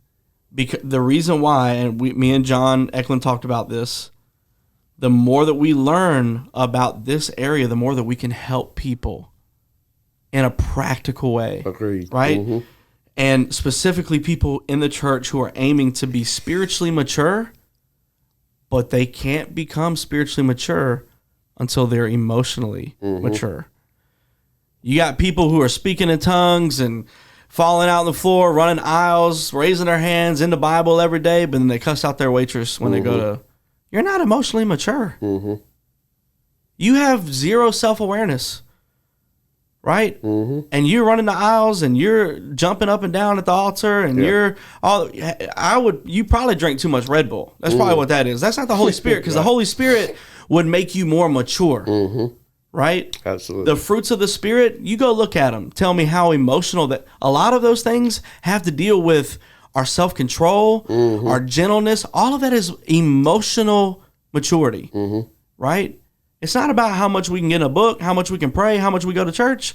because the reason why, and me and John Eklund talked about this, the more that we learn about this area, the more that we can help people in a practical way. Agreed. Right? And specifically people in the church who are aiming to be spiritually mature, but they can't become spiritually mature until they're emotionally mature. You got people who are speaking in tongues and falling out on the floor, running aisles, raising their hands in the Bible every day, but then they cuss out their waitress when they go to, you're not emotionally mature. You have zero self-awareness, right? And you're running the aisles and you're jumping up and down at the altar and you probably drink too much Red Bull. That's probably what that is. That's not the Holy Spirit, because the Holy Spirit would make you more mature. Right? Absolutely. The fruits of the Spirit, you go look at them. Tell me how emotional that a lot of those things have to deal with our self-control, our gentleness. All of that is emotional maturity, right? It's not about how much we can get in a book, how much we can pray, how much we go to church,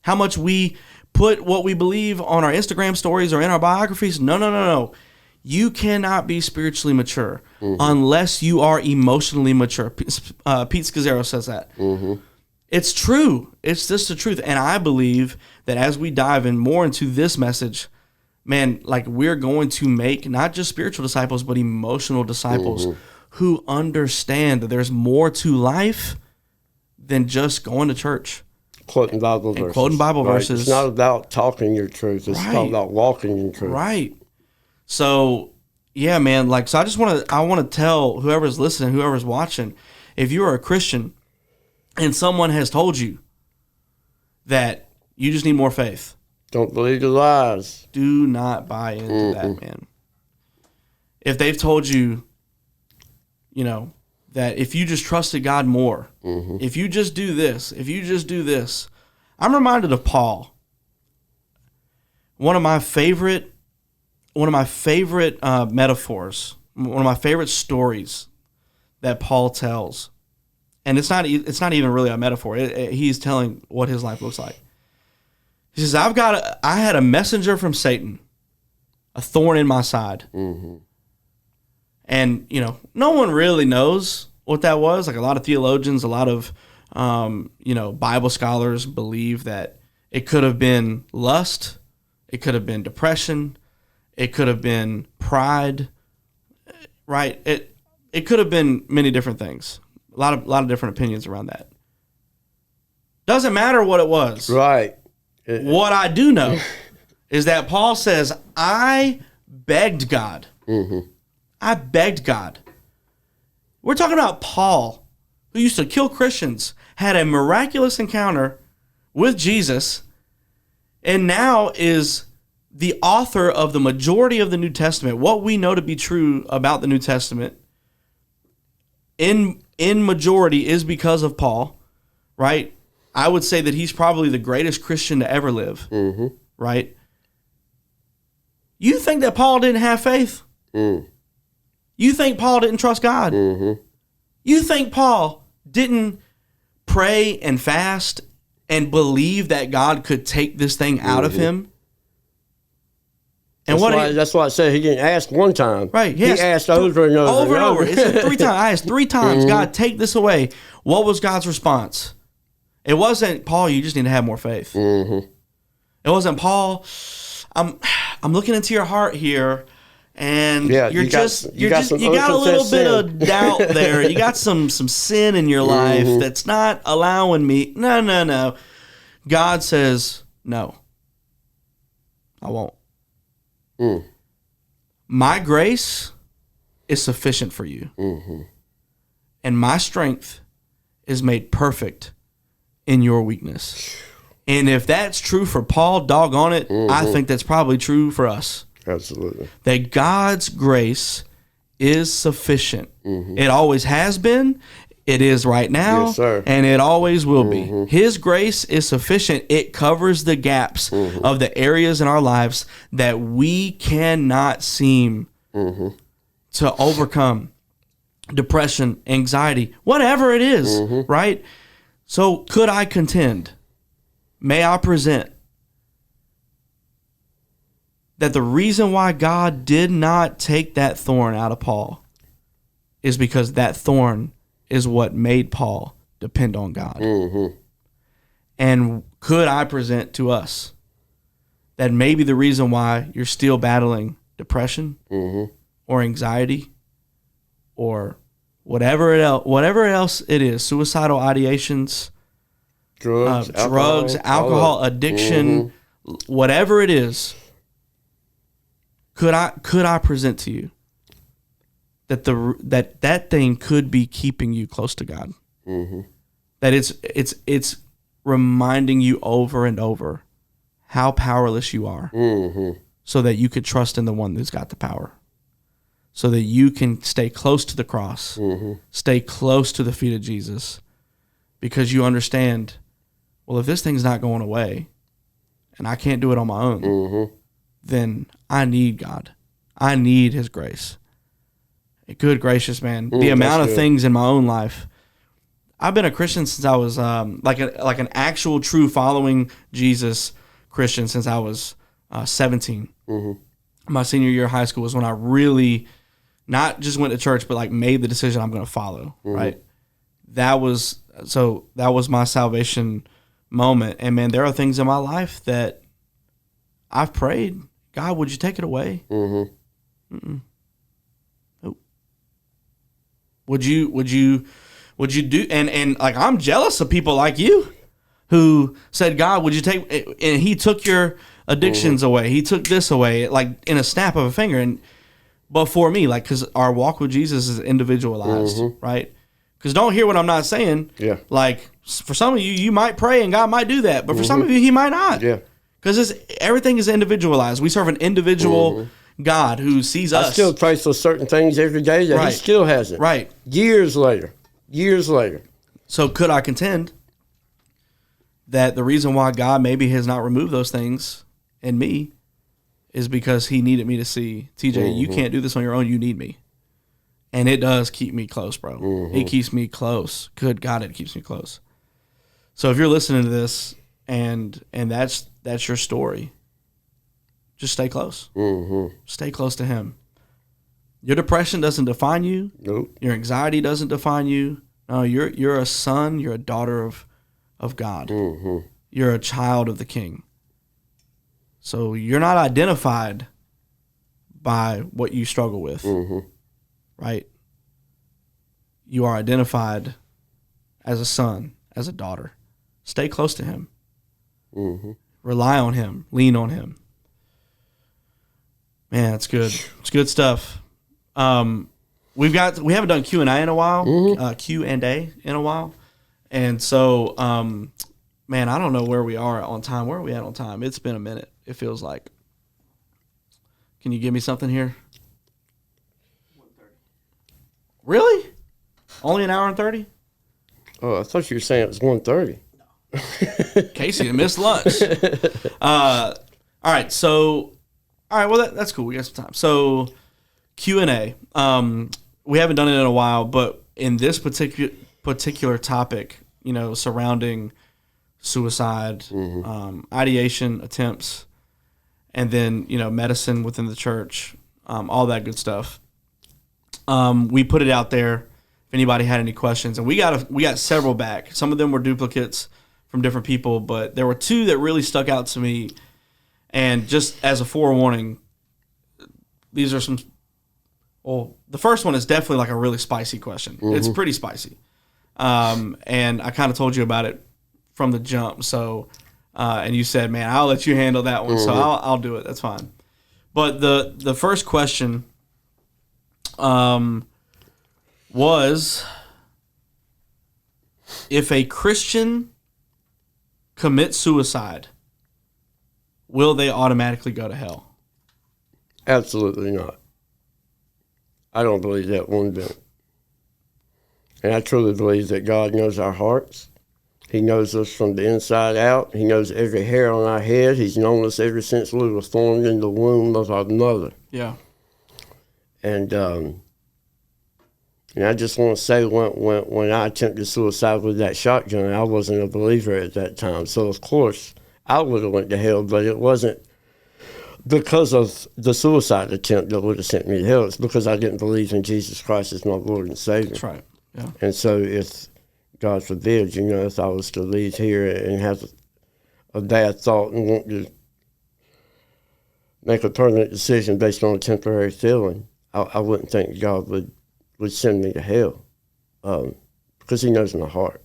how much we put what we believe on our Instagram stories or in our biographies. No. You cannot be spiritually mature unless you are emotionally mature. Pete Scazzaro says that. It's true. It's just the truth. And I believe that as we dive in more into this message, man, like we're going to make not just spiritual disciples, but emotional disciples who understand that there's more to life than just going to church. Quoting Bible verses. Quoting Bible verses. It's not about talking your truth. It's about walking in truth. Right. So, yeah, man, so I want to tell whoever's listening, whoever's watching, if you're a Christian and someone has told you that you just need more faith, don't believe the lies. do not buy into that, man. if they've told you, that if you just trusted God more, if you just do this, I'm reminded of Paul. One of my favorite metaphors, one of my favorite stories that Paul tells, and it's not even really a metaphor. He's telling what his life looks like. He says, I had a messenger from Satan, a thorn in my side. And, no one really knows what that was. Like a lot of theologians, a lot of, Bible scholars believe that it could have been lust. It could have been depression. It could have been pride, right? It could have been many different things. A lot of different opinions around that. Doesn't matter what it was. Right. What I do know is that Paul says, I begged God. I begged God. We're talking about Paul, who used to kill Christians, had a miraculous encounter with Jesus, and now is the author of the majority of the New Testament. What we know to be true about the New Testament in majority is because of Paul, right? I would say that he's probably the greatest Christian to ever live, right? You think that Paul didn't have faith? You think Paul didn't trust God? You think Paul didn't pray and fast and believe that God could take this thing out of him? And that's why I said he didn't ask one time. Right. He asked over and over. Over and over. It said 3 times. I asked 3 times, God, take this away. What was God's response? It wasn't, Paul, you just need to have more faith. It wasn't, Paul, I'm looking into your heart here, and you got a little bit of doubt there. You got some sin in your life that's not allowing me. No. God says, no, I won't. My grace is sufficient for you. And my strength is made perfect in your weakness. And if that's true for Paul, doggone it, I think that's probably true for us. Absolutely. That God's grace is sufficient. It always has been. It is right now. Yes, sir. And it always will be. His grace is sufficient. It covers the gaps of the areas in our lives that we cannot seem to overcome. Depression, anxiety, whatever it is, right? So could I contend? May I present that the reason why God did not take that thorn out of Paul is because that thorn is what made Paul depend on God. And could I present to us that maybe the reason why you're still battling depression or anxiety or whatever else it is, suicidal ideations, drugs, alcohol addiction, whatever it is, could I present to you that that thing could be keeping you close to God? That it's reminding you over and over how powerless you are, so that you could trust in the one who's got the power, so that you can stay close to the cross, stay close to the feet of Jesus, because you understand, well, if this thing's not going away and I can't do it on my own, then I need God. I need his grace. Good gracious, man. The amount of things in my own life. I've been a Christian since I was like an actual true following Jesus Christian since I was 17. My senior year of high school was when I really not just went to church, but like made the decision I'm going to follow, right? That was my salvation moment. And man, there are things in my life that I've prayed, God, would you take it away? Nope. Would you do, and like, I'm jealous of people like you who said, God, would you take, and he took your addictions away. He took this away, like in a snap of a finger. But for me, like, cause our walk with Jesus is individualized, right? Cause don't hear what I'm not saying. Yeah. Like for some of you, you might pray and God might do that, but for some of you, he might not. Yeah. Cause everything is individualized. We serve an individual God who sees us. I still pray for certain things every day that he still hasn't. Right. Years later. So could I contend that the reason why God maybe has not removed those things in me is because he needed me to see, TJ, you can't do this on your own. You need me. And it does keep me close, bro. It keeps me close. Good God, it keeps me close. So if you're listening to this and that's your story, just stay close. Stay close to him. Your depression doesn't define you. Nope. Your anxiety doesn't define you. No, you're a son. You're a daughter of God. You're a child of the King. So you're not identified by what you struggle with, right? You are identified as a son, as a daughter. Stay close to him. Rely on him. Lean on him. Man, it's good. It's good stuff. We haven't done Q&A in a while. Q&A in a while. And so, man, I don't know where we are on time. Where are we at on time? It's been a minute, it feels like. Can you give me something here? 1:30. Really? Only an hour and 30? Oh, I thought you were saying it was 1:30. No. Casey missed lunch. All right, well, that's cool. We got some time. So Q&A. We haven't done it in a while, but in this particular topic, surrounding suicide, ideation, attempts, and then, medicine within the church, all that good stuff. We put it out there if anybody had any questions, and we got several back. Some of them were duplicates from different people, but there were two that really stuck out to me. And just as a forewarning, these are some. Well, the first one is definitely like a really spicy question. It's pretty spicy. And I kind of told you about it from the jump. So, and you said, man, I'll let you handle that one. So I'll do it. That's fine. But the first question was, if a Christian commits suicide, will they automatically go to hell? Absolutely not. I don't believe that one bit. And I truly believe that God knows our hearts. He knows us from the inside out. He knows every hair on our head. He's known us ever since we were formed in the womb of our mother. Yeah. And I just want to say, when I attempted suicide with that shotgun, I wasn't a believer at that time. So, of course, I would have went to hell, but it wasn't because of the suicide attempt that would have sent me to hell. It's because I didn't believe in Jesus Christ as my Lord and Savior. That's right. Yeah. And so if, God forbid, if I was to leave here and have a bad thought and want to make a permanent decision based on a temporary feeling, I wouldn't think God would send me to hell, because he knows my heart.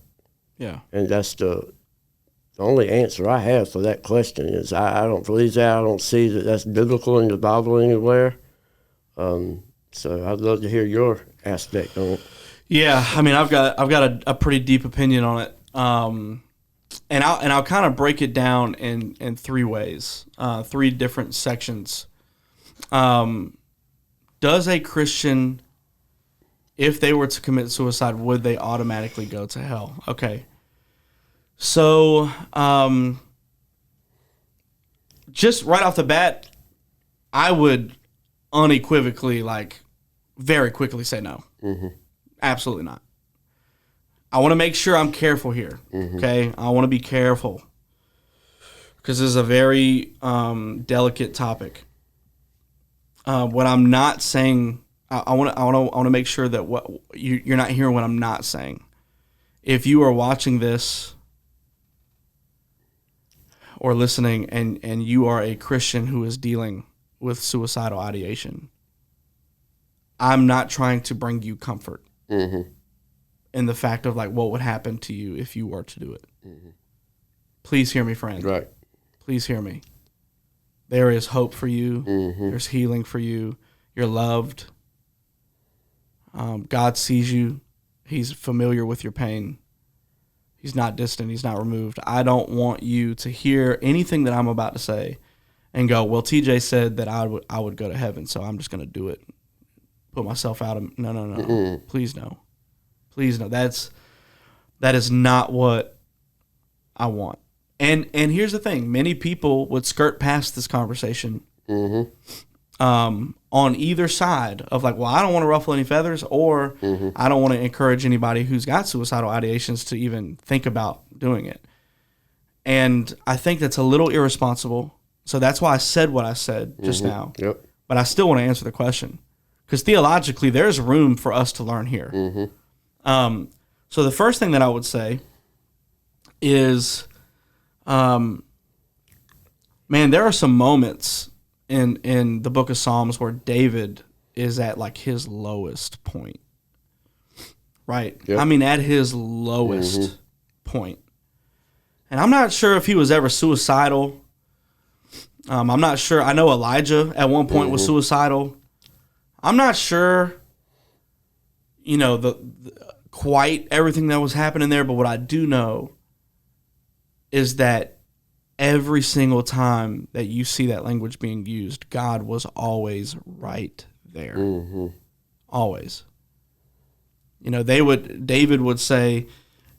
Yeah. And that's the only answer I have for that question is I don't believe that. I don't see that that's biblical in the Bible anywhere. So I'd love to hear your aspect on it. Yeah, I mean, I've got a pretty deep opinion on it, and I'll kind of break it down in three ways, three different sections. Does a Christian, if they were to commit suicide, would they automatically go to hell? Okay, so just right off the bat, I would unequivocally, very quickly say no. Mm-hmm. Absolutely not. I want to make sure I'm careful here, okay? I want to be careful because this is a very delicate topic. What I'm not saying, I want to make sure that what you're not hearing what I'm not saying. If you are watching this or listening and you are a Christian who is dealing with suicidal ideation, I'm not trying to bring you comfort. In the fact of what would happen to you if you were to do it. Please hear me, friend. Right. Please hear me. There is hope for you. There's healing for you. You're loved. God sees you. He's familiar with your pain. He's not distant. He's not removed. I don't want you to hear anything that I'm about to say and go, well, TJ said that I would go to heaven, so I'm just going to do it. Put myself out of, no. Mm-mm. Please no. Please no. That is not what I want. And here's the thing. Many people would skirt past this conversation on either side of like, well, I don't want to ruffle any feathers, or I don't want to encourage anybody who's got suicidal ideations to even think about doing it. And I think that's a little irresponsible. So that's why I said what I said just now. Yep. But I still want to answer the question. Because theologically, there's room for us to learn here. So the first thing that I would say is, man, there are some moments in the book of Psalms where David is at like his lowest point. Right? Yep. I mean, at his lowest point. And I'm not sure if he was ever suicidal. I'm not sure. I know Elijah at one point was suicidal. I'm not sure, the quite everything that was happening there, but what I do know is that every single time that you see that language being used, God was always right there. Always. David would say,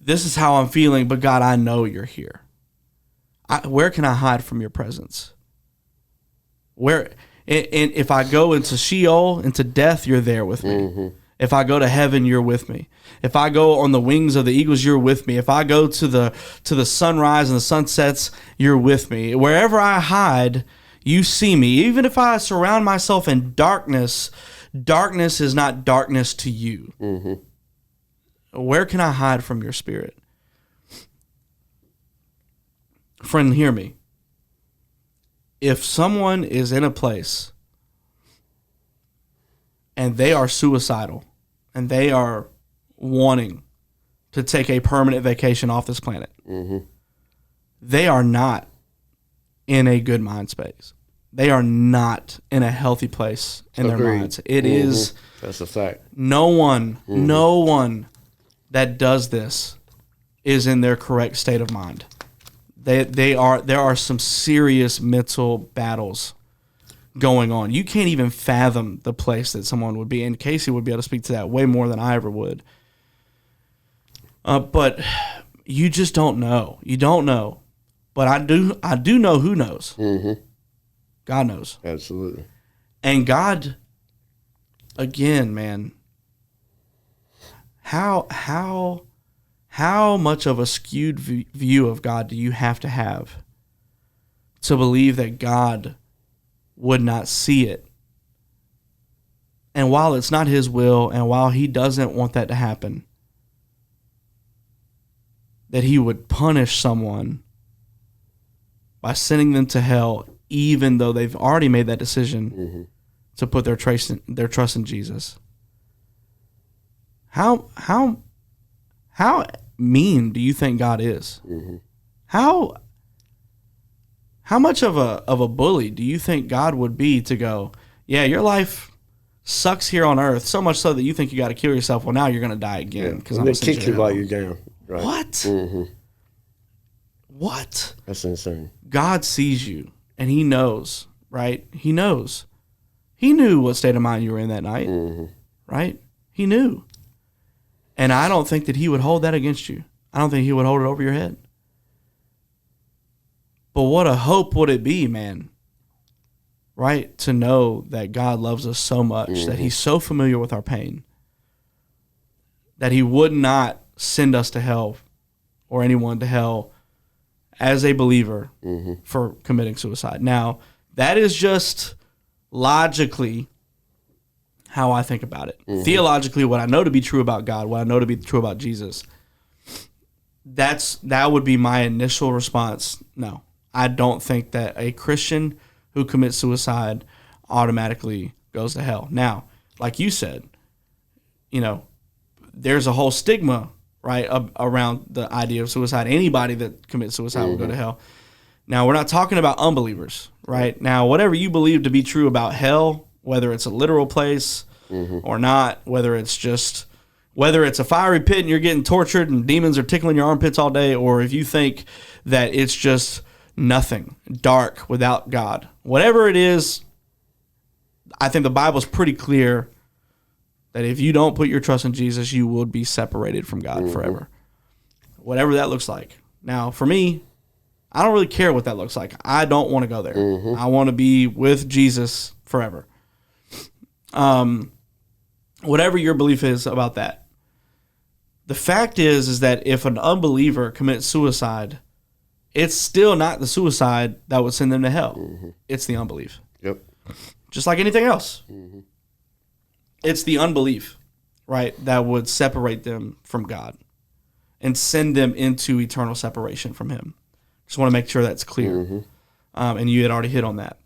this is how I'm feeling, but God, I know you're here. Where can I hide from your presence? And if I go into Sheol, into death, you're there with me. If I go to heaven, you're with me. If I go on the wings of the eagles, you're with me. If I go to the sunrise and the sunsets, you're with me. Wherever I hide, you see me. Even if I surround myself in darkness, darkness is not darkness to you. Where can I hide from your spirit? Friend, hear me. If someone is in a place and they are suicidal and they are wanting to take a permanent vacation off this planet, they are not in a good mind space. They are not in a healthy place in their minds. It is. That's a fact. No one that does this is in their correct state of mind. There are some serious mental battles going on. You can't even fathom the place that someone would be in. Casey would be able to speak to that way more than I ever would. But you just don't know. You don't know. But I do know who knows. God knows. Absolutely. And God, again, man, how much of a skewed view of God do you have to believe that God would not see it? And while it's not his will, and while he doesn't want that to happen, that he would punish someone by sending them to hell, even though they've already made that decision to put their trust in Jesus. How mean do you think God is? How much of a bully do you think God would be to go, yeah, your life sucks here on earth, so much so that you think you got to kill yourself? Well, now you're going to die again because I'm going to kick you while you're down. Right. What? What? That's insane. God sees you and he knows, right? He knows. He knew what state of mind you were in that night, right? He knew. And I don't think that he would hold that against you. I don't think he would hold it over your head. But what a hope would it be, man, right? To know that God loves us so much, that he's so familiar with our pain, that he would not send us to hell or anyone to hell as a believer for committing suicide. Now, that is just logically how I think about it. Theologically, what I know to be true about God, what I know to be true about Jesus, that would be my initial response. No, I don't think that a Christian who commits suicide automatically goes to hell. Now, like you said, there's a whole stigma, right, around the idea of suicide. Anybody that commits suicide will go to hell. Now, we're not talking about unbelievers, right? Now, whatever you believe to be true about hell, whether it's a literal place or not, whether it's a fiery pit and you're getting tortured and demons are tickling your armpits all day, or if you think that it's just nothing, dark, without God. Whatever it is, I think the Bible's pretty clear that if you don't put your trust in Jesus, you will be separated from God forever. Whatever that looks like. Now, for me, I don't really care what that looks like. I don't want to go there. I want to be with Jesus forever. Whatever your belief is about that. The fact is that if an unbeliever commits suicide, it's still not the suicide that would send them to hell. It's the unbelief. Yep. Just like anything else. It's the unbelief, right, that would separate them from God and send them into eternal separation from him. Just want to make sure that's clear. And you had already hit on that.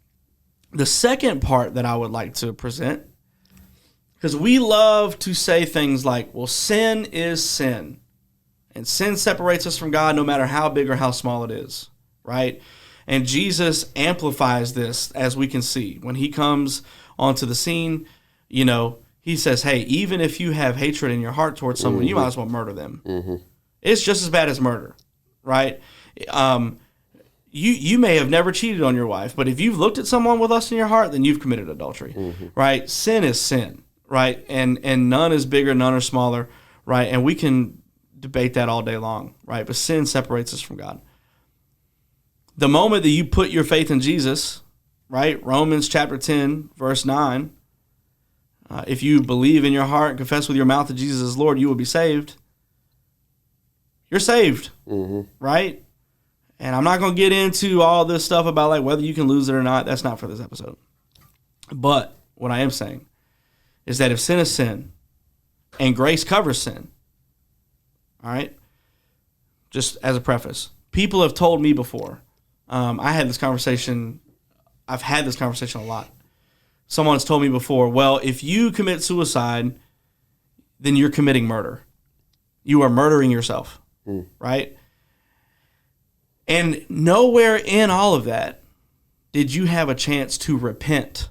The second part that I would like to present, because we love to say things like, well, sin is sin. And sin separates us from God no matter how big or how small it is, right? And Jesus amplifies this, as we can see. When he comes onto the scene, he says, hey, even if you have hatred in your heart towards someone, you might as well murder them. It's just as bad as murder, right? You may have never cheated on your wife, but if you've looked at someone with lust in your heart, then you've committed adultery, right? Sin is sin, right? And none is bigger, none are smaller, right? And we can debate that all day long, right? But sin separates us from God. The moment that you put your faith in Jesus, right? Romans chapter 10, verse 9, if you believe in your heart and confess with your mouth that Jesus is Lord, you will be saved. You're saved, right? And I'm not going to get into all this stuff about like whether you can lose it or not. That's not for this episode. But what I am saying is that if sin is sin and grace covers sin, all right, just as a preface, people have told me before, I've had this conversation a lot. Someone's told me before, well, if you commit suicide, then you're committing murder. You are murdering yourself, right? And nowhere in all of that did you have a chance to repent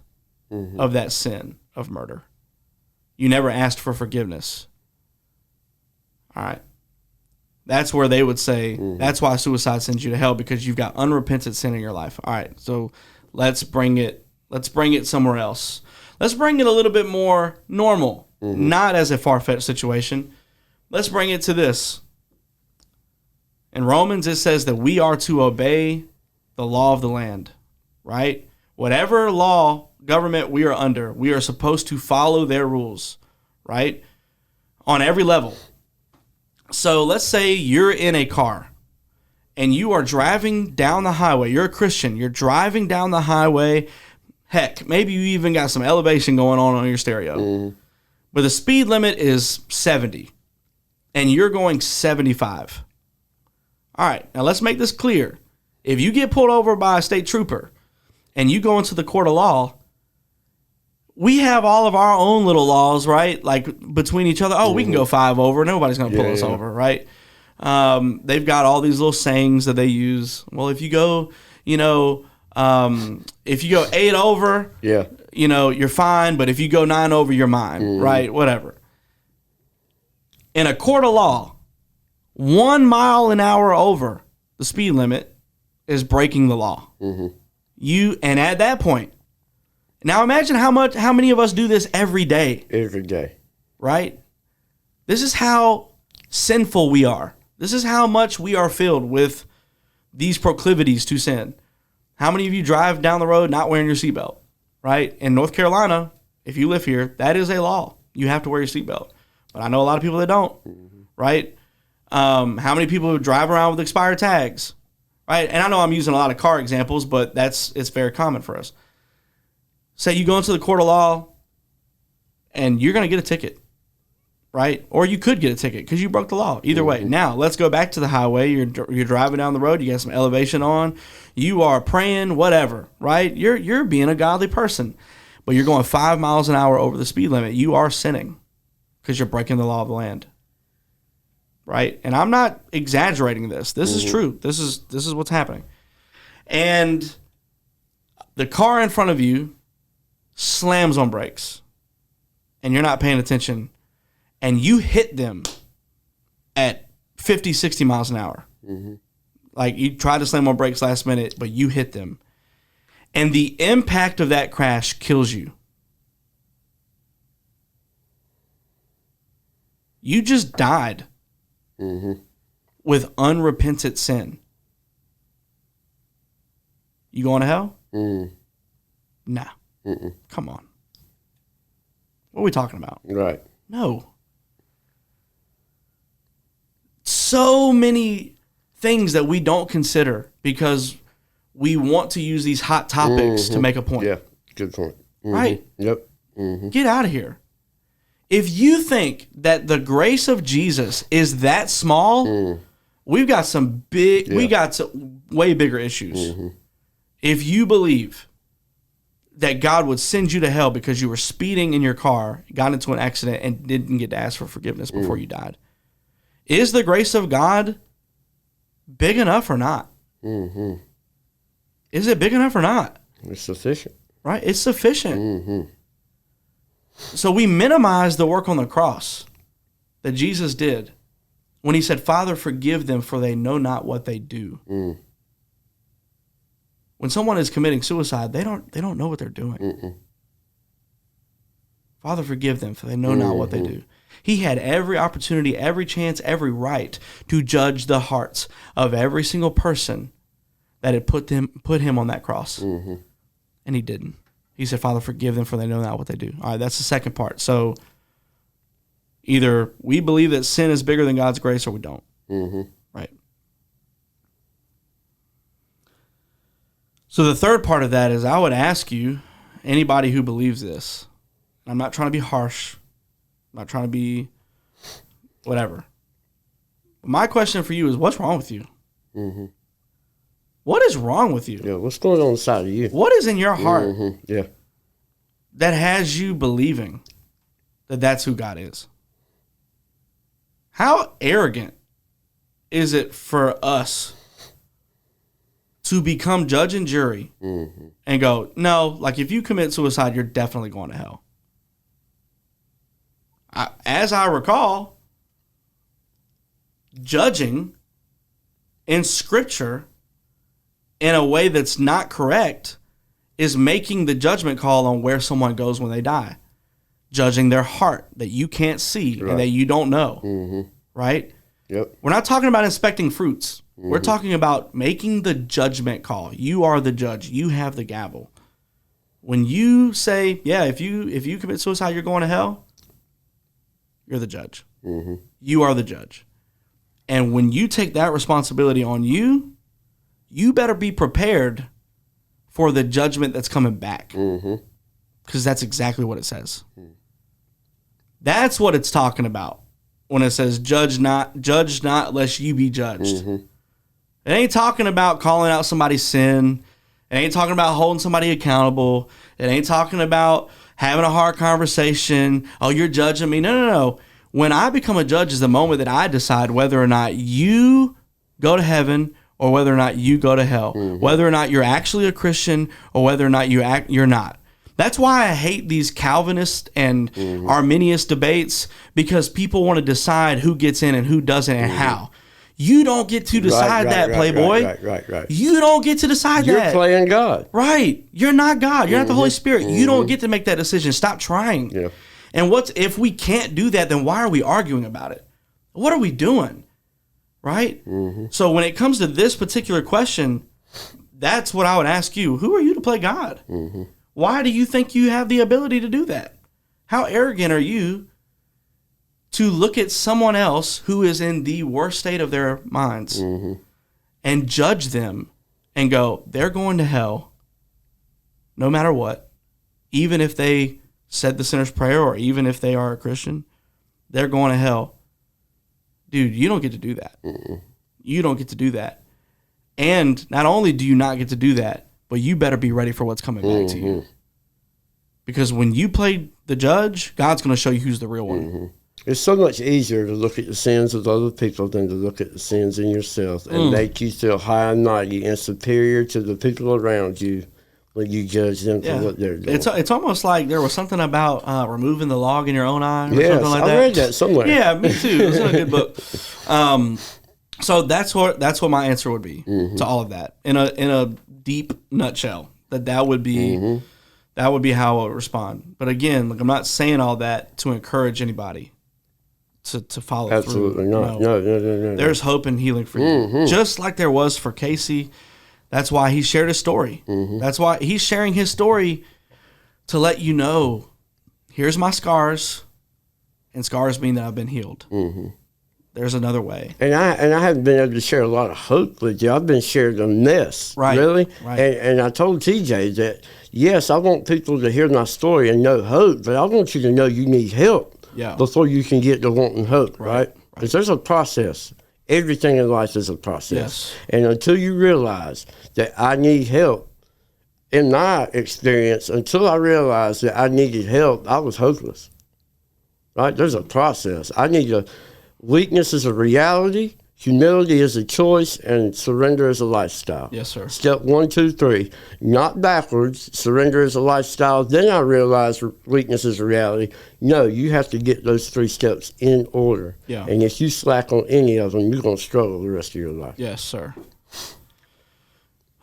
of that sin of murder. You never asked for forgiveness. All right. That's where they would say, that's why suicide sends you to hell, because you've got unrepentant sin in your life. All right, so let's bring it somewhere else. Let's bring it a little bit more normal, not as a far-fetched situation. Let's bring it to this. In Romans, it says that we are to obey the law of the land, right? Whatever law, government we are under, we are supposed to follow their rules, right? On every level. So let's say you're in a car and you are driving down the highway. You're a Christian. You're driving down the highway. Heck, maybe you even got some elevation going on your stereo. But the speed limit is 70 and you're going 75. All right, now let's make this clear. If you get pulled over by a state trooper and you go into the court of law, we have all of our own little laws, right? Like between each other. Oh, we can go 5 over. Nobody's going to pull us over, right? They've got all these little sayings that they use. Well, if you go, if you go 8 over, you're fine. But if you go 9 over, you're mine, right? Whatever. In a court of law, 1 mile an hour over the speed limit is breaking the law. And at that point, now imagine how many of us do this every day. Every day. Right? This is how sinful we are. This is how much we are filled with these proclivities to sin. How many of you drive down the road not wearing your seatbelt? Right? In North Carolina, if you live here, that is a law. You have to wear your seatbelt. But I know a lot of people that don't. Right? How many people drive around with expired tags? Right? And I know I'm using a lot of car examples, but it's very common for us. Say you go into the court of law and you're going to get a ticket, right? Or you could get a ticket because you broke the law. Either way. Now, let's go back to the highway. You're driving down the road. You got some elevation on. You are praying, whatever, right? You're being a godly person. But you're going 5 miles an hour over the speed limit. You are sinning because you're breaking the law of the land, right? And I'm not exaggerating this. This is true. This is what's happening. And the car in front of you slams on brakes and you're not paying attention and you hit them at 50, 60 miles an hour. Like, you tried to slam on brakes last minute, but you hit them. And the impact of that crash kills you. You just died with unrepentant sin. You going to hell? Nah. Come on. What are we talking about? Right. No. So many things that we don't consider because we want to use these hot topics to make a point. Yeah, good point. Right? Yep. Get out of here. If you think that the grace of Jesus is that small, we've got some big, we got some way bigger issues. If you believe that God would send you to hell because you were speeding in your car, got into an accident, and didn't get to ask for forgiveness before you died, is the grace of God big enough or not? Is it big enough or not? It's sufficient. Right? It's sufficient. So we minimize the work on the cross that Jesus did when he said, Father, forgive them, for they know not what they do. When someone is committing suicide, they don't know what they're doing. Father, forgive them, for they know not what they do. He had every opportunity, every chance, every right to judge the hearts of every single person that had put him on that cross. And he didn't. He said, Father, forgive them, for they know not what they do. All right, that's the second part. So either we believe that sin is bigger than God's grace or we don't. Right. So the third part of that is, I would ask you, anybody who believes this, I'm not trying to be harsh, I'm not trying to be whatever. My question for you is, what's wrong with you? What is wrong with you? Yeah, what's going on inside of you? What is in your heart Yeah. that has you believing that that's who God is? How arrogant is it for us to become judge and jury and go, no, like, if you commit suicide, you're definitely going to hell? As I recall, judging in Scripture in a way that's not correct is making the judgment call on where someone goes when they die. Judging their heart that you can't see and that you don't know. Right? Yep. We're not talking about inspecting fruits. We're talking about making the judgment call. You are the judge. You have the gavel. When you say, yeah, if you commit suicide, you're going to hell, you're the judge. You are the judge. And when you take that responsibility on you, you better be prepared for the judgment that's coming back. Because that's exactly what it says. That's what it's talking about when it says, judge not lest you be judged. It ain't talking about calling out somebody's sin. It ain't talking about holding somebody accountable. It ain't talking about having a hard conversation. Oh, you're judging me. No. When I become a judge is the moment that I decide whether or not you go to heaven or whether or not you go to hell. Whether or not you're actually a Christian or whether or not you're not. That's why I hate these Calvinist and Arminius debates, because people want to decide who gets in and who doesn't and how. You don't get to decide that, Playboy. Right. You don't get to decide that. You're playing God. Right. You're not God. You're not the Holy Spirit. You don't get to make that decision. Stop trying. Yeah. And if we can't do that, then why are we arguing about it? What are we doing? Right? So when it comes to this particular question, that's what I would ask you. Who are you to play God? Why do you think you have the ability to do that? How arrogant are you to look at someone else who is in the worst state of their minds and judge them and go, they're going to hell no matter what, even if they said the sinner's prayer or even if they are a Christian, they're going to hell. Dude, you don't get to do that. You don't get to do that. And not only do you not get to do that, but you better be ready for what's coming back to you. Because when you play the judge, God's going to show you who's the real one. It's so much easier to look at the sins of other people than to look at the sins in yourself and make you feel high and mighty and superior to the people around you when you judge them for what they're doing. It's almost like there was something about removing the log in your own eye or something like that. I read that somewhere. Yeah, me too. It was in a good book. So that's what my answer would be to all of that in a deep nutshell. That would be how I would respond. But again, like, I'm not saying all that to encourage anybody to follow Absolutely through. no. There's hope and healing for you, just like there was for Casey. That's why he shared his story. That's why he's sharing his story to let you know, here's my scars, and scars mean that I've been healed. There's another way. And I haven't been able to share a lot of hope with you. I've been sharing a mess, Right, really. right. And I told TJ that, yes, I want people to hear my story and know hope, but I want you to know you need help before you can get to wanting hope, right? Because there's a process. Everything in life is a process. Yes. And until you realize that I need help, in my experience, until I realized that I needed help, I was hopeless, right? There's a process. Weakness is a reality, humility is a choice, and surrender is a lifestyle. Yes, sir. Step 1, 2, 3. Not backwards. Surrender is a lifestyle. Then I realized weakness is a reality. No, you have to get those 3 steps in order. Yeah. And if you slack on any of them, you're going to struggle the rest of your life. Yes, sir.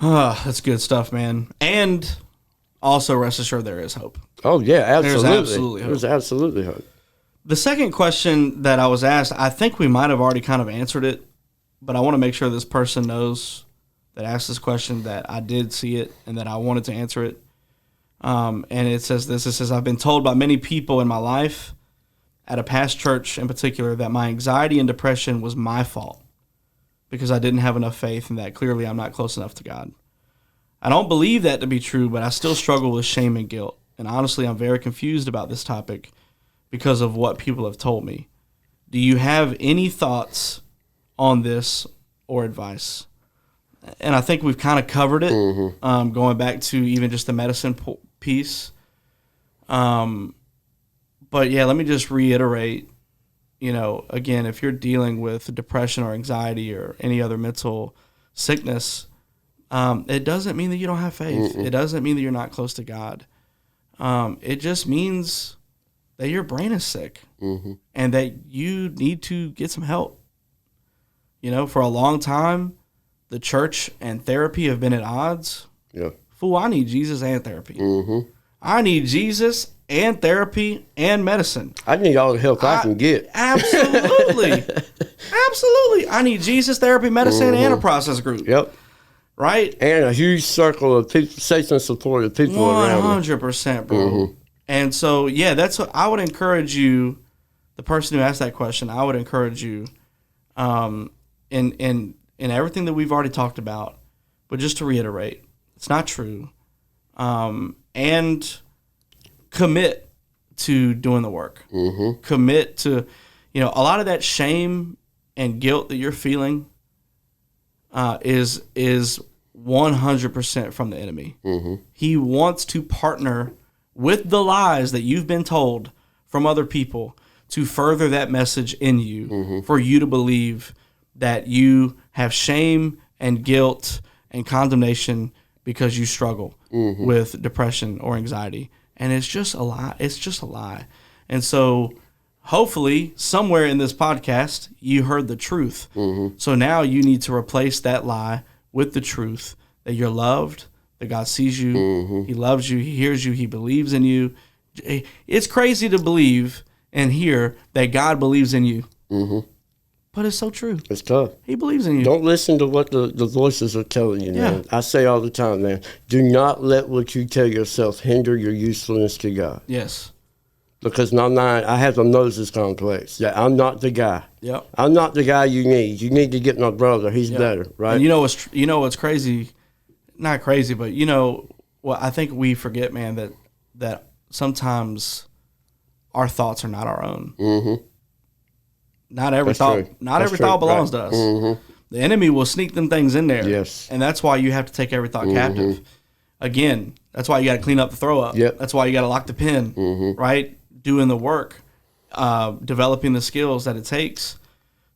That's good stuff, man. And also rest assured there is hope. Oh, yeah, absolutely. There's absolutely hope. There's absolutely hope. The second question that I was asked, I think we might have already kind of answered it, but I want to make sure this person knows that asked this question that I did see it and that I wanted to answer it. And it says this. It says, I've been told by many people in my life, at a past church in particular, that my anxiety and depression was my fault because I didn't have enough faith and that clearly I'm not close enough to God. I don't believe that to be true, but I still struggle with shame and guilt. And honestly, I'm very confused about this topic because of what people have told me. Do you have any thoughts on this or advice? And I think we've kind of covered it, going back to even just the medicine piece. But yeah, let me just reiterate, again, if you're dealing with depression or anxiety or any other mental sickness, it doesn't mean that you don't have faith. It doesn't mean that you're not close to God. It just means that your brain is sick and that you need to get some help. For a long time, the church and therapy have been at odds. Yeah. Fool, I need Jesus and therapy. I need Jesus and therapy and medicine. I need all the help I can get. Absolutely. Absolutely. I need Jesus, therapy, medicine, and a process group. Yep. Right? And a huge circle of people, safe and supportive people around me. 100%, bro. And so, yeah, that's what I would encourage you, the person who asked that question, I would encourage you in everything that we've already talked about, but just to reiterate, it's not true. And commit to doing the work. Commit to, a lot of that shame and guilt that you're feeling is 100% from the enemy. He wants to partner with the lies that you've been told from other people to further that message in you, for you to believe that you have shame and guilt and condemnation because you struggle with depression or anxiety. And it's just a lie. It's just a lie. And so hopefully somewhere in this podcast, you heard the truth. So now you need to replace that lie with the truth that you're loved, that God sees you, He loves you, He hears you, He believes in you. It's crazy to believe and hear that God believes in you. But it's so true. It's tough. He believes in you. Don't listen to what the voices are telling you, man. I say all the time, man, do not let what you tell yourself hinder your usefulness to God. Yes. Because in my mind, I have a Moses complex that I'm not the guy. Yep. I'm not the guy you need. You need to get my brother. He's better, right? And what's crazy? Not crazy, but I think we forget, man, that sometimes our thoughts are not our own. Not every thought belongs to us. The enemy will sneak them things in there. Yes. And that's why you have to take every thought captive. Again, that's why you got to clean up the throw up. Yep. That's why you got to lock the pin, right? Doing the work, developing the skills that it takes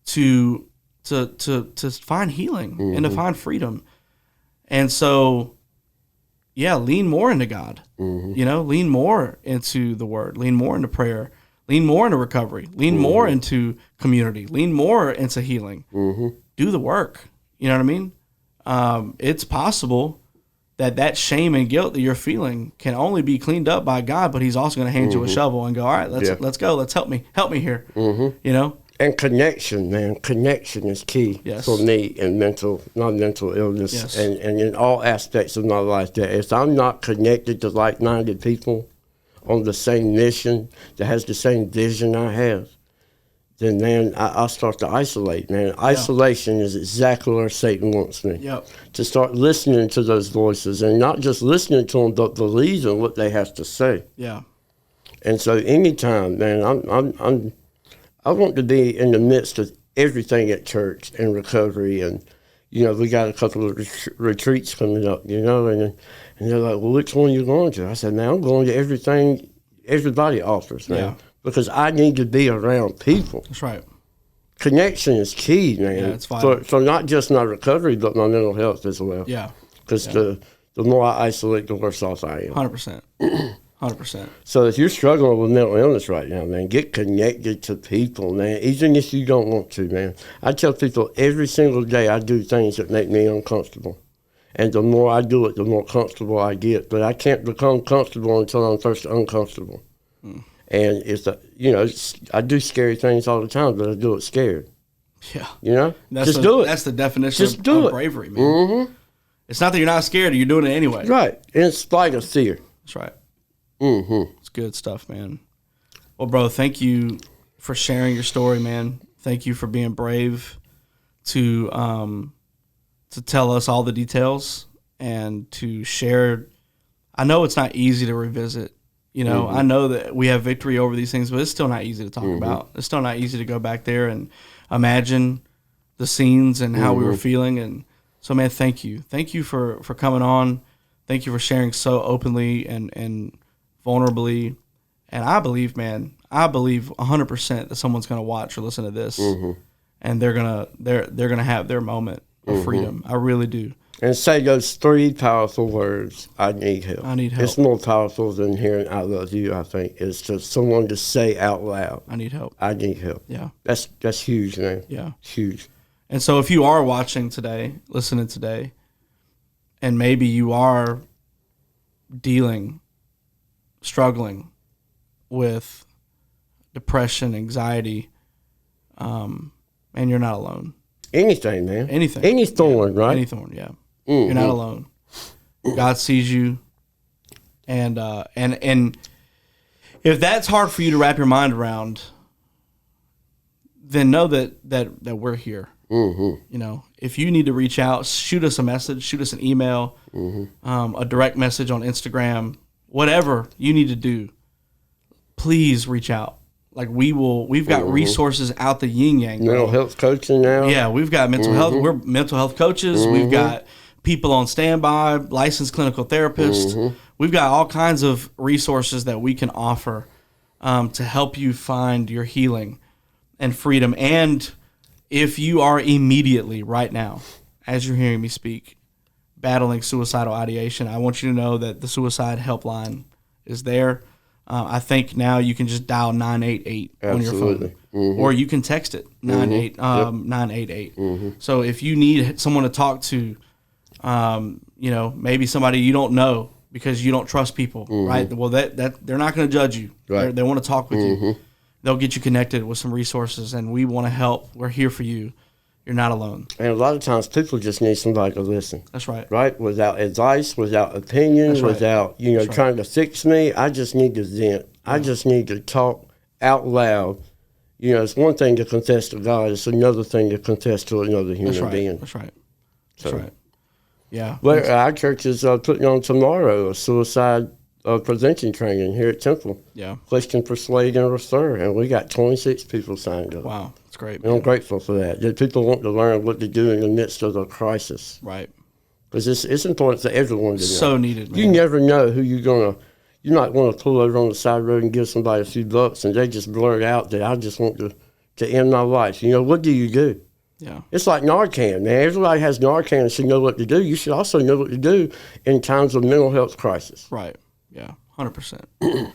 to find healing and to find freedom. And so, yeah, lean more into God. Lean more into the Word. Lean more into prayer. Lean more into recovery. Lean more into community. Lean more into healing. do the work. You know what I mean? It's possible that shame and guilt that you're feeling can only be cleaned up by God, but he's also going to hand you a shovel and go, all right, let's go. Let's help me here. You know? And connection, man. Connection is key for me in non-mental illness and in all aspects of my life. That if I'm not connected to like-minded people on the same mission that has the same vision I have, then, man, I'll start to isolate, man. Isolation is exactly where Satan wants me. To start listening to those voices and not just listening to them, but believing what they have to say. And so anytime, man, I want to be in the midst of everything at church and recovery. And, you know, we got a couple of retreats coming up, you know, and they're like, well, which one are you going to? I said, man, I'm going to everything everybody offers, man. Because I need to be around people. That's right. Connection is key, man. Yeah, it's vital. For not just my recovery, but my mental health as well. Because the more I isolate, the worse off I am. 100%. 100%. So if you're struggling with mental illness right now, man, get connected to people, man, even if you don't want to, man. I tell people every single day I do things that make me uncomfortable. And the more I do it, the more comfortable I get. But I can't become comfortable until I'm first uncomfortable. And I do scary things all the time, but I do it scared. You know? Just do it. That's the definition of bravery, man. It's not that you're not scared, you're doing it anyway. Right. In spite of fear. That's right. It's good stuff, man. Well, bro, thank you for sharing your story, man. Thank you for being brave to tell us all the details and to share. I know it's not easy to revisit. You know, I know that we have victory over these things, but it's still not easy to talk about. It's still not easy to go back there and imagine the scenes and how we were feeling. And so, man, thank you. Thank you for coming on. Thank you for sharing so openly and vulnerably. And I believe 100% that someone's going to watch or listen to this and they're going to have their moment of freedom. I really do. And say those 3 powerful words, I need help. I need help. It's more powerful than hearing I love you, I think. It's just someone to say out loud. I need help. I need help. Yeah. That's huge, man. Yeah. It's huge. And so if you are watching today, listening today, and maybe you are struggling with depression, anxiety, and you're not alone. Anything, man. Anything. Any thorn, right? Any thorn, yeah. You're not alone. God sees you, and if that's hard for you to wrap your mind around, then know that we're here. You know, if you need to reach out, shoot us a message, shoot us an email, a direct message on Instagram, whatever you need to do. Please reach out. Like we've got resources out the yin yang. Mental health coaching now. Yeah, we've got mental health. We're mental health coaches. We've got people on standby, licensed clinical therapists. We've got all kinds of resources that we can offer to help you find your healing and freedom. And if you are immediately right now, as you're hearing me speak, battling suicidal ideation, I want you to know that the suicide helpline is there. I think now you can just dial 988 on your phone, or you can text it 988. So if you need someone to talk to, you know, maybe somebody you don't know because you don't trust people, right? Well, that they're not going to judge you. Right. They want to talk with you. They'll get you connected with some resources, and we want to help. We're here for you. You're not alone. And a lot of times people just need somebody to listen. That's right. Right? Without advice, without opinions, without, trying to fix me. I just need to vent. Yeah. I just need to talk out loud. You know, it's one thing to confess to God. It's another thing to confess to another human being. That's right. That's right. Yeah. Well, our church is putting on tomorrow a suicide prevention training here at Temple. Yeah. Question, persuade, and refer. And we got 26 people signed up. Wow. That's great. And I'm grateful for that. That people want to learn what to do in the midst of a crisis. Right. Because it's important for everyone to know. So needed, man. You never know who you're going to. You might want to pull over on the side road and give somebody a few bucks, and they just blurt out that I just want to end my life. You know, what do you do? Yeah. It's like Narcan, man. Everybody has Narcan and should know what to do. You should also know what to do in times of mental health crisis. Right. Yeah. 100%.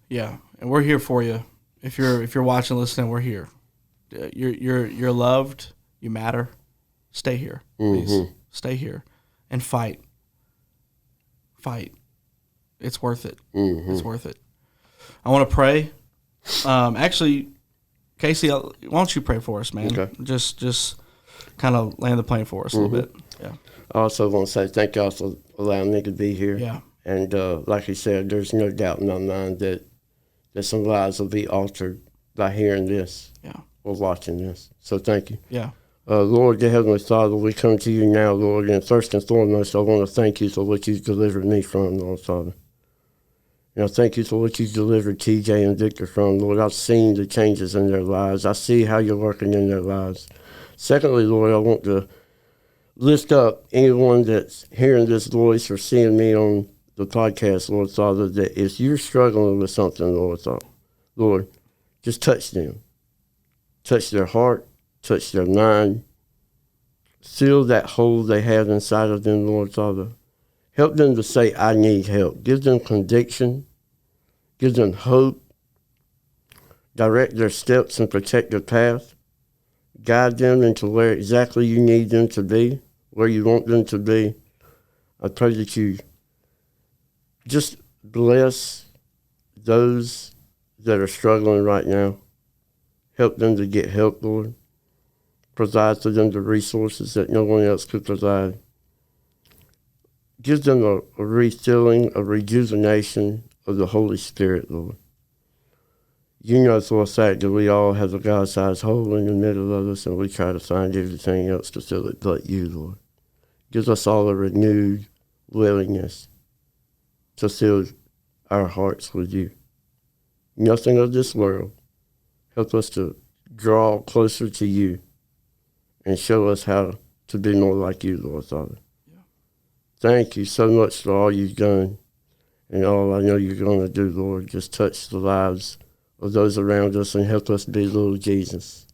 Yeah. And we're here for you. If you're watching, listening, we're here. You're loved. You matter. stay here. Please stay here and fight. Fight. It's worth it. It's worth it. I want to pray. Actually, Casey, why don't you pray for us, man? Okay. Just kind of land the plane for us a little bit. Yeah. I also want to say thank y'all for allowing me to be here. Yeah. And like you said, there's no doubt in my mind that some lives will be altered by hearing this or watching this. So thank you. Yeah. Lord, dear Heavenly Father, we come to you now, Lord, and first and foremost, I want to thank you for what you've delivered me from, Lord Father. And I thank you for what you've delivered TJ and Victor from, Lord. I've seen the changes in their lives. I see how you're working in their lives. Secondly, Lord, I want to lift up anyone that's hearing this voice or seeing me on the podcast, Lord Father, that if you're struggling with something, Lord, just touch them. Touch their heart, touch their mind. Fill that hole they have inside of them, Lord Father. Help them to say, I need help. Give them conviction. Give them hope. Direct their steps and protect their path. Guide them into where exactly you need them to be, where you want them to be. I pray that you just bless those that are struggling right now. Help them to get help, Lord. Provide for them the resources that no one else could provide. Give them a refilling, a rejuvenation of the Holy Spirit, Lord. You know for a fact that we all have a God-sized hole in the middle of us, and we try to find everything else to fill it but you, Lord. Give us all a renewed willingness to fill our hearts with you. Nothing of this world. Help us to draw closer to you and show us how to be more like you, Lord Father. Yeah. Thank you so much for all you've done and all I know you're going to do, Lord. Just touch the lives of those around us and help us be little Jesus.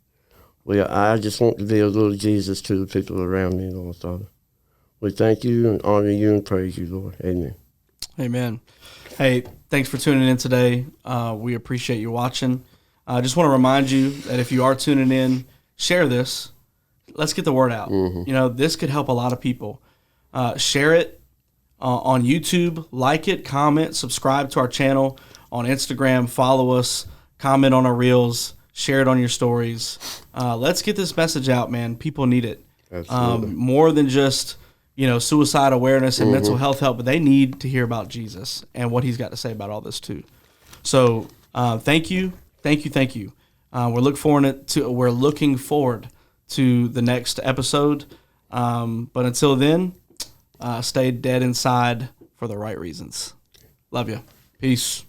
I just want to be a little Jesus to the people around me, Lord Father. We thank you and honor you and praise you, Lord. Amen. Amen. Hey, thanks for tuning in today. We appreciate you watching. I just want to remind you that if you are tuning in, share this. Let's get the word out. You know, this could help a lot of people. Share it on YouTube, like it, comment, subscribe to our channel on Instagram, follow us, comment on our reels, share it on your stories. Let's get this message out, man. People need it. More than just, suicide awareness and mental health help, but they need to hear about Jesus and what he's got to say about all this too. So thank you. We're looking forward to the next episode. But until then, stay dead inside for the right reasons. Love you. Peace.